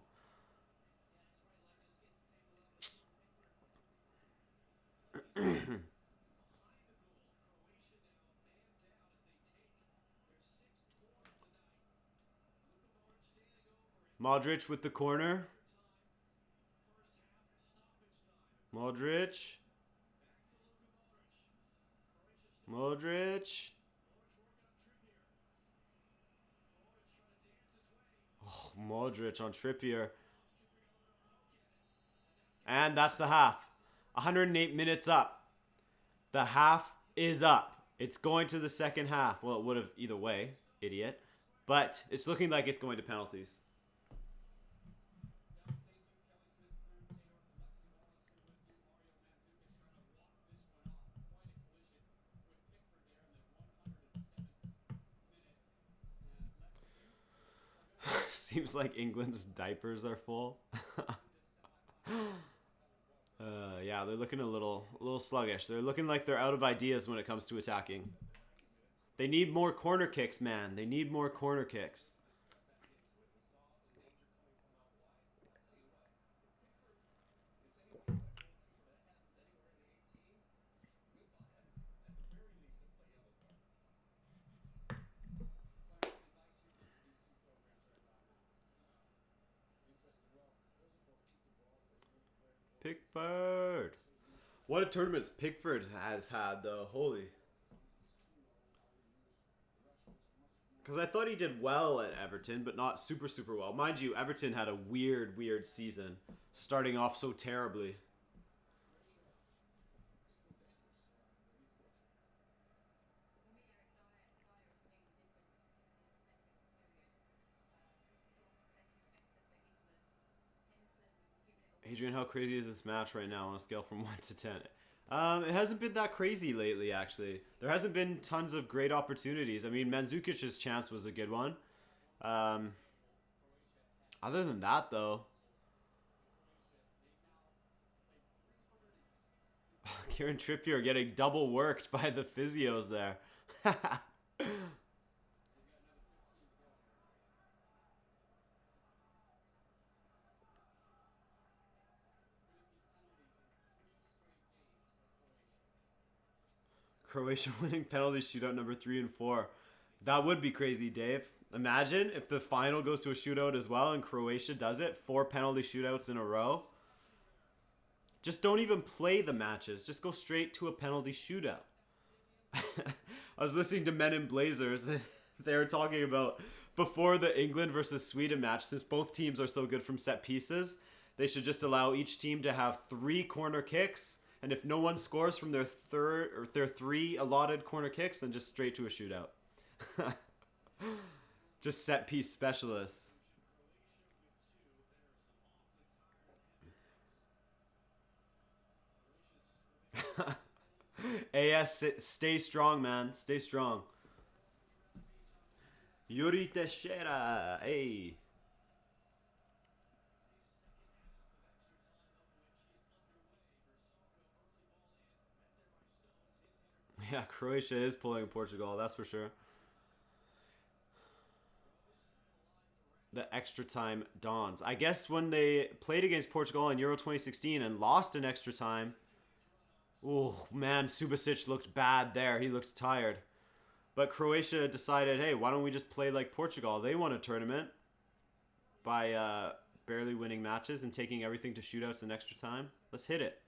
Modric with the corner. Modric. Modric. Oh, Modric on Trippier. And that's the half. 108 minutes up. The half is up. It's going to the second half. Well, it would have either way, idiot. But it's looking like it's going to penalties. Seems like England's diapers are full. Yeah, they're looking a little sluggish. They're looking like they're out of ideas when it comes to attacking. They need more corner kicks, man. They need more corner kicks. Pickford. What a tournaments Pickford has had, though. Holy. Because I thought he did well at Everton, but not super, super well. Mind you, Everton had a weird, weird season, starting off so terribly. Adrian, how crazy is this match right now on a scale from 1 to 10? It hasn't been that crazy lately, actually. There hasn't been tons of great opportunities. I mean, Mandzukic's chance was a good one. Other than that, though... Kieran Trippier getting double worked by the physios there. Croatia winning penalty shootout number 3 and 4. That would be crazy, Dave. Imagine if the final goes to a shootout as well and Croatia does it. 4 penalty shootouts in a row. Just don't even play the matches. Just go straight to a penalty shootout. I was listening to Men in Blazers and they were talking about before the England versus Sweden match, since both teams are so good from set pieces, they should just allow each team to have 3 corner kicks. And if no one scores from their 3 allotted corner kicks, then just straight to a shootout. Just set piece specialists. AS, stay strong, man. Stay strong. Yuri Teixeira, hey. Yeah, Croatia is pulling Portugal, that's for sure. The extra time dawns. I guess when they played against Portugal in Euro 2016 and lost in extra time, oh man, Subasic looked bad there. He looked tired. But Croatia decided, hey, why don't we just play like Portugal? They won a tournament by barely winning matches and taking everything to shootouts in extra time. Let's hit it.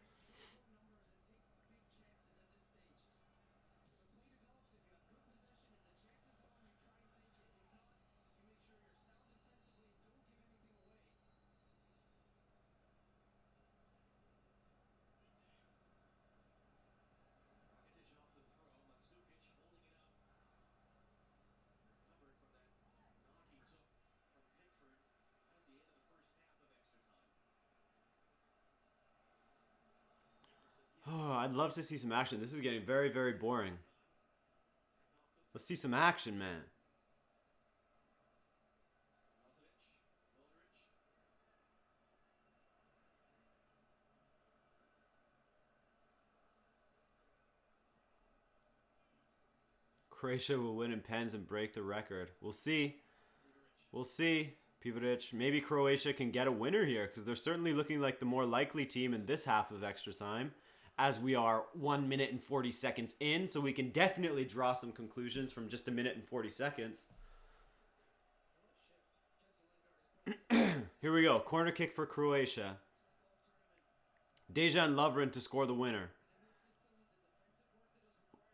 Oh, I'd love to see some action. This is getting very, very boring. Let's see some action, man. Croatia will win in pens and break the record. We'll see. We'll see. Pivotic. Maybe Croatia can get a winner here because they're certainly looking like the more likely team in this half of extra time, as we are 1 minute and 40 seconds in, so we can definitely draw some conclusions from just 1 minute and 40 seconds. Here we go. Corner kick for Croatia. Dejan Lovren to score the winner.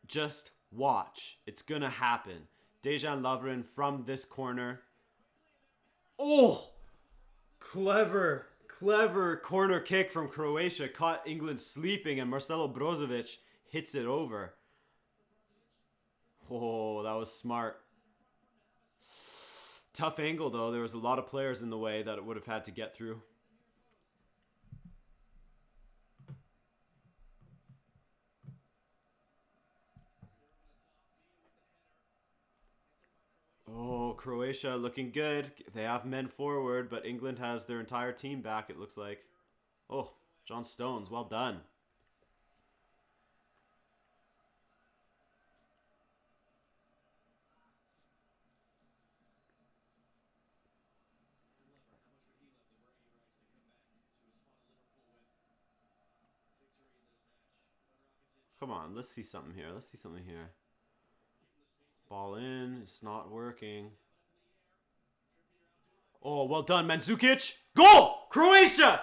Just watch. It's gonna happen. Dejan Lovren from this corner. Oh! Clever corner kick from Croatia. Caught England sleeping and Marcelo Brozovic hits it over. Oh, that was smart. Tough angle though. There was a lot of players in the way that it would have had to get through. Oh, Croatia looking good. They have men forward, but England has their entire team back, it looks like. Oh, John Stones, well done. Come on, let's see something here. Let's see something here. Ball in. It's not working. Oh, well done, Mandzukic. Goal! Croatia!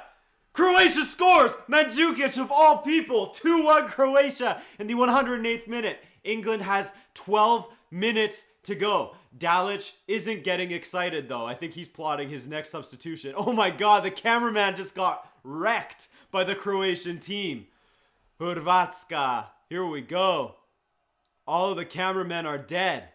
Croatia scores! Mandzukic of all people. 2-1 Croatia in the 108th minute. England has 12 minutes to go. Dalic isn't getting excited, though. I think he's plotting his next substitution. Oh my god, the cameraman just got wrecked by the Croatian team. Hrvatska. Here we go. All of the cameramen are dead.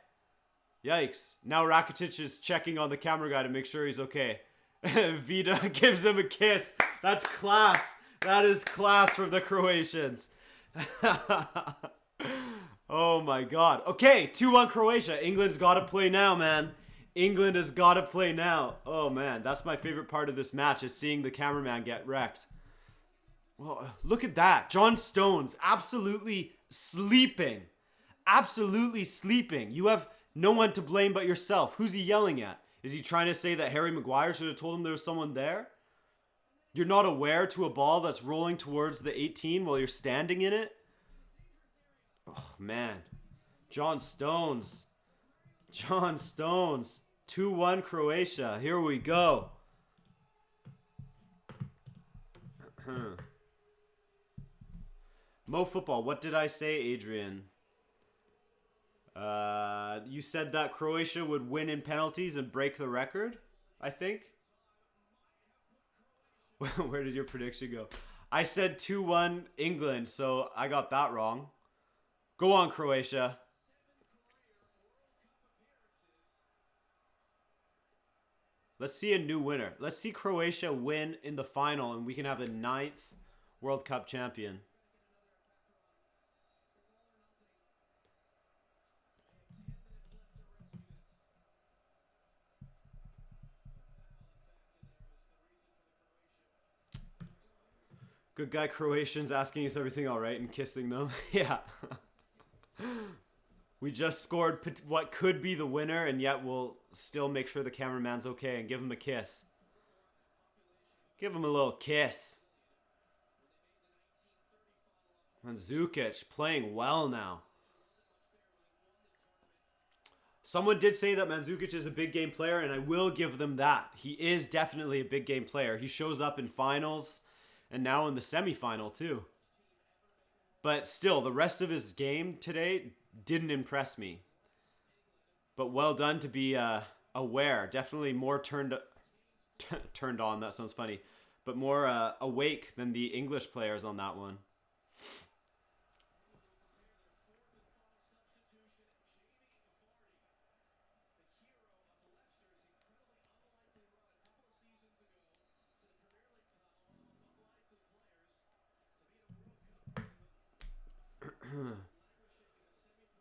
Yikes. Now Rakitic is checking on the camera guy to make sure he's okay. Vida gives him a kiss. That's class. That is class from the Croatians. Oh my god. Okay, 2-1 Croatia. England's got to play now, man. England has got to play now. Oh man, that's my favorite part of this match, is seeing the cameraman get wrecked. Well, look at that. John Stones absolutely sleeping. Absolutely sleeping. You have no one to blame but yourself. Who's he yelling at? Is he trying to say that Harry Maguire should have told him there was someone there? You're not aware to a ball that's rolling towards the 18 while you're standing in it? Oh, man. John Stones. John Stones. 2-1 Croatia. Here we go. Mo Football, what did I say, Adrian? You said that Croatia would win in penalties and break the record, I think. Where did your prediction go? I said 2-1 England, so I got that wrong. Go on, Croatia. Let's see a new winner. Let's see Croatia win in the final, and we can have a 9th World Cup champion. Good guy Croatians asking is everything all right and kissing them. Yeah. We just scored what could be the winner, and yet we'll still make sure the cameraman's okay and give him a kiss. Give him a little kiss. Mandzukic playing well now. Someone did say that Mandzukic is a big game player, and I will give them that. He is definitely a big game player. He shows up in finals and now in the semifinal too. But still, the rest of his game today didn't impress me. But well done to be aware. Definitely more turned on, that sounds funny. But more awake than the English players on that one.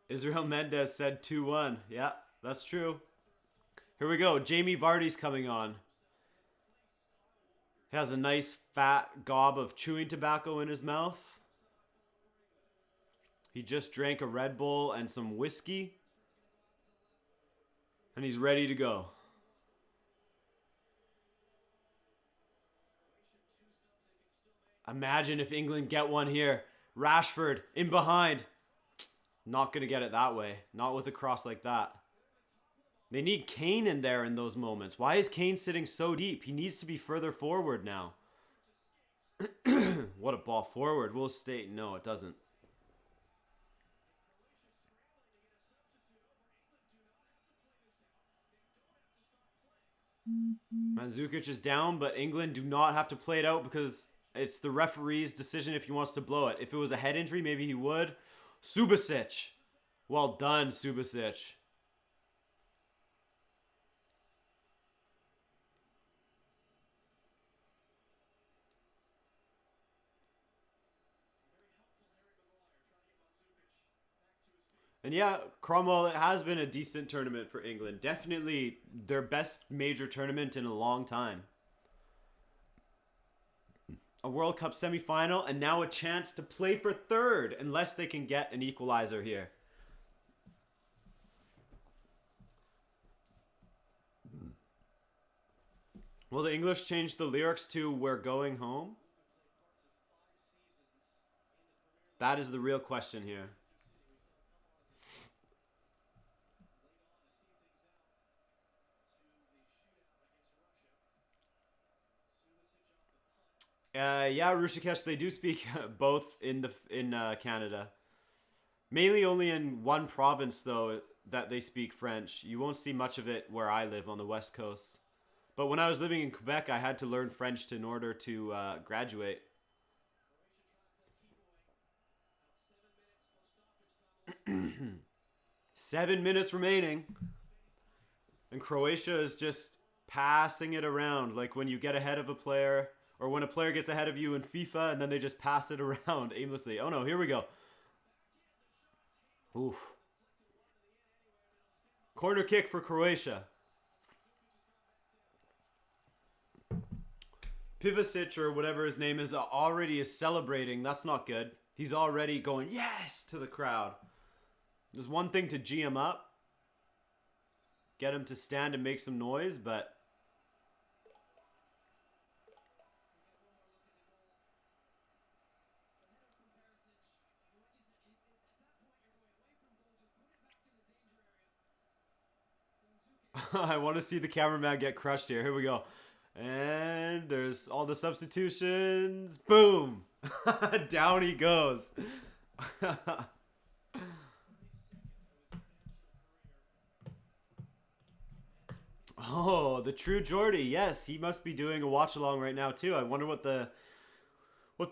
Israel Mendez said 2-1. Yeah, that's true. Here we go. Jamie Vardy's coming on. He has a nice fat gob of chewing tobacco in his mouth. He just drank a Red Bull and some whiskey. And he's ready to go. Imagine if England get one here. Rashford in behind. Not going to get it that way. Not with a cross like that. They need Kane in there in those moments. Why is Kane sitting so deep? He needs to be further forward now. What a ball forward. Will State. No, it doesn't. Mandzukic is down, but England do not have to play it out because it's the referee's decision if he wants to blow it. If it was a head injury, maybe he would. Subasic. Well done, Subasic. And yeah, Cromwell, it has been a decent tournament for England. Definitely their best major tournament in a long time. A World Cup semifinal, and now a chance to play for third, unless they can get an equalizer here. Will the English change the lyrics to "We're going home"? That is the real question here. Yeah, Rushikesh, they do speak both in Canada. Mainly only in one province, though, that they speak French. You won't see much of it where I live on the West Coast. But when I was living in Quebec, I had to learn French in order to graduate. Seven minutes remaining. And Croatia is just passing it around. Like when you get ahead of a player, or when a player gets ahead of you in FIFA, and then they just pass it around aimlessly. Oh no, here we go. Oof. Corner kick for Croatia. Pivasic or whatever his name is already is celebrating. That's not good. He's already going, yes, to the crowd. There's one thing to G him up. Get him to stand and make some noise, but... I want to see the cameraman get crushed here. Here we go. And there's all the substitutions. Boom! Down he goes. Oh, the true Geordie. Yes, he must be doing a watch along right now too. I wonder what the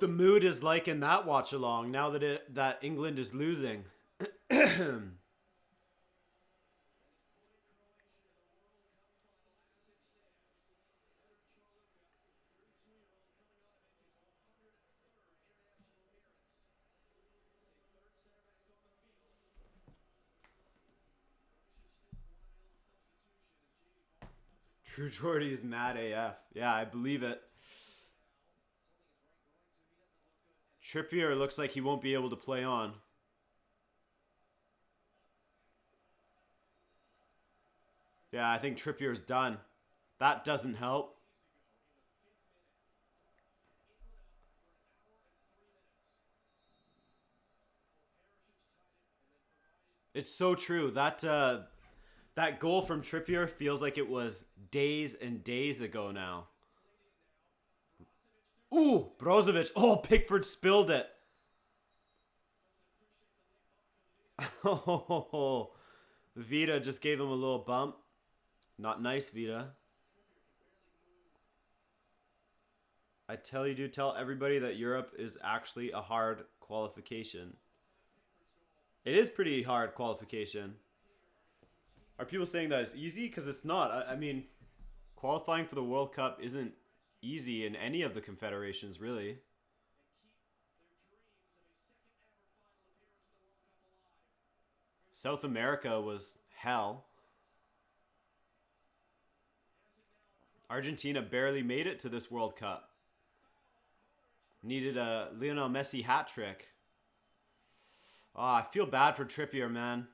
mood is like in that watch along now that England is losing. True Geordie's mad AF. Yeah, I believe it. Trippier looks like he won't be able to play on. Yeah, I think Trippier's done. That doesn't help. It's so true. That goal from Trippier feels like it was days and days ago now. Ooh, Brozovic. Oh, Pickford spilled it. Oh, Vita just gave him a little bump. Not nice, Vita. I tell you, dude, tell everybody that Europe is actually a hard qualification. It is pretty hard qualification. Are people saying that it's easy? Because it's not. I mean, qualifying for the World Cup isn't easy in any of the confederations, really. South America was hell. Argentina barely made it to this World Cup. Needed a Lionel Messi hat trick. Oh, I feel bad for Trippier, man.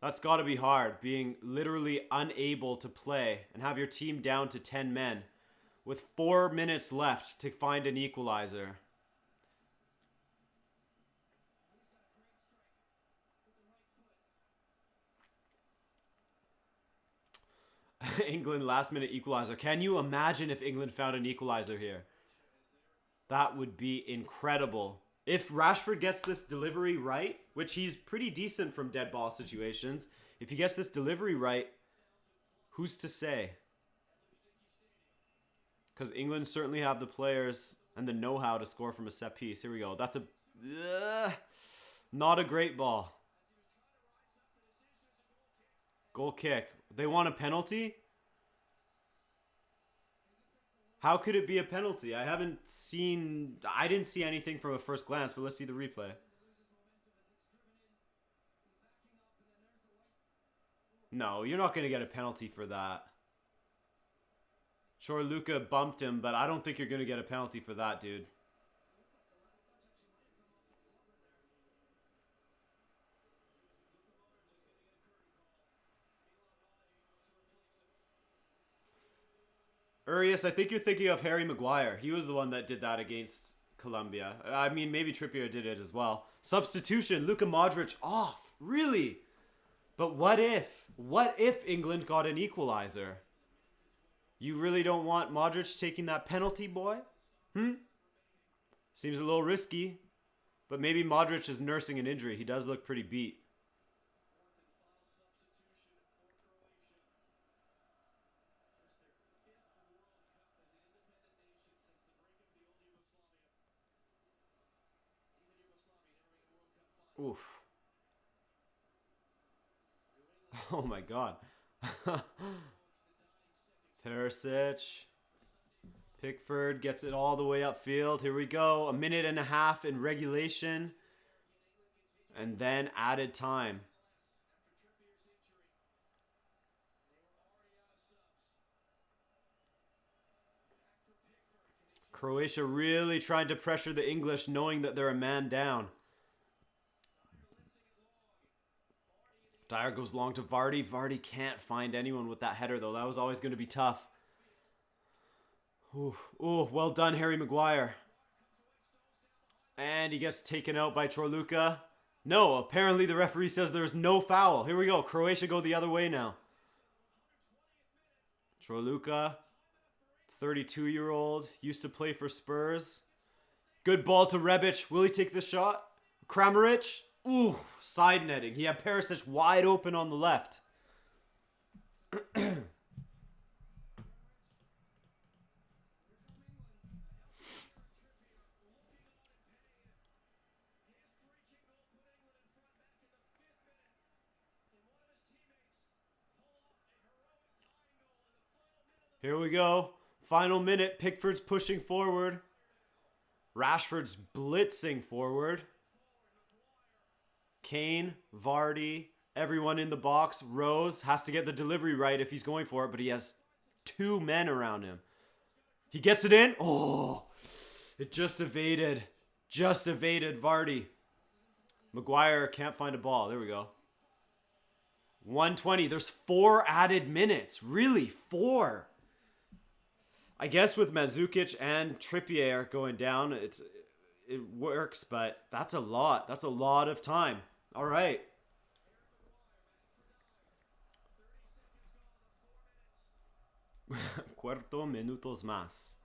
That's got to be hard, being literally unable to play and have your team down to 10 men with 4 minutes left to find an equalizer. England last minute equalizer. Can you imagine if England found an equalizer here? That would be incredible. If Rashford gets this delivery right, which he's pretty decent from dead ball situations, if he gets this delivery right, who's to say? Because England certainly have the players and the know-how to score from a set piece. Here we go. That's not a great ball. Goal kick. They want a penalty? How could it be a penalty? I didn't see anything from a first glance, but let's see the replay. No, you're not going to get a penalty for that. Sure, Luka bumped him, but I don't think you're going to get a penalty for that, dude. Urias, I think you're thinking of Harry Maguire. He was the one that did that against Colombia. I mean, maybe Trippier did it as well. Substitution, Luka Modric off. Really? But what if? What if England got an equalizer? You really don't want Modric taking that penalty, boy? Seems a little risky. But maybe Modric is nursing an injury. He does look pretty beat. Oof. Oh my god. Perisic. Pickford gets it all the way upfield. Here we go. 1.5 minutes in regulation. And then added time. Croatia really trying to pressure the English, knowing that they're a man down. Dyer goes long to Vardy. Vardy can't find anyone with that header, though. That was always going to be tough. Ooh, well done, Harry Maguire. And he gets taken out by Chorluka. No, apparently the referee says there's no foul. Here we go. Croatia go the other way now. Chorluka, 32-year-old, used to play for Spurs. Good ball to Rebic. Will he take the shot? Kramaric. Ooh, side netting. He had Perisic wide open on the left. Here we go. Final minute. Pickford's pushing forward. Rashford's blitzing forward. Kane, Vardy, everyone in the box. Rose has to get the delivery right if he's going for it, but he has two men around him. He gets it in. Oh, it just evaded. Just evaded Vardy. Maguire can't find a ball. There we go. 120. There's 4 added minutes. Really? 4. I guess with Mandzukic and Trippier going down, it works, but that's a lot. That's a lot of time. All right. Cuarto minutos más.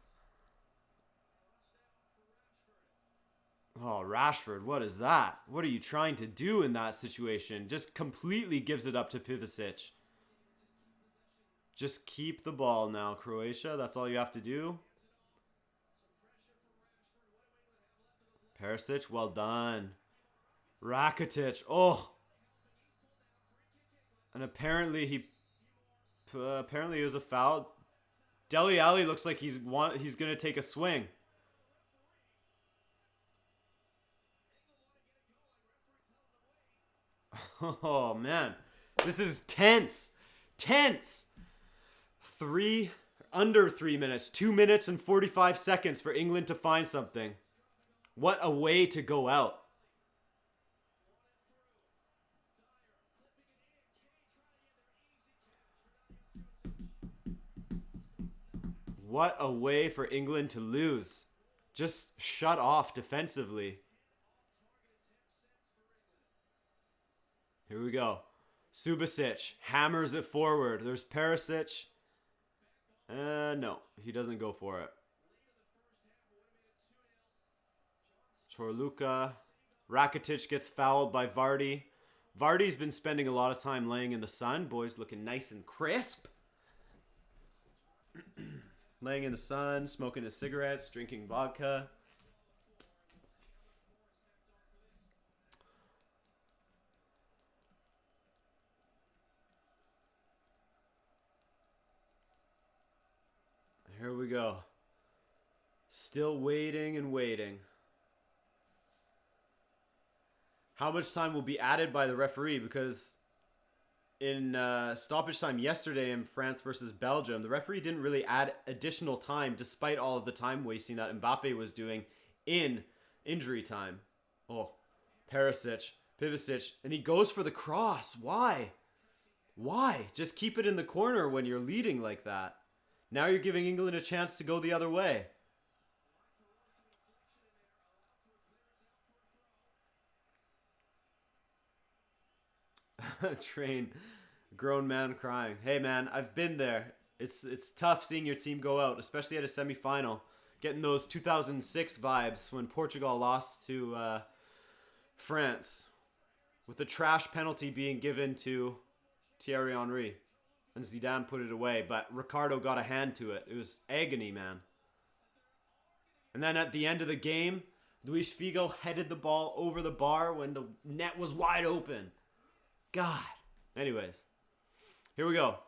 Oh, Rashford, what is that? What are you trying to do in that situation? Just completely gives it up to Pivicic. Just keep the ball now, Croatia. That's all you have to do. Perisic, well done. Rakitic, oh. And apparently he was a foul. Dele Alli looks like he's gonna take a swing. Oh man, this is tense. Tense. Under 3 minutes, 2 minutes and 45 seconds for England to find something. What a way to go out. What a way for England to lose. Just shut off defensively. Here we go. Subasic hammers it forward. There's Perisic. No, he doesn't go for it. Chorluka. Rakitic gets fouled by Vardy. Vardy's been spending a lot of time laying in the sun. Boys looking nice and crisp. Laying in the sun, smoking his cigarettes, drinking vodka. Here we go. Still waiting and waiting. How much time will be added by the referee? Because in stoppage time yesterday in France versus Belgium, the referee didn't really add additional time despite all of the time wasting that Mbappe was doing in injury time. Oh, Perisic, Pivicic, and he goes for the cross. Why? Why? Just keep it in the corner when you're leading like that. Now you're giving England a chance to go the other way. Train, grown man crying. Hey man, I've been there. It's tough seeing your team go out, especially at a semi-final. Getting those 2006 vibes when Portugal lost to France, with the trash penalty being given to Thierry Henry, and Zidane put it away, but Ricardo got a hand to it. It was agony, man. And then at the end of the game, Luis Figo headed the ball over the bar when the net was wide open. God. Anyways, here we go.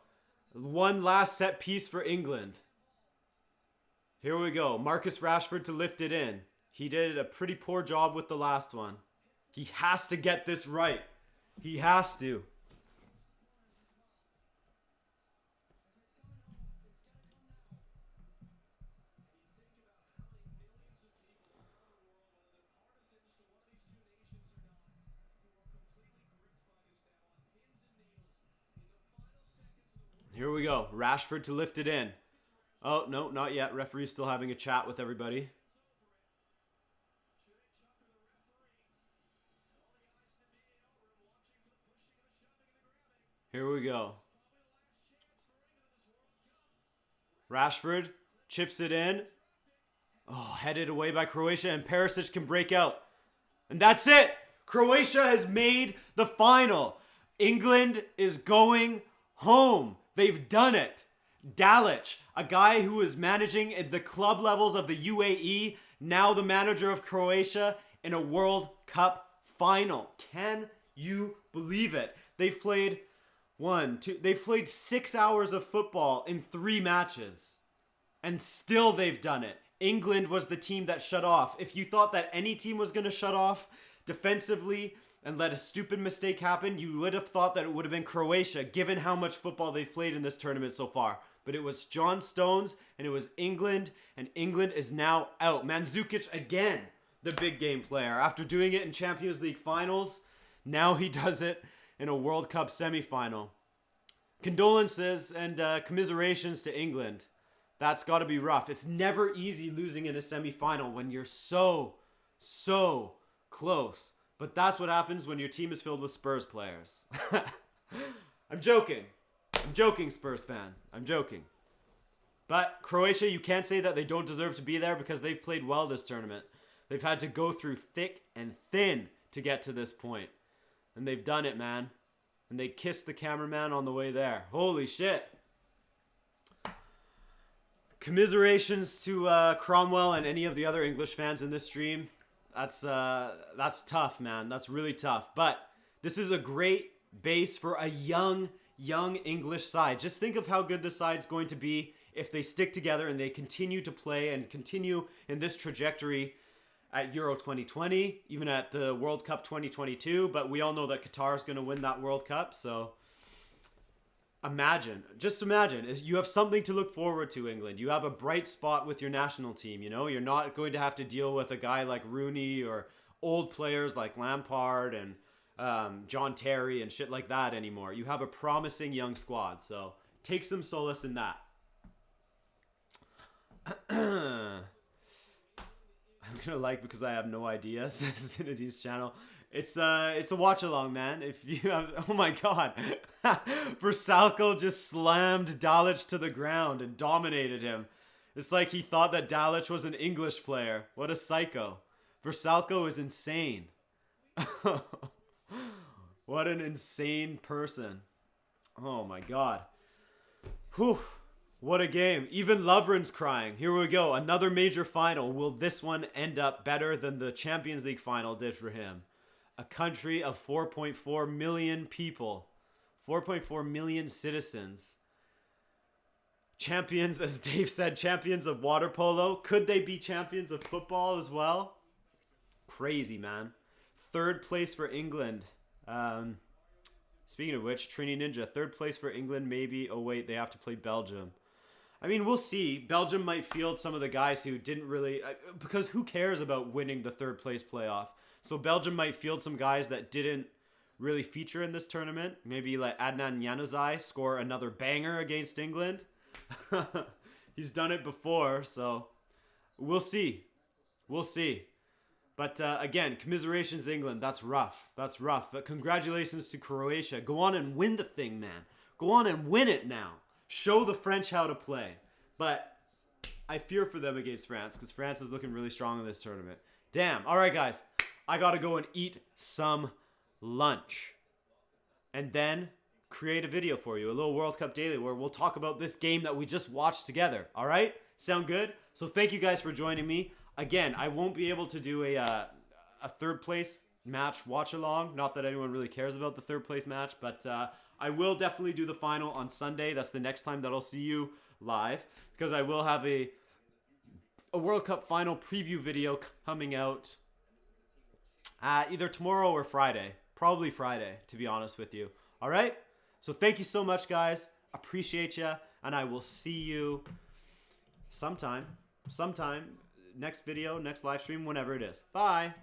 One last set piece for England. Here we go. Marcus Rashford to lift it in. He did a pretty poor job with the last one. He has to get this right. He has to. Here we go. Rashford to lift it in. Oh, no, not yet. Referee's still having a chat with everybody. Here we go. Rashford chips it in. Oh, headed away by Croatia, and Perisic can break out. And that's it. Croatia has made the final. England is going home. They've done it. Dalic, a guy who was managing at the club levels of the UAE, now the manager of Croatia in a World Cup final. Can you believe it? They've played they've played 6 hours of football in 3 matches. And still they've done it. England was the team that shut off. If you thought that any team was going to shut off defensively and let a stupid mistake happen, you would have thought that it would have been Croatia, given how much football they've played in this tournament so far. But it was John Stones, and it was England, and England is now out. Mandzukic again, the big game player. After doing it in Champions League finals, now he does it in a World Cup semifinal. Condolences and commiserations to England. That's got to be rough. It's never easy losing in a semifinal when you're so close. But that's what happens when your team is filled with Spurs players. I'm joking. I'm joking, Spurs fans. I'm joking. But Croatia, you can't say that they don't deserve to be there because they've played well this tournament. They've had to go through thick and thin to get to this point. And they've done it, man. And they kissed the cameraman on the way there. Holy shit. Commiserations to Cromwell and any of the other English fans in this stream. That's tough, man. That's really tough. But this is a great base for a young English side. Just think of how good the side's going to be if they stick together and they continue to play and continue in this trajectory at Euro 2020, even at the World Cup 2022. But we all know that Qatar is going to win that World Cup. So just imagine, you have something to look forward to, England. You have a bright spot with your national team, you know? You're not going to have to deal with a guy like Rooney or old players like Lampard and John Terry and shit like that anymore. You have a promising young squad, so take some solace in that. I'm gonna like because I have no idea, says Zinity's channel. It's a watch along, man. If you have, oh my god, Versalco just slammed Dalic to the ground and dominated him. It's like he thought that Dalic was an English player. What a psycho. Versalco is insane. What an insane person. Oh my god. Whew. What a game. Even Lovren's crying. Here we go. Another major final. Will this one end up better than the Champions League final did for him? A country of 4.4 million people. 4.4 million citizens. Champions, as Dave said, champions of water polo. Could they be champions of football as well? Crazy, man. 3rd place for England. Speaking of which, Trini Ninja, 3rd place for England, maybe. Oh, wait, they have to play Belgium. I mean, we'll see. Belgium might field some of the guys who didn't really... because who cares about winning the 3rd place playoff? So Belgium might field some guys that didn't really feature in this tournament. Maybe like Adnan Januzaj score another banger against England. He's done it before, so we'll see. We'll see. But again, commiserations England. That's rough. That's rough. But congratulations to Croatia. Go on and win the thing, man. Go on and win it now. Show the French how to play. But I fear for them against France because France is looking really strong in this tournament. Damn. All right, guys. I got to go and eat some lunch. And then create a video for you. A little World Cup Daily where we'll talk about this game that we just watched together. All right? Sound good? So thank you guys for joining me. Again, I won't be able to do a 3rd place match watch along. Not that anyone really cares about the 3rd place match, but I will definitely do the final on Sunday. That's the next time that I'll see you live because I will have a World Cup final preview video coming out either tomorrow or Friday. Probably Friday, to be honest with you. All right? So thank you so much, guys. Appreciate you, and I will see you sometime. Next video, next live stream, whenever it is. Bye.